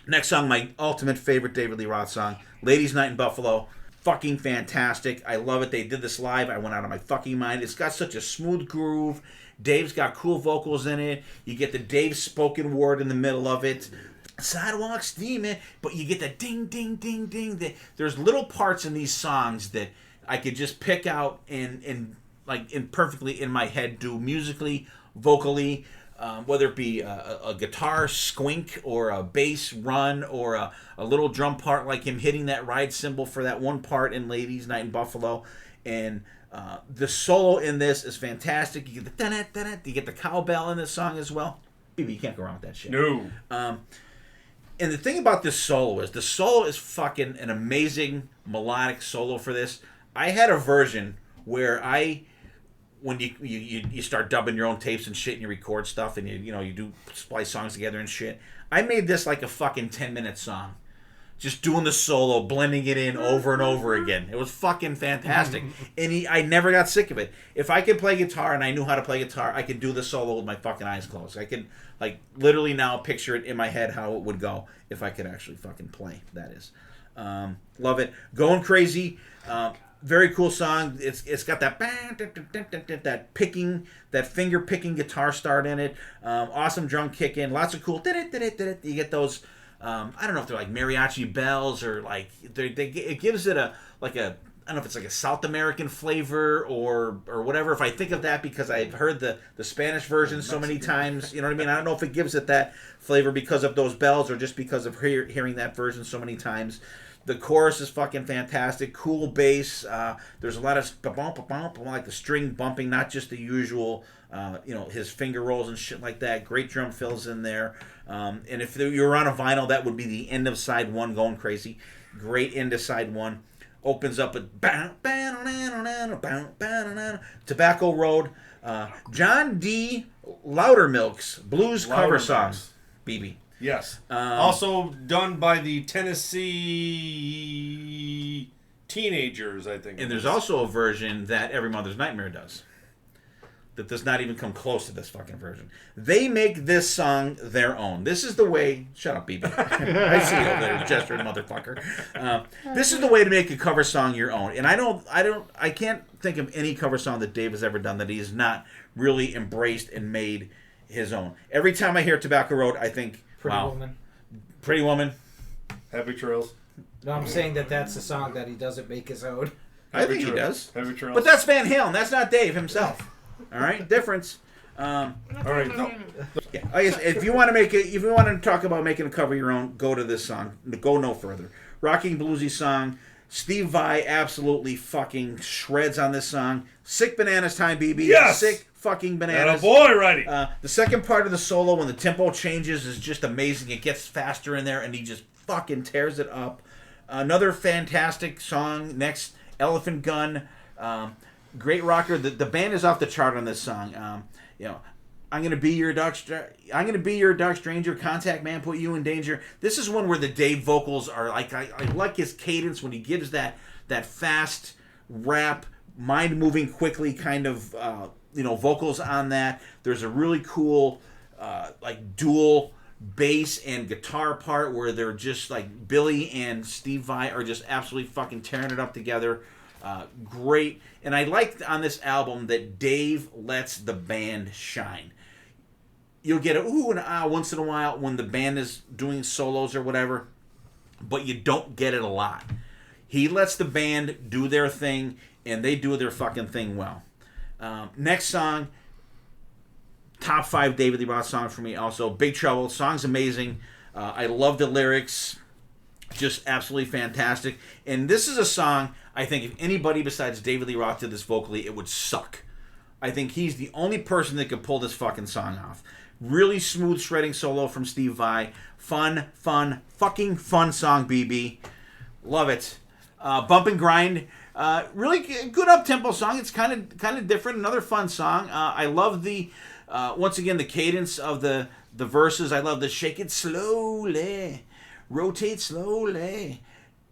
Next song, my ultimate favorite David Lee Roth song, Ladies Night in Buffalo. Fucking fantastic. I love it. They did this live. I went out of my fucking mind. It's got such a smooth groove. Dave's got cool vocals in it. You get the Dave spoken word in the middle of it. Sidewalk steaming, but you get the ding, ding, ding, ding. There's little parts in these songs that I could just pick out and perfectly in my head do musically, vocally, whether it be a guitar squink or a bass run or a little drum part like him hitting that ride cymbal for that one part in Ladies Night in Buffalo. And the solo in this is fantastic. You get the da-da-da-da, you get the cowbell in this song as well. Baby, you can't go wrong with that shit. No. And the thing about this solo is fucking an amazing melodic solo for this. I had a version where when you start dubbing your own tapes and shit and you record stuff and you do splice songs together and shit. I made this like a fucking 10-minute song. Just doing the solo, blending it in over and over again. It was fucking fantastic. And I never got sick of it. If I could play guitar and I knew how to play guitar, I could do the solo with my fucking eyes closed. I could, like, literally now picture it in my head how it would go if I could actually fucking play, that is. Love it. Going Crazy. Very cool song. It's got that picking, that finger picking guitar start in it. Awesome drum kick in. Lots of cool. You get those. I don't know if they're like mariachi bells or like it gives it a I don't know if it's like a South American flavor or whatever. If I think of that because I've heard the Spanish version so many times, you know what I mean? I don't know if it gives it that flavor because of those bells or just because of hearing that version so many times. The chorus is fucking fantastic. Cool bass. There's a lot of like the string bumping, not just the usual, his finger rolls and shit like that. Great drum fills in there. And if you were on a vinyl, that would be the end of side one, Going Crazy. Great end of side one. Opens up with Tobacco Road. John D. Loudermilk's blues cover song. BB. Yes. Also done by the Tennessee Teenagers, I think. And there's also a version that Every Mother's Nightmare does. That does not even come close to this fucking version. They make this song their own. This is the way... Shut up, BB. I see you over there, gesturing motherfucker. This is the way to make a cover song your own. And I can't think of any cover song that Dave has ever done that he has not really embraced and made his own. Every time I hear Tobacco Road, I think, Pretty wow. Woman. Pretty Woman. Happy Trails. No, I'm saying that's a song that he doesn't make his own. I think he does. Happy Trails. But that's Van Halen. That's not Dave himself. All right, difference. All right. No. Yeah. I guess if you want to talk about making a cover of your own, go to this song. Go no further. Rocking bluesy song. Steve Vai absolutely fucking shreds on this song. Sick Bananas time, BB. Yes! Sick fucking bananas. Boy, righty. The second part of the solo, when the tempo changes, is just amazing. It gets faster in there, and he just fucking tears it up. Another fantastic song. Next, Elephant Gun. Great rocker. The band is off the chart on this song. I'm gonna be your dark stranger. Contact man, put you in danger. This is one where the Dave vocals are like I like his cadence when he gives that fast rap, mind moving quickly kind of vocals on that. There's a really cool like dual bass and guitar part where they're just like Billy and Steve Vai are just absolutely fucking tearing it up together. Great. And I like on this album that Dave lets the band shine. You'll get a ooh and ah once in a while when the band is doing solos or whatever, but you don't get it a lot. He lets the band do their thing, and they do their fucking thing well. Next song, top 5 David Lee Roth song for me also. Big Trouble. Song's amazing. I love the lyrics. Just absolutely fantastic. And this is a song, I think if anybody besides David Lee Roth did this vocally, it would suck. I think he's the only person that could pull this fucking song off. Really smooth shredding solo from Steve Vai. Fun song, BB. Love it. Bump and Grind. Really good up-tempo song. It's kind of different. Another fun song. I love the, once again, the cadence of the verses. I love the shake it slowly. Rotate slowly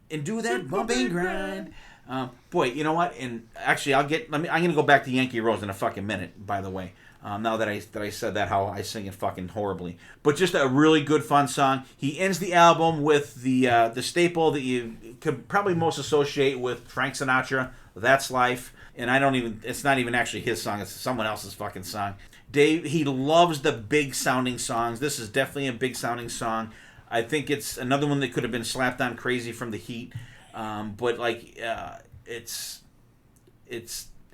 and do that bump and grind. Boy, you know what? And actually, I'm gonna go back to Yankee Rose in a fucking minute. By the way, now that I said that, how I sing it fucking horribly. But just a really good, fun song. He ends the album with the staple that you could probably most associate with Frank Sinatra. That's Life. And it's not even actually his song. It's someone else's fucking song. Dave, he loves the big sounding songs. This is definitely a big sounding song. I think it's another one that could have been slapped on Crazy from the Heat, but like it's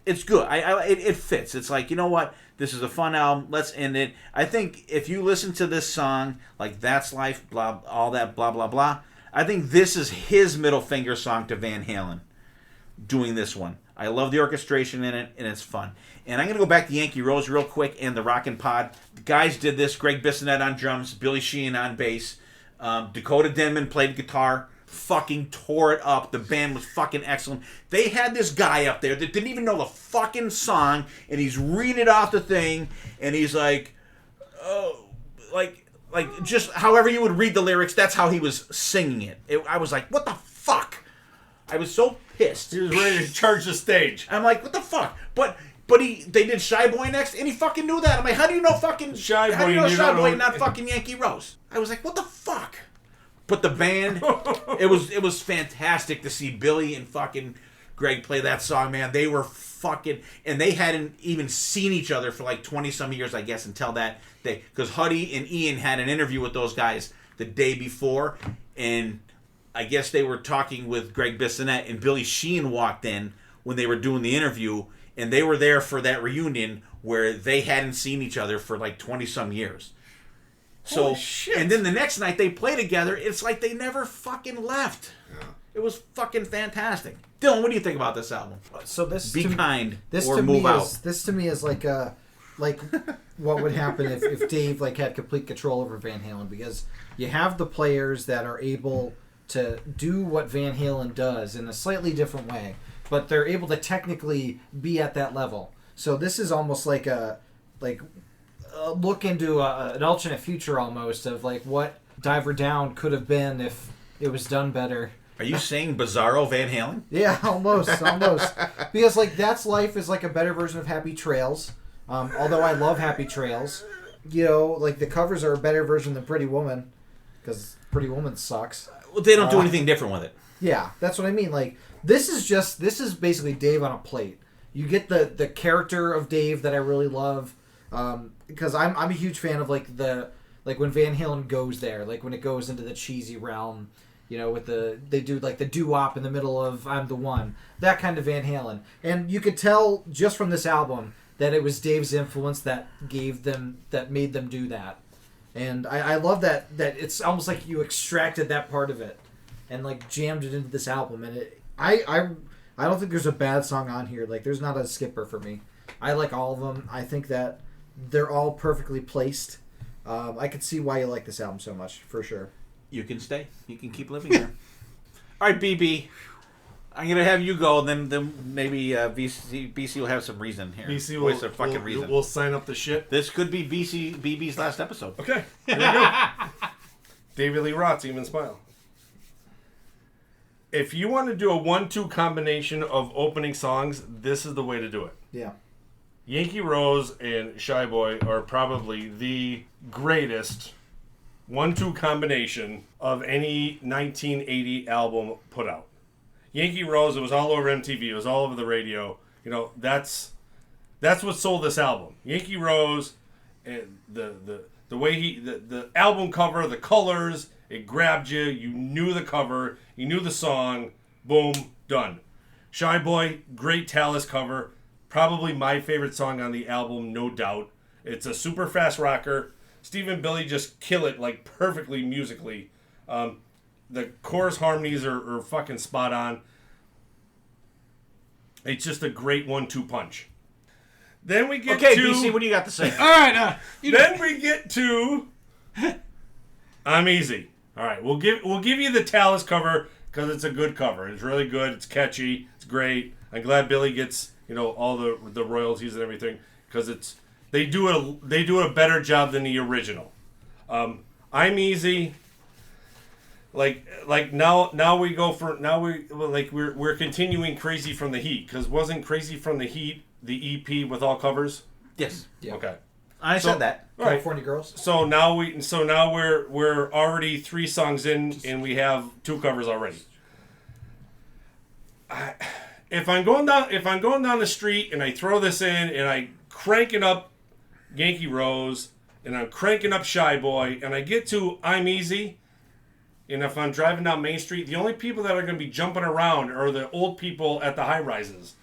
good. It fits. It's like, you know what? This is a fun album. Let's end it. I think if you listen to this song, like That's Life, blah, all that, blah blah blah. I think this is his middle finger song to Van Halen. Doing this one, I love the orchestration in it, and it's fun. And I'm gonna go back to Yankee Rose real quick and the Rockin' Pod. The guys did this. Greg Bissonette on drums, Billy Sheehan on bass. Dakota Denman played guitar, fucking tore it up. The band was fucking excellent. They had this guy up there that didn't even know the fucking song, and he's reading it off the thing, and he's like, oh, like just however you would read the lyrics, that's how he was singing it. I was like, what the fuck? I was so pissed. He was ready to charge the stage. I'm like, what the fuck? But they did Shy Boy next, and he fucking knew that. I'm like, how do you know fucking Shy Boy? How do you know Shy Boy, not fucking Yankee Rose? I was like, what the fuck? But the band, it was fantastic to see Billy and fucking Greg play that song, man. They were fucking, and they hadn't even seen each other for like 20 some years, I guess, until that day. Because Huddy and Ian had an interview with those guys the day before, and I guess they were talking with Greg Bissonette, and Billy Sheehan walked in when they were doing the interview. And they were there for that reunion where they hadn't seen each other for like 20 some years. So, holy shit. And then the next night they play together. It's like they never fucking left. Yeah. It was fucking fantastic. Dylan, what do you think about this album? So this Be to kind this or to move me out. This to me is like what would happen if Dave like had complete control over Van Halen, because you have the players that are able to do what Van Halen does in a slightly different way, but they're able to technically be at that level. So this is almost like a look into an alternate future almost of like what Diver Down could have been if it was done better. Are you saying Bizarro Van Halen? Yeah, almost. Because, like, That's Life is, like, a better version of Happy Trails. Although I love Happy Trails. You know, like, the covers are a better version than Pretty Woman. Because Pretty Woman sucks. Well, they don't do anything different with it. Yeah, that's what I mean. Like, this is basically Dave on a plate. You get the character of Dave that I really love. Because I'm a huge fan of, like, when Van Halen goes there. Like, when it goes into the cheesy realm. You know, they do like the doo-wop in the middle of I'm the One. That kind of Van Halen. And you could tell just from this album that it was Dave's influence that made them do that. And I love that it's almost like you extracted that part of it and like jammed it into this album. And I don't think there's a bad song on here. Like, there's not a skipper for me. I like all of them. I think that they're all perfectly placed. I could see why you like this album so much, for sure. You can stay. You can keep living here. All right, BB. I'm gonna have you go, and then maybe BC will have some reason here. BC Voice a fucking reason. We'll sign up the shit. This could be BB's last episode. Okay, there we go. David Lee Roth, Even Smile. If you want to do a 1-2 combination of opening songs, this is the way to do it. Yeah. Yankee Rose and Shy Boy are probably the greatest 1-2 combination of any 1980 album put out. Yankee Rose, it was all over MTV, it was all over the radio. You know, that's what sold this album. Yankee Rose, and the way the album cover, the colors, it grabbed you. You knew the cover, you knew the song. Boom, done. Shy Boy, great Talus cover, probably my favorite song on the album, no doubt. It's a super fast rocker. Steve and Billy just kill it like perfectly musically. The chorus harmonies are fucking spot on. It's just a great 1-2 punch. Then we get Okay, to... BC, what do you got to say? All right. Then we get to... I'm Easy. All right, we'll give you the Talus cover because it's a good cover. It's really good. It's catchy. It's great. I'm glad Billy gets all the royalties and everything because it's... They do a better job than the original. I'm Easy. Like now we're continuing Crazy from the Heat because wasn't Crazy from the Heat the EP with all covers? Yes. Yeah. Okay. I said that. All right. California Girls. So now we're already 3 songs in and we have 2 covers already. If I'm going down the street and I throw this in and I crank it up Yankee Rose, and I'm cranking up Shy Boy, and I get to I'm Easy, and if I'm driving down Main Street, the only people that are going to be jumping around are the old people at the high rises.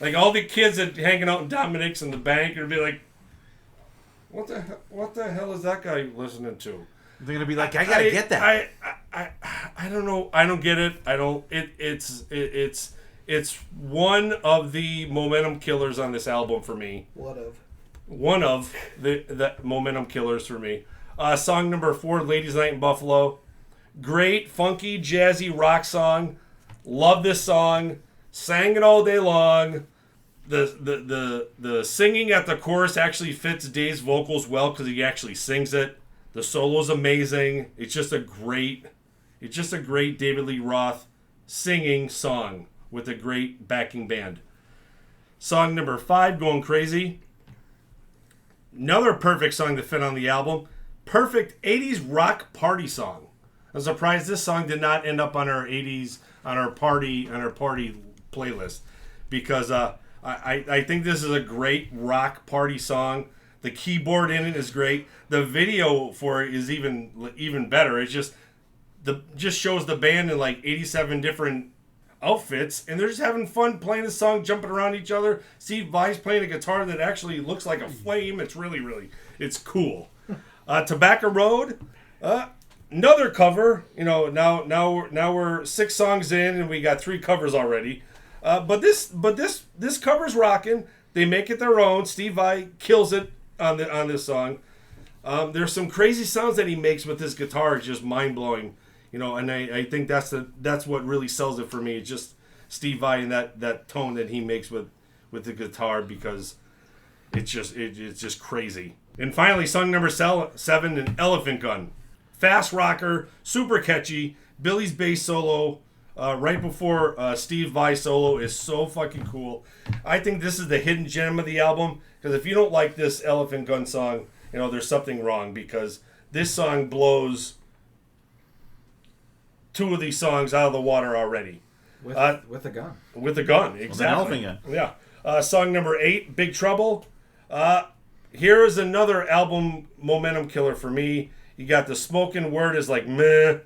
Like all the kids that hanging out in Dominic's in the bank are be like, what the hell is that guy listening to? They're going to be like, I got to get that. I don't know. I don't get it. I don't. It's one of the momentum killers on this album for me. One of the momentum killers for me. Song number 4, Ladies Night in Buffalo. Great, funky, jazzy rock song. Love this song. Sang it all day long. The singing at the chorus actually fits Dave's vocals well because he actually sings it. The solo's amazing. It's just a great David Lee Roth singing song with a great backing band. Song number 5, Going Crazy. Another perfect song to fit on the album. Perfect 80s rock party song. I'm surprised this song did not end up on our 80s on our party playlist because I think this is a great rock party song. The keyboard in it is great. The video for it is even better. It's just shows the band in like 87 different outfits, and they're just having fun playing the song, jumping around each other. Steve Vai's playing a guitar that actually looks like a flame. It's really it's cool. Tobacco Road, another cover. Now we're 6 songs in, and we got 3 covers already. But this cover's rocking. They make it their own. Steve Vai kills it on this song. There's some crazy sounds that he makes with his guitar. It's just mind blowing. And I think that's what really sells it for me. It's just Steve Vai and that tone that he makes with the guitar because it's just crazy. And finally, song number 7, An Elephant Gun. fast rocker, super catchy. Billy's bass solo right before Steve Vai solo is so fucking cool. I think this is the hidden gem of the album, because if you don't like this Elephant Gun song, you know, there's something wrong, because this song blows two of these songs out of the water already. With a gun. With the gun, exactly. Elephant Gun. Yeah. Song number 8, Big Trouble. Here is another album momentum killer for me. You got the spoken word is like meh.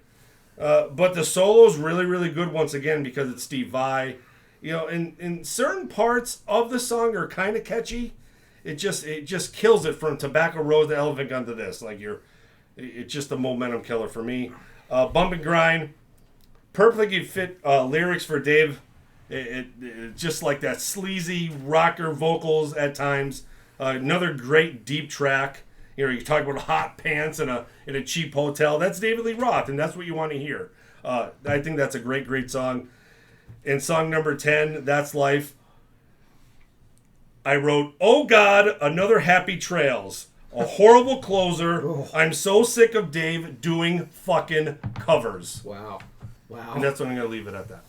But the solo's really, really good once again because it's Steve Vai. You know, in certain parts of the song are kind of catchy. It just kills it from Tobacco Road to Elephant Gun to this. Like it's just a momentum killer for me. Bump and Grind. Perfectly fit lyrics for Dave. It just like that sleazy rocker vocals at times. Another great deep track. You know, you talk about hot pants in a cheap hotel. That's David Lee Roth, and that's what you want to hear. I think that's a great, great song. And song number 10, That's Life. I wrote, "Oh God, another Happy Trails. A horrible closer. I'm so sick of Dave doing fucking covers." Wow. And that's what I'm going to leave it at that.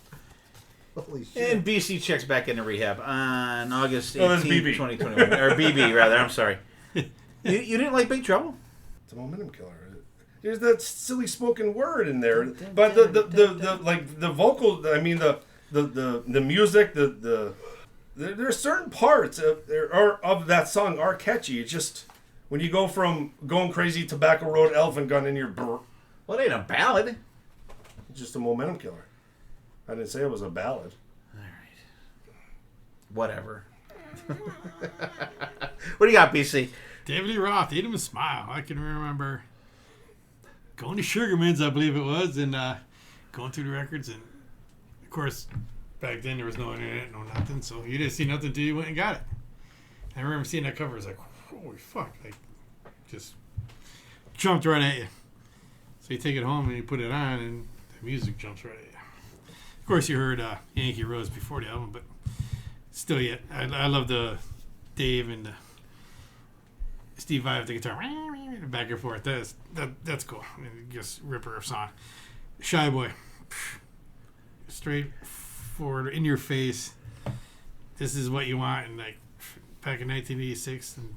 Holy shit. And BC checks back into rehab on August Oh, that's 18th, BB. 2021. Or BB, rather. I'm sorry. You didn't like Big Trouble? It's a momentum killer. There's that silly spoken word in there, but the like the vocal. I mean the music. There's certain parts of that song are catchy. It's just when you go from Going Crazy, Tobacco Road, Elephant Gun, and you're Well, it ain't a ballad. it's just a momentum killer. I didn't say it was a ballad. All right. Whatever. What do you got, BC? David Lee Roth, Eat 'em and Smile. I can remember going to Sugarman's, I believe it was, and going through the records. And, of course, back then there was no internet, no nothing, so you didn't see nothing until you went and got it. I remember seeing that cover. I was like, holy fuck. Like, just jumped right at you. So you take it home and you put it on, and the music jumps right at you. Of course, you heard Yankee Rose before the album, but still, yet I love the Dave and the Steve Vai with the guitar, back and forth. That's cool. I mean, just ripper of song. Shy Boy, straight forward, in your face. This is what you want. And like back in 1986, and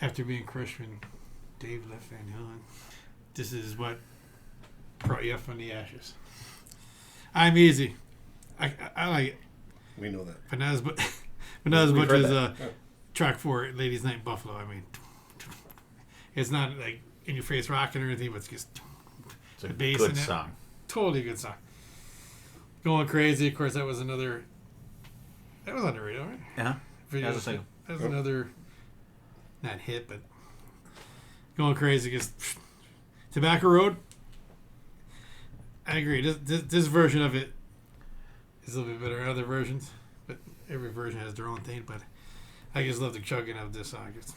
after being crushed when Dave left Van Halen, this is what brought you up from the ashes. I'm easy. I like it. We know that. But not as much as track 4, Ladies Night in Buffalo. I mean, it's not like in your face rocking or anything, but it's just It's a the bass good in it. song. Totally good song. Going Crazy, of course, that was underrated, right? Yeah. Video As a single. That was another, not hit, but Going Crazy. Just Tobacco Road. I agree. This version of it is a little bit better than other versions, but every version has their own thing. But I just love the chugging of this song. It's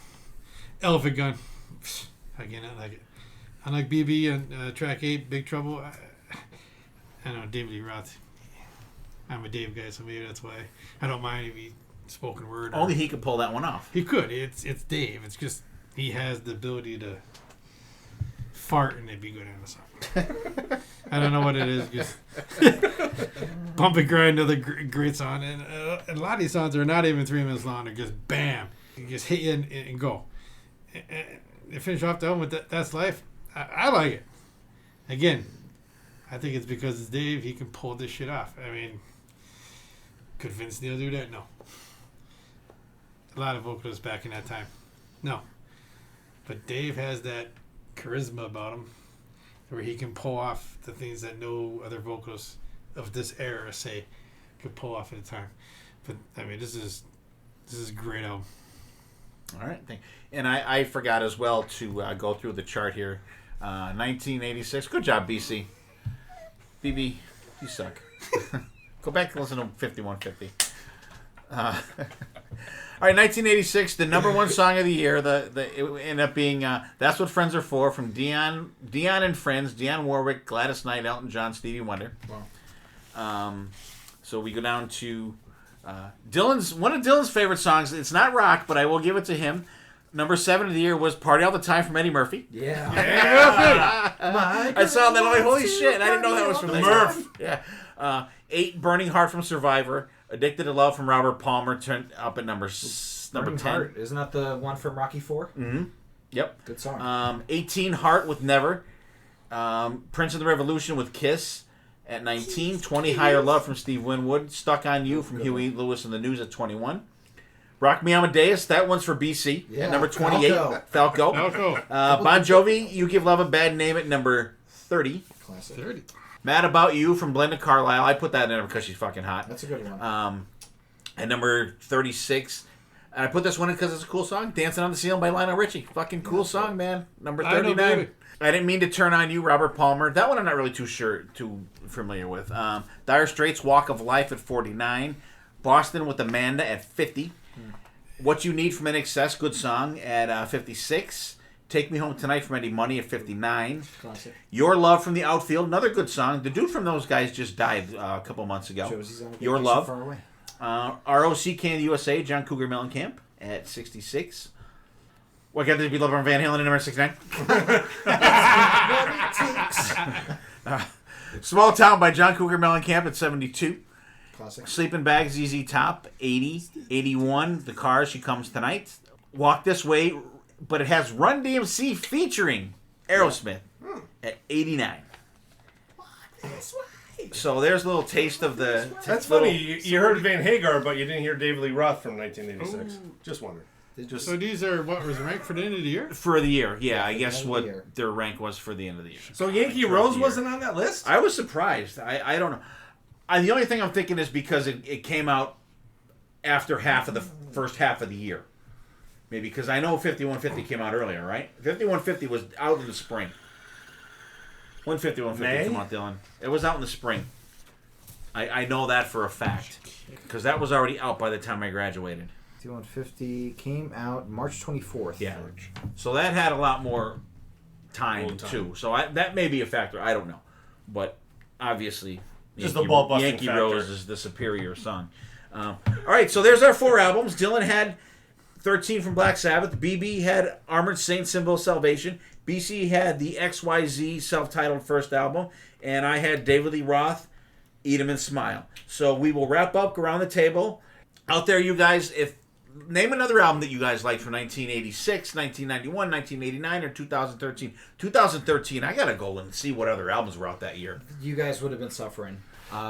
Elephant Gun. Again, I like it. Unlike BB on track 8, Big Trouble, I know David Lee Roth. I'm a Dave guy, so maybe that's why I don't mind if he spoken word. Only he could pull that one off. He could. It's Dave. It's just he has the ability to fart and it'd be good in the song. I don't know what it is. Just Bump and Grind, another great song, and a lot of these songs are not even 3 minutes long. They're just bam, you just hit you and go. And they finish off the album with That's Life. I like it. Again, I think it's because it's Dave. He can pull this shit off. I mean, could Vince Neil do that? No. A lot of vocalists back in that time. No. But Dave has that charisma about him where he can pull off the things that no other vocalists of this era, say, could pull off at the time. But, I mean, this is a great album. All right. And I forgot as well to go through the chart here. 1986. Good job, BC. BB, you suck. Go back and listen to 5150. All right, 1986, the number one song of the year. It ended up being "That's What Friends Are For" from Dion and Friends, Dionne Warwick, Gladys Knight, Elton John, Stevie Wonder. Wow. So we go down to one of Dylan's favorite songs. It's not rock, but I will give it to him. Number 7 of the year was Party All the Time from Eddie Murphy. Yeah. I saw that. I'm like, holy shit! I didn't know that was from Murph. Yeah. 8, Burning Heart from Survivor. Addicted to Love from Robert Palmer turned up at number 10. Heart. Isn't that the one from Rocky 4? Mm-hmm. Yep. Good song. 18, Heart with Never. Prince of the Revolution with Kiss at 19. 20, Higher Love from Steve Winwood. Stuck on You from Huey Lewis and the News at 21. Rock Me Amadeus, that one's for BC. Yeah. At number 28, Falco. Bon Jovi, You Give Love a Bad Name at number 30. Classic. 30. Mad About You from Glenda Carlisle. I put that in there because she's fucking hot. That's a good one. At number 36. And I put this one in because it's a cool song. Dancing on the Ceiling by Lionel Richie. Fucking cool song, man. Number 39. I didn't mean to turn on you, Robert Palmer. That one I'm not really too familiar with. Dire Straits, Walk of Life at 49. Boston with Amanda at 50. What You Need from NXS, good song, at 56. Take Me Home Tonight from Eddie Money at 59. Classic. Your Love from the Outfield, another good song. The dude from those guys just died a couple months ago. Shows he's on Your vacation Love. far away. ROC in the USA, John Cougar Mellencamp at 66. What got to be Love on Van Halen at number 69? Small Town by John Cougar Mellencamp at 72. Classic. Sleeping Bag, ZZ Top, 80. 81, The Cars, She Comes Tonight. Walk This Way, but it has Run DMC featuring Aerosmith at 89. So there's a little taste of the... That's funny. You heard Van Hagar, but you didn't hear David Lee Roth from 1986. Just wondering. So these are what was ranked for the end of the year? For the year, yeah. I guess end of what the year. their rank was for the end of the year. So Yankee Rose wasn't on that list? I was surprised. I don't know. The only thing I'm thinking is because it came out after half of the first half of the year. Maybe because I know 5150 came out earlier, right? 5150 was out in the spring. When 5150 came out, Dylan? It was out in the spring. I know that for a fact. Because that was already out by the time I graduated. 5150 came out March 24th. Yeah. So that had a lot more time, too. So that may be a factor. I don't know. But obviously... Just the ball busting Yankee factor. Rose is the superior song. All right, so there's our 4 albums. Dylan had 13 from Black Sabbath. BB had Armored Saint, Symbol of Salvation. BC had the XYZ self-titled first album. And I had David Lee Roth, Eat 'Em and Smile. So we will wrap up, go around the table. Out there, you guys, name another album that you guys liked from 1986, 1991, 1989, or 2013. 2013, I gotta go and see what other albums were out that year. You guys would have been suffering,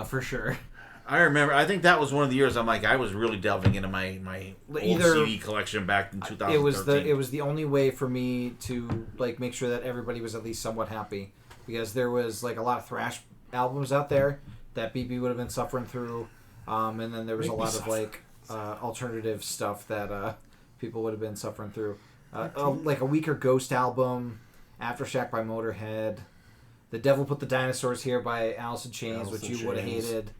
for sure. I remember, I think that was one of the years I was really delving into my old CD collection back in 2013. It was the only way for me to make sure that everybody was at least somewhat happy, because there was a lot of thrash albums out there that BB would have been suffering through, and then there was a lot of alternative stuff that people would have been suffering through, like a weaker Ghost album, Aftershock by Motorhead, The Devil Put the Dinosaurs Here by Alice in Chains, which you would have hated.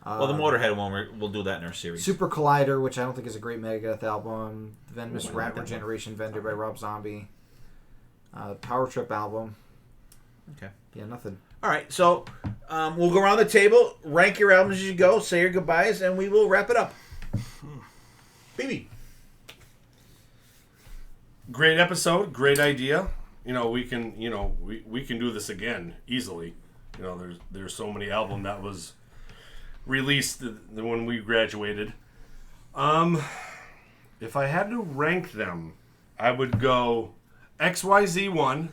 Well, the Motorhead one, we'll do that in our series. Super Collider, which I don't think is a great Megadeth album. Venomous Rat Regeneration Vendor by Rob Zombie. Power Trip album. Okay. Yeah, nothing. All right, so we'll go around the table, rank your albums as you go, say your goodbyes, and we will wrap it up. BB. Great episode, great idea. We can we can do this again easily. There's so many albums that was released when we graduated. If I had to rank them, I would go XYZ 1,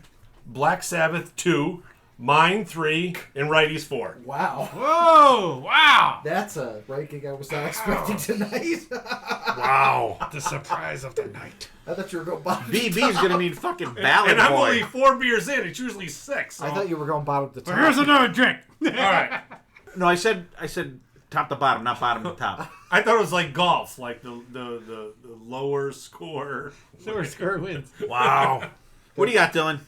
Black Sabbath 2, Mine 3, and Righties 4. Wow. Whoa! Wow! That's a ranking I was not expecting tonight. Wow. The surprise of the night. I thought you were going bottom to BB's top. going to need fucking Ballad And I'm Boy. only 4 beers in. It's usually 6. So. I thought you were going bottom to top. Here's another drink. All right. No, I said top to bottom, not bottom to top. I thought it was like golf, like the lower score. Lower score wins. Wow. What do you got, Dylan?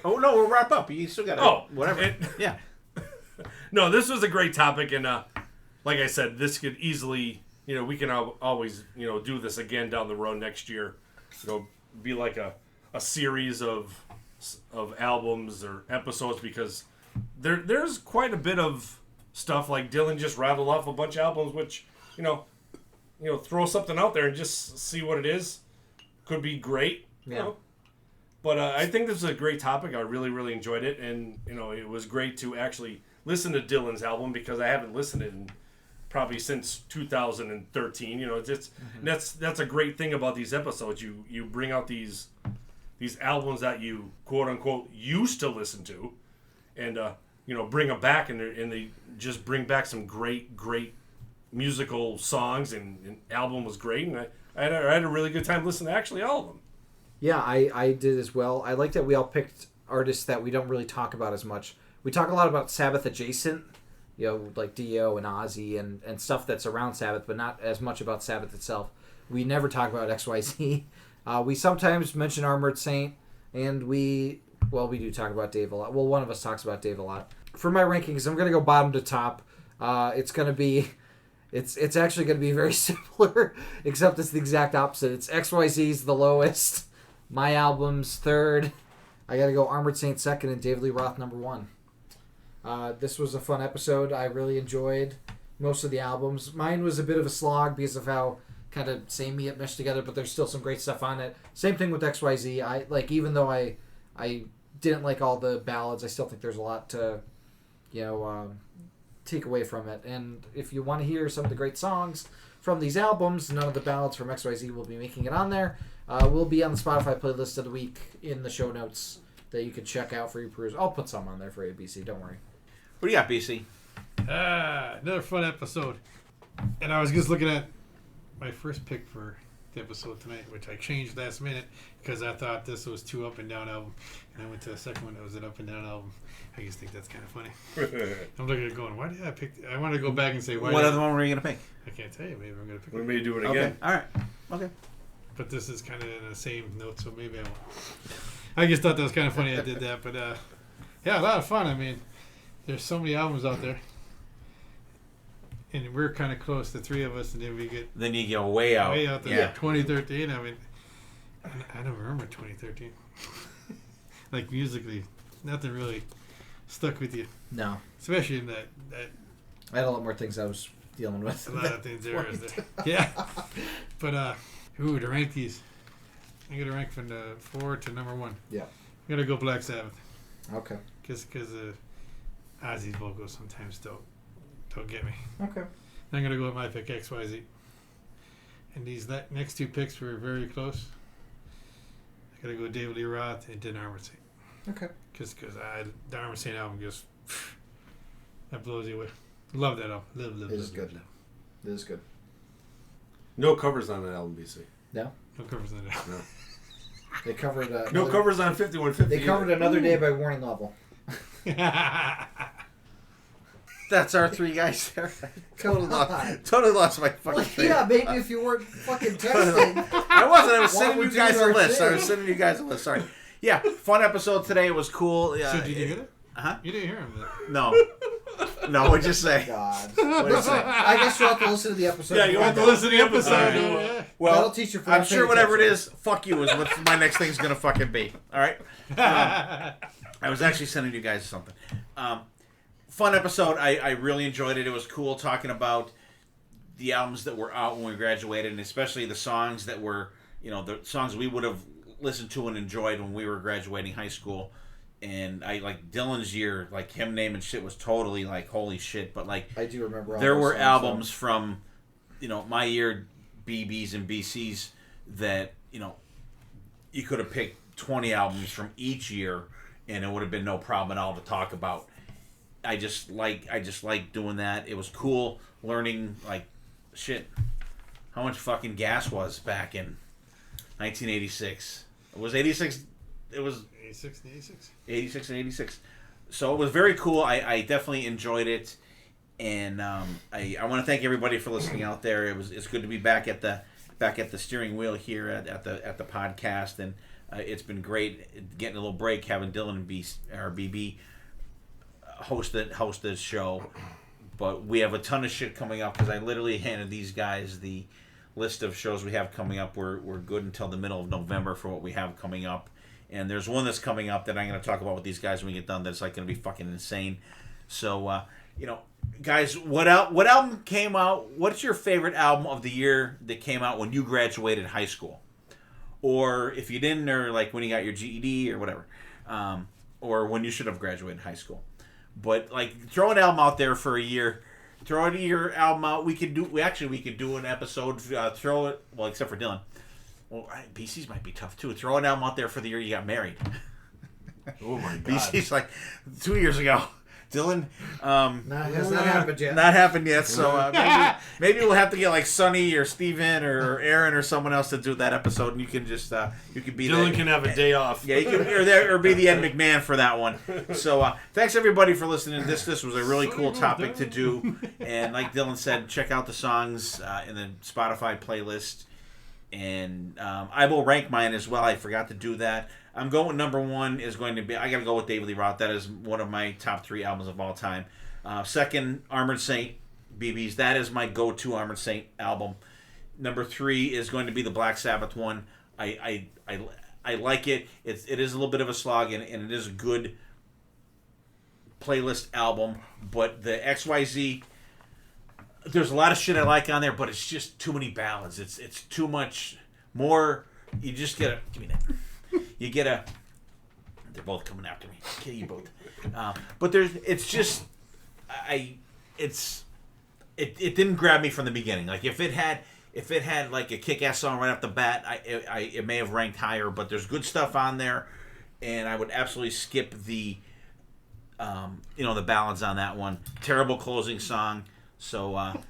Oh, no, we'll wrap up. You still got whatever. Yeah. No, this was a great topic, and like I said, this could easily, we can always, do this again down the road next year. Be like a series of albums or episodes, because there's quite a bit of stuff. Like Dylan just rattled off a bunch of albums, which throw something out there and just see what it is. could be great. You Yeah. know? But I think this is a great topic. I really, really enjoyed it. And, it was great to actually listen to Dylan's album because I haven't listened to it in probably since 2013. That's a great thing about these episodes. You bring out these albums that you, quote unquote, used to listen to and, bring them back and they just bring back some great musical songs and album was great. And I had a really good time listening to actually all of them. Yeah, I did as well. I like that we all picked artists that we don't really talk about as much. We talk a lot about Sabbath adjacent, like Dio and Ozzy and stuff that's around Sabbath, but not as much about Sabbath itself. We never talk about XYZ. We sometimes mention Armored Saint, and we do talk about Dave a lot. Well, one of us talks about Dave a lot. For my rankings, I'm going to go bottom to top. It's going to be... It's actually going to be very similar, except it's the exact opposite. It's XYZ's the lowest. My album's third. I got to go Armored Saint second and David Lee Roth number one. This was a fun episode. I really enjoyed most of the albums. Mine was a bit of a slog because of how kind of samey it meshed together, but there's still some great stuff on it. Same thing with XYZ. Even though I didn't like all the ballads, I still think there's a lot to take away from it. And if you want to hear some of the great songs from these albums, none of the ballads from XYZ will be making it on there. We'll be on the Spotify playlist of the week in the show notes that you can check out for your peruse. I'll put some on there for you, BC. Don't worry. What do you got, BC? Another fun episode. And I was just looking at my first pick for the episode tonight, which I changed last minute because I thought this was two up and down album, and I went to the second one that was an up and down album. I just think that's kind of funny. I'm looking at it going, why did I pick? I want to go back and say why. What other one were you gonna pick? I can't tell you. Maybe I'm gonna pick. We may do it Okay, again. all right, okay. But this is kind of in the same note, so maybe I won't. I just thought that was kind of funny I did that, but yeah, a lot of fun. I mean, there's so many albums out there, and we're kind of close, the three of us, and then we get Then you go way out. way out there. Yeah. 2013. I mean, I don't remember 2013. Like musically, nothing really stuck with you, No. especially in that I had a lot more things I was dealing with. a lot of things there is there. Yeah, but to rank these, I'm gonna rank from the 4 to number 1. Yeah. I'm gonna go Black Sabbath. Okay. Because Ozzy's vocals sometimes don't get me. Okay. I'm going to go with my pick, XYZ. And these next two picks were very close. I got to go David Lee Roth and then Armored Saint. Okay. Because the Armored Saint album just, that blows you away. Love that album. Love It is love, good. love. It is good. No covers on that album, BC. No? No covers on that. No. They covered... No covers on 5150. They covered Another Day by Warning Level. That's our three guys there. totally God. lost my fucking thing. Yeah, maybe if you weren't fucking texting. I wasn't. I was What sending we're you guys a doing list. I was ourselves. sending you guys a list. Sorry. Yeah, fun episode today. It was cool. So did you hear it? Huh? You didn't hear him. No. No, what'd you say? God. What'd you say? I guess you'll have to listen to the episode. Yeah, you'll have to Listen to the episode. All right. Yeah. Well, That'll teach you for I'm that sure pay whatever it attention. is, fuck you is what my next thing's gonna fucking be. All right. I was actually sending you guys something. Fun episode. I really enjoyed it. It was cool talking about the albums that were out when we graduated, and especially the songs that were, the songs we would have listened to and enjoyed when we were graduating high school. And I like Dylan's year, like him naming shit was totally like holy shit. But like I do remember all there those were songs, albums from, my year, BBs and BCs that you could have picked 20 albums from each year, and it would have been no problem at all to talk about. I just like doing that. It was cool learning like shit how much fucking gas was back in 1986. It was 86. It was 86 and 86. 86 and 86. So it was very cool. I definitely enjoyed it, and I want to thank everybody for listening out there. It's good to be back at the steering wheel here at the podcast, and it's been great getting a little break, having Dylan and BB host this show. But we have a ton of shit coming up because I literally handed these guys the list of shows we have coming up. We're good until the middle of November for what we have coming up. And there's one that's coming up that I'm going to talk about with these guys when we get done that's like going to be fucking insane. So, guys, what album came out? What's your favorite album of the year that came out when you graduated high school? or if you didn't, or like when you got your GED or whatever, or when you should have graduated high school. But like throw an album out there for a year. Throw a year album out. We could do an episode. Throw it. Well, except for Dylan. Well, BC's might be tough too. Throw an album out there for the year you got married. Oh my god. BC's like 2 years ago. Dylan, Has not happened yet. not happened yet. So maybe we'll have to get like Sonny or Steven or Aaron or someone else to do that episode, and you can just you could be Dylan can have a day off. Yeah, you can or be the Ed McMahon for that one. So thanks everybody for listening. This was a really cool topic to do, and like Dylan said, check out the songs in the Spotify playlist, and I will rank mine as well. I forgot to do that. I'm going number one is going to be, I got to go with David Lee Roth. That is one of my top 3 albums of all time. Second, Armored Saint, BB's. That is my go-to Armored Saint album. Number 3 is going to be the Black Sabbath one. I like it. It is a little bit of a slog, and it is a good playlist album. But the XYZ, there's a lot of shit I like on there, but it's just too many ballads. It's too much more. You just get give me that. You get they're both coming after me. I'll kill you both. But it's just, it didn't grab me from the beginning. Like if it had like a kick-ass song right off the bat, it may have ranked higher. But there's good stuff on there, and I would absolutely skip the, the ballads on that one. Terrible closing song. So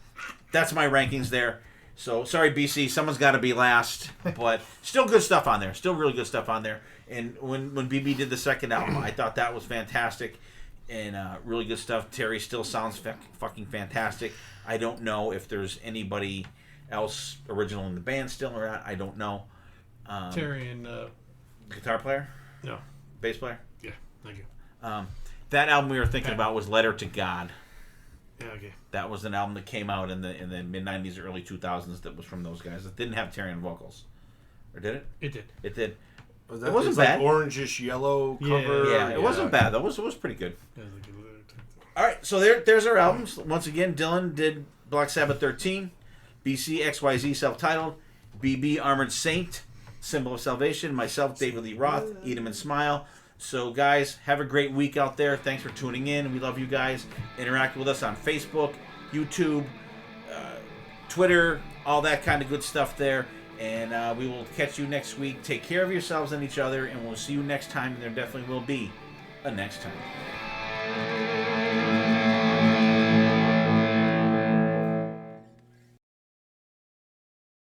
that's my rankings there. So, sorry, BC, someone's got to be last, but still good stuff on there. Still really good stuff on there. And when BB did the second album, I thought that was fantastic and really good stuff. Terry still sounds fucking fantastic. I don't know if there's anybody else original in the band still or not. I don't know. Terry and... guitar player? No. Bass player? Yeah, thank you. That album we were thinking about was Letter to God. Yeah, okay. That was an album that came out in the mid-90s, early 2000s that was from those guys. It didn't have Terry on vocals. Or did it? It did. It did. Was It wasn't bad. Like orangish yellow cover. Yeah, it wasn't bad, though. It was pretty good. Yeah, it was like a little type. All right, so there's our albums. Once again, Dylan did Black Sabbath 13, BC XYZ self-titled, BB Armored Saint, Symbol of Salvation, myself, David Lee Roth, Eat 'em and Smile. So, guys, have a great week out there. Thanks for tuning in. We love you guys. Interact with us on Facebook, YouTube, Twitter, all that kind of good stuff there. And we will catch you next week. Take care of yourselves and each other, and we'll see you next time. And there definitely will be a next time.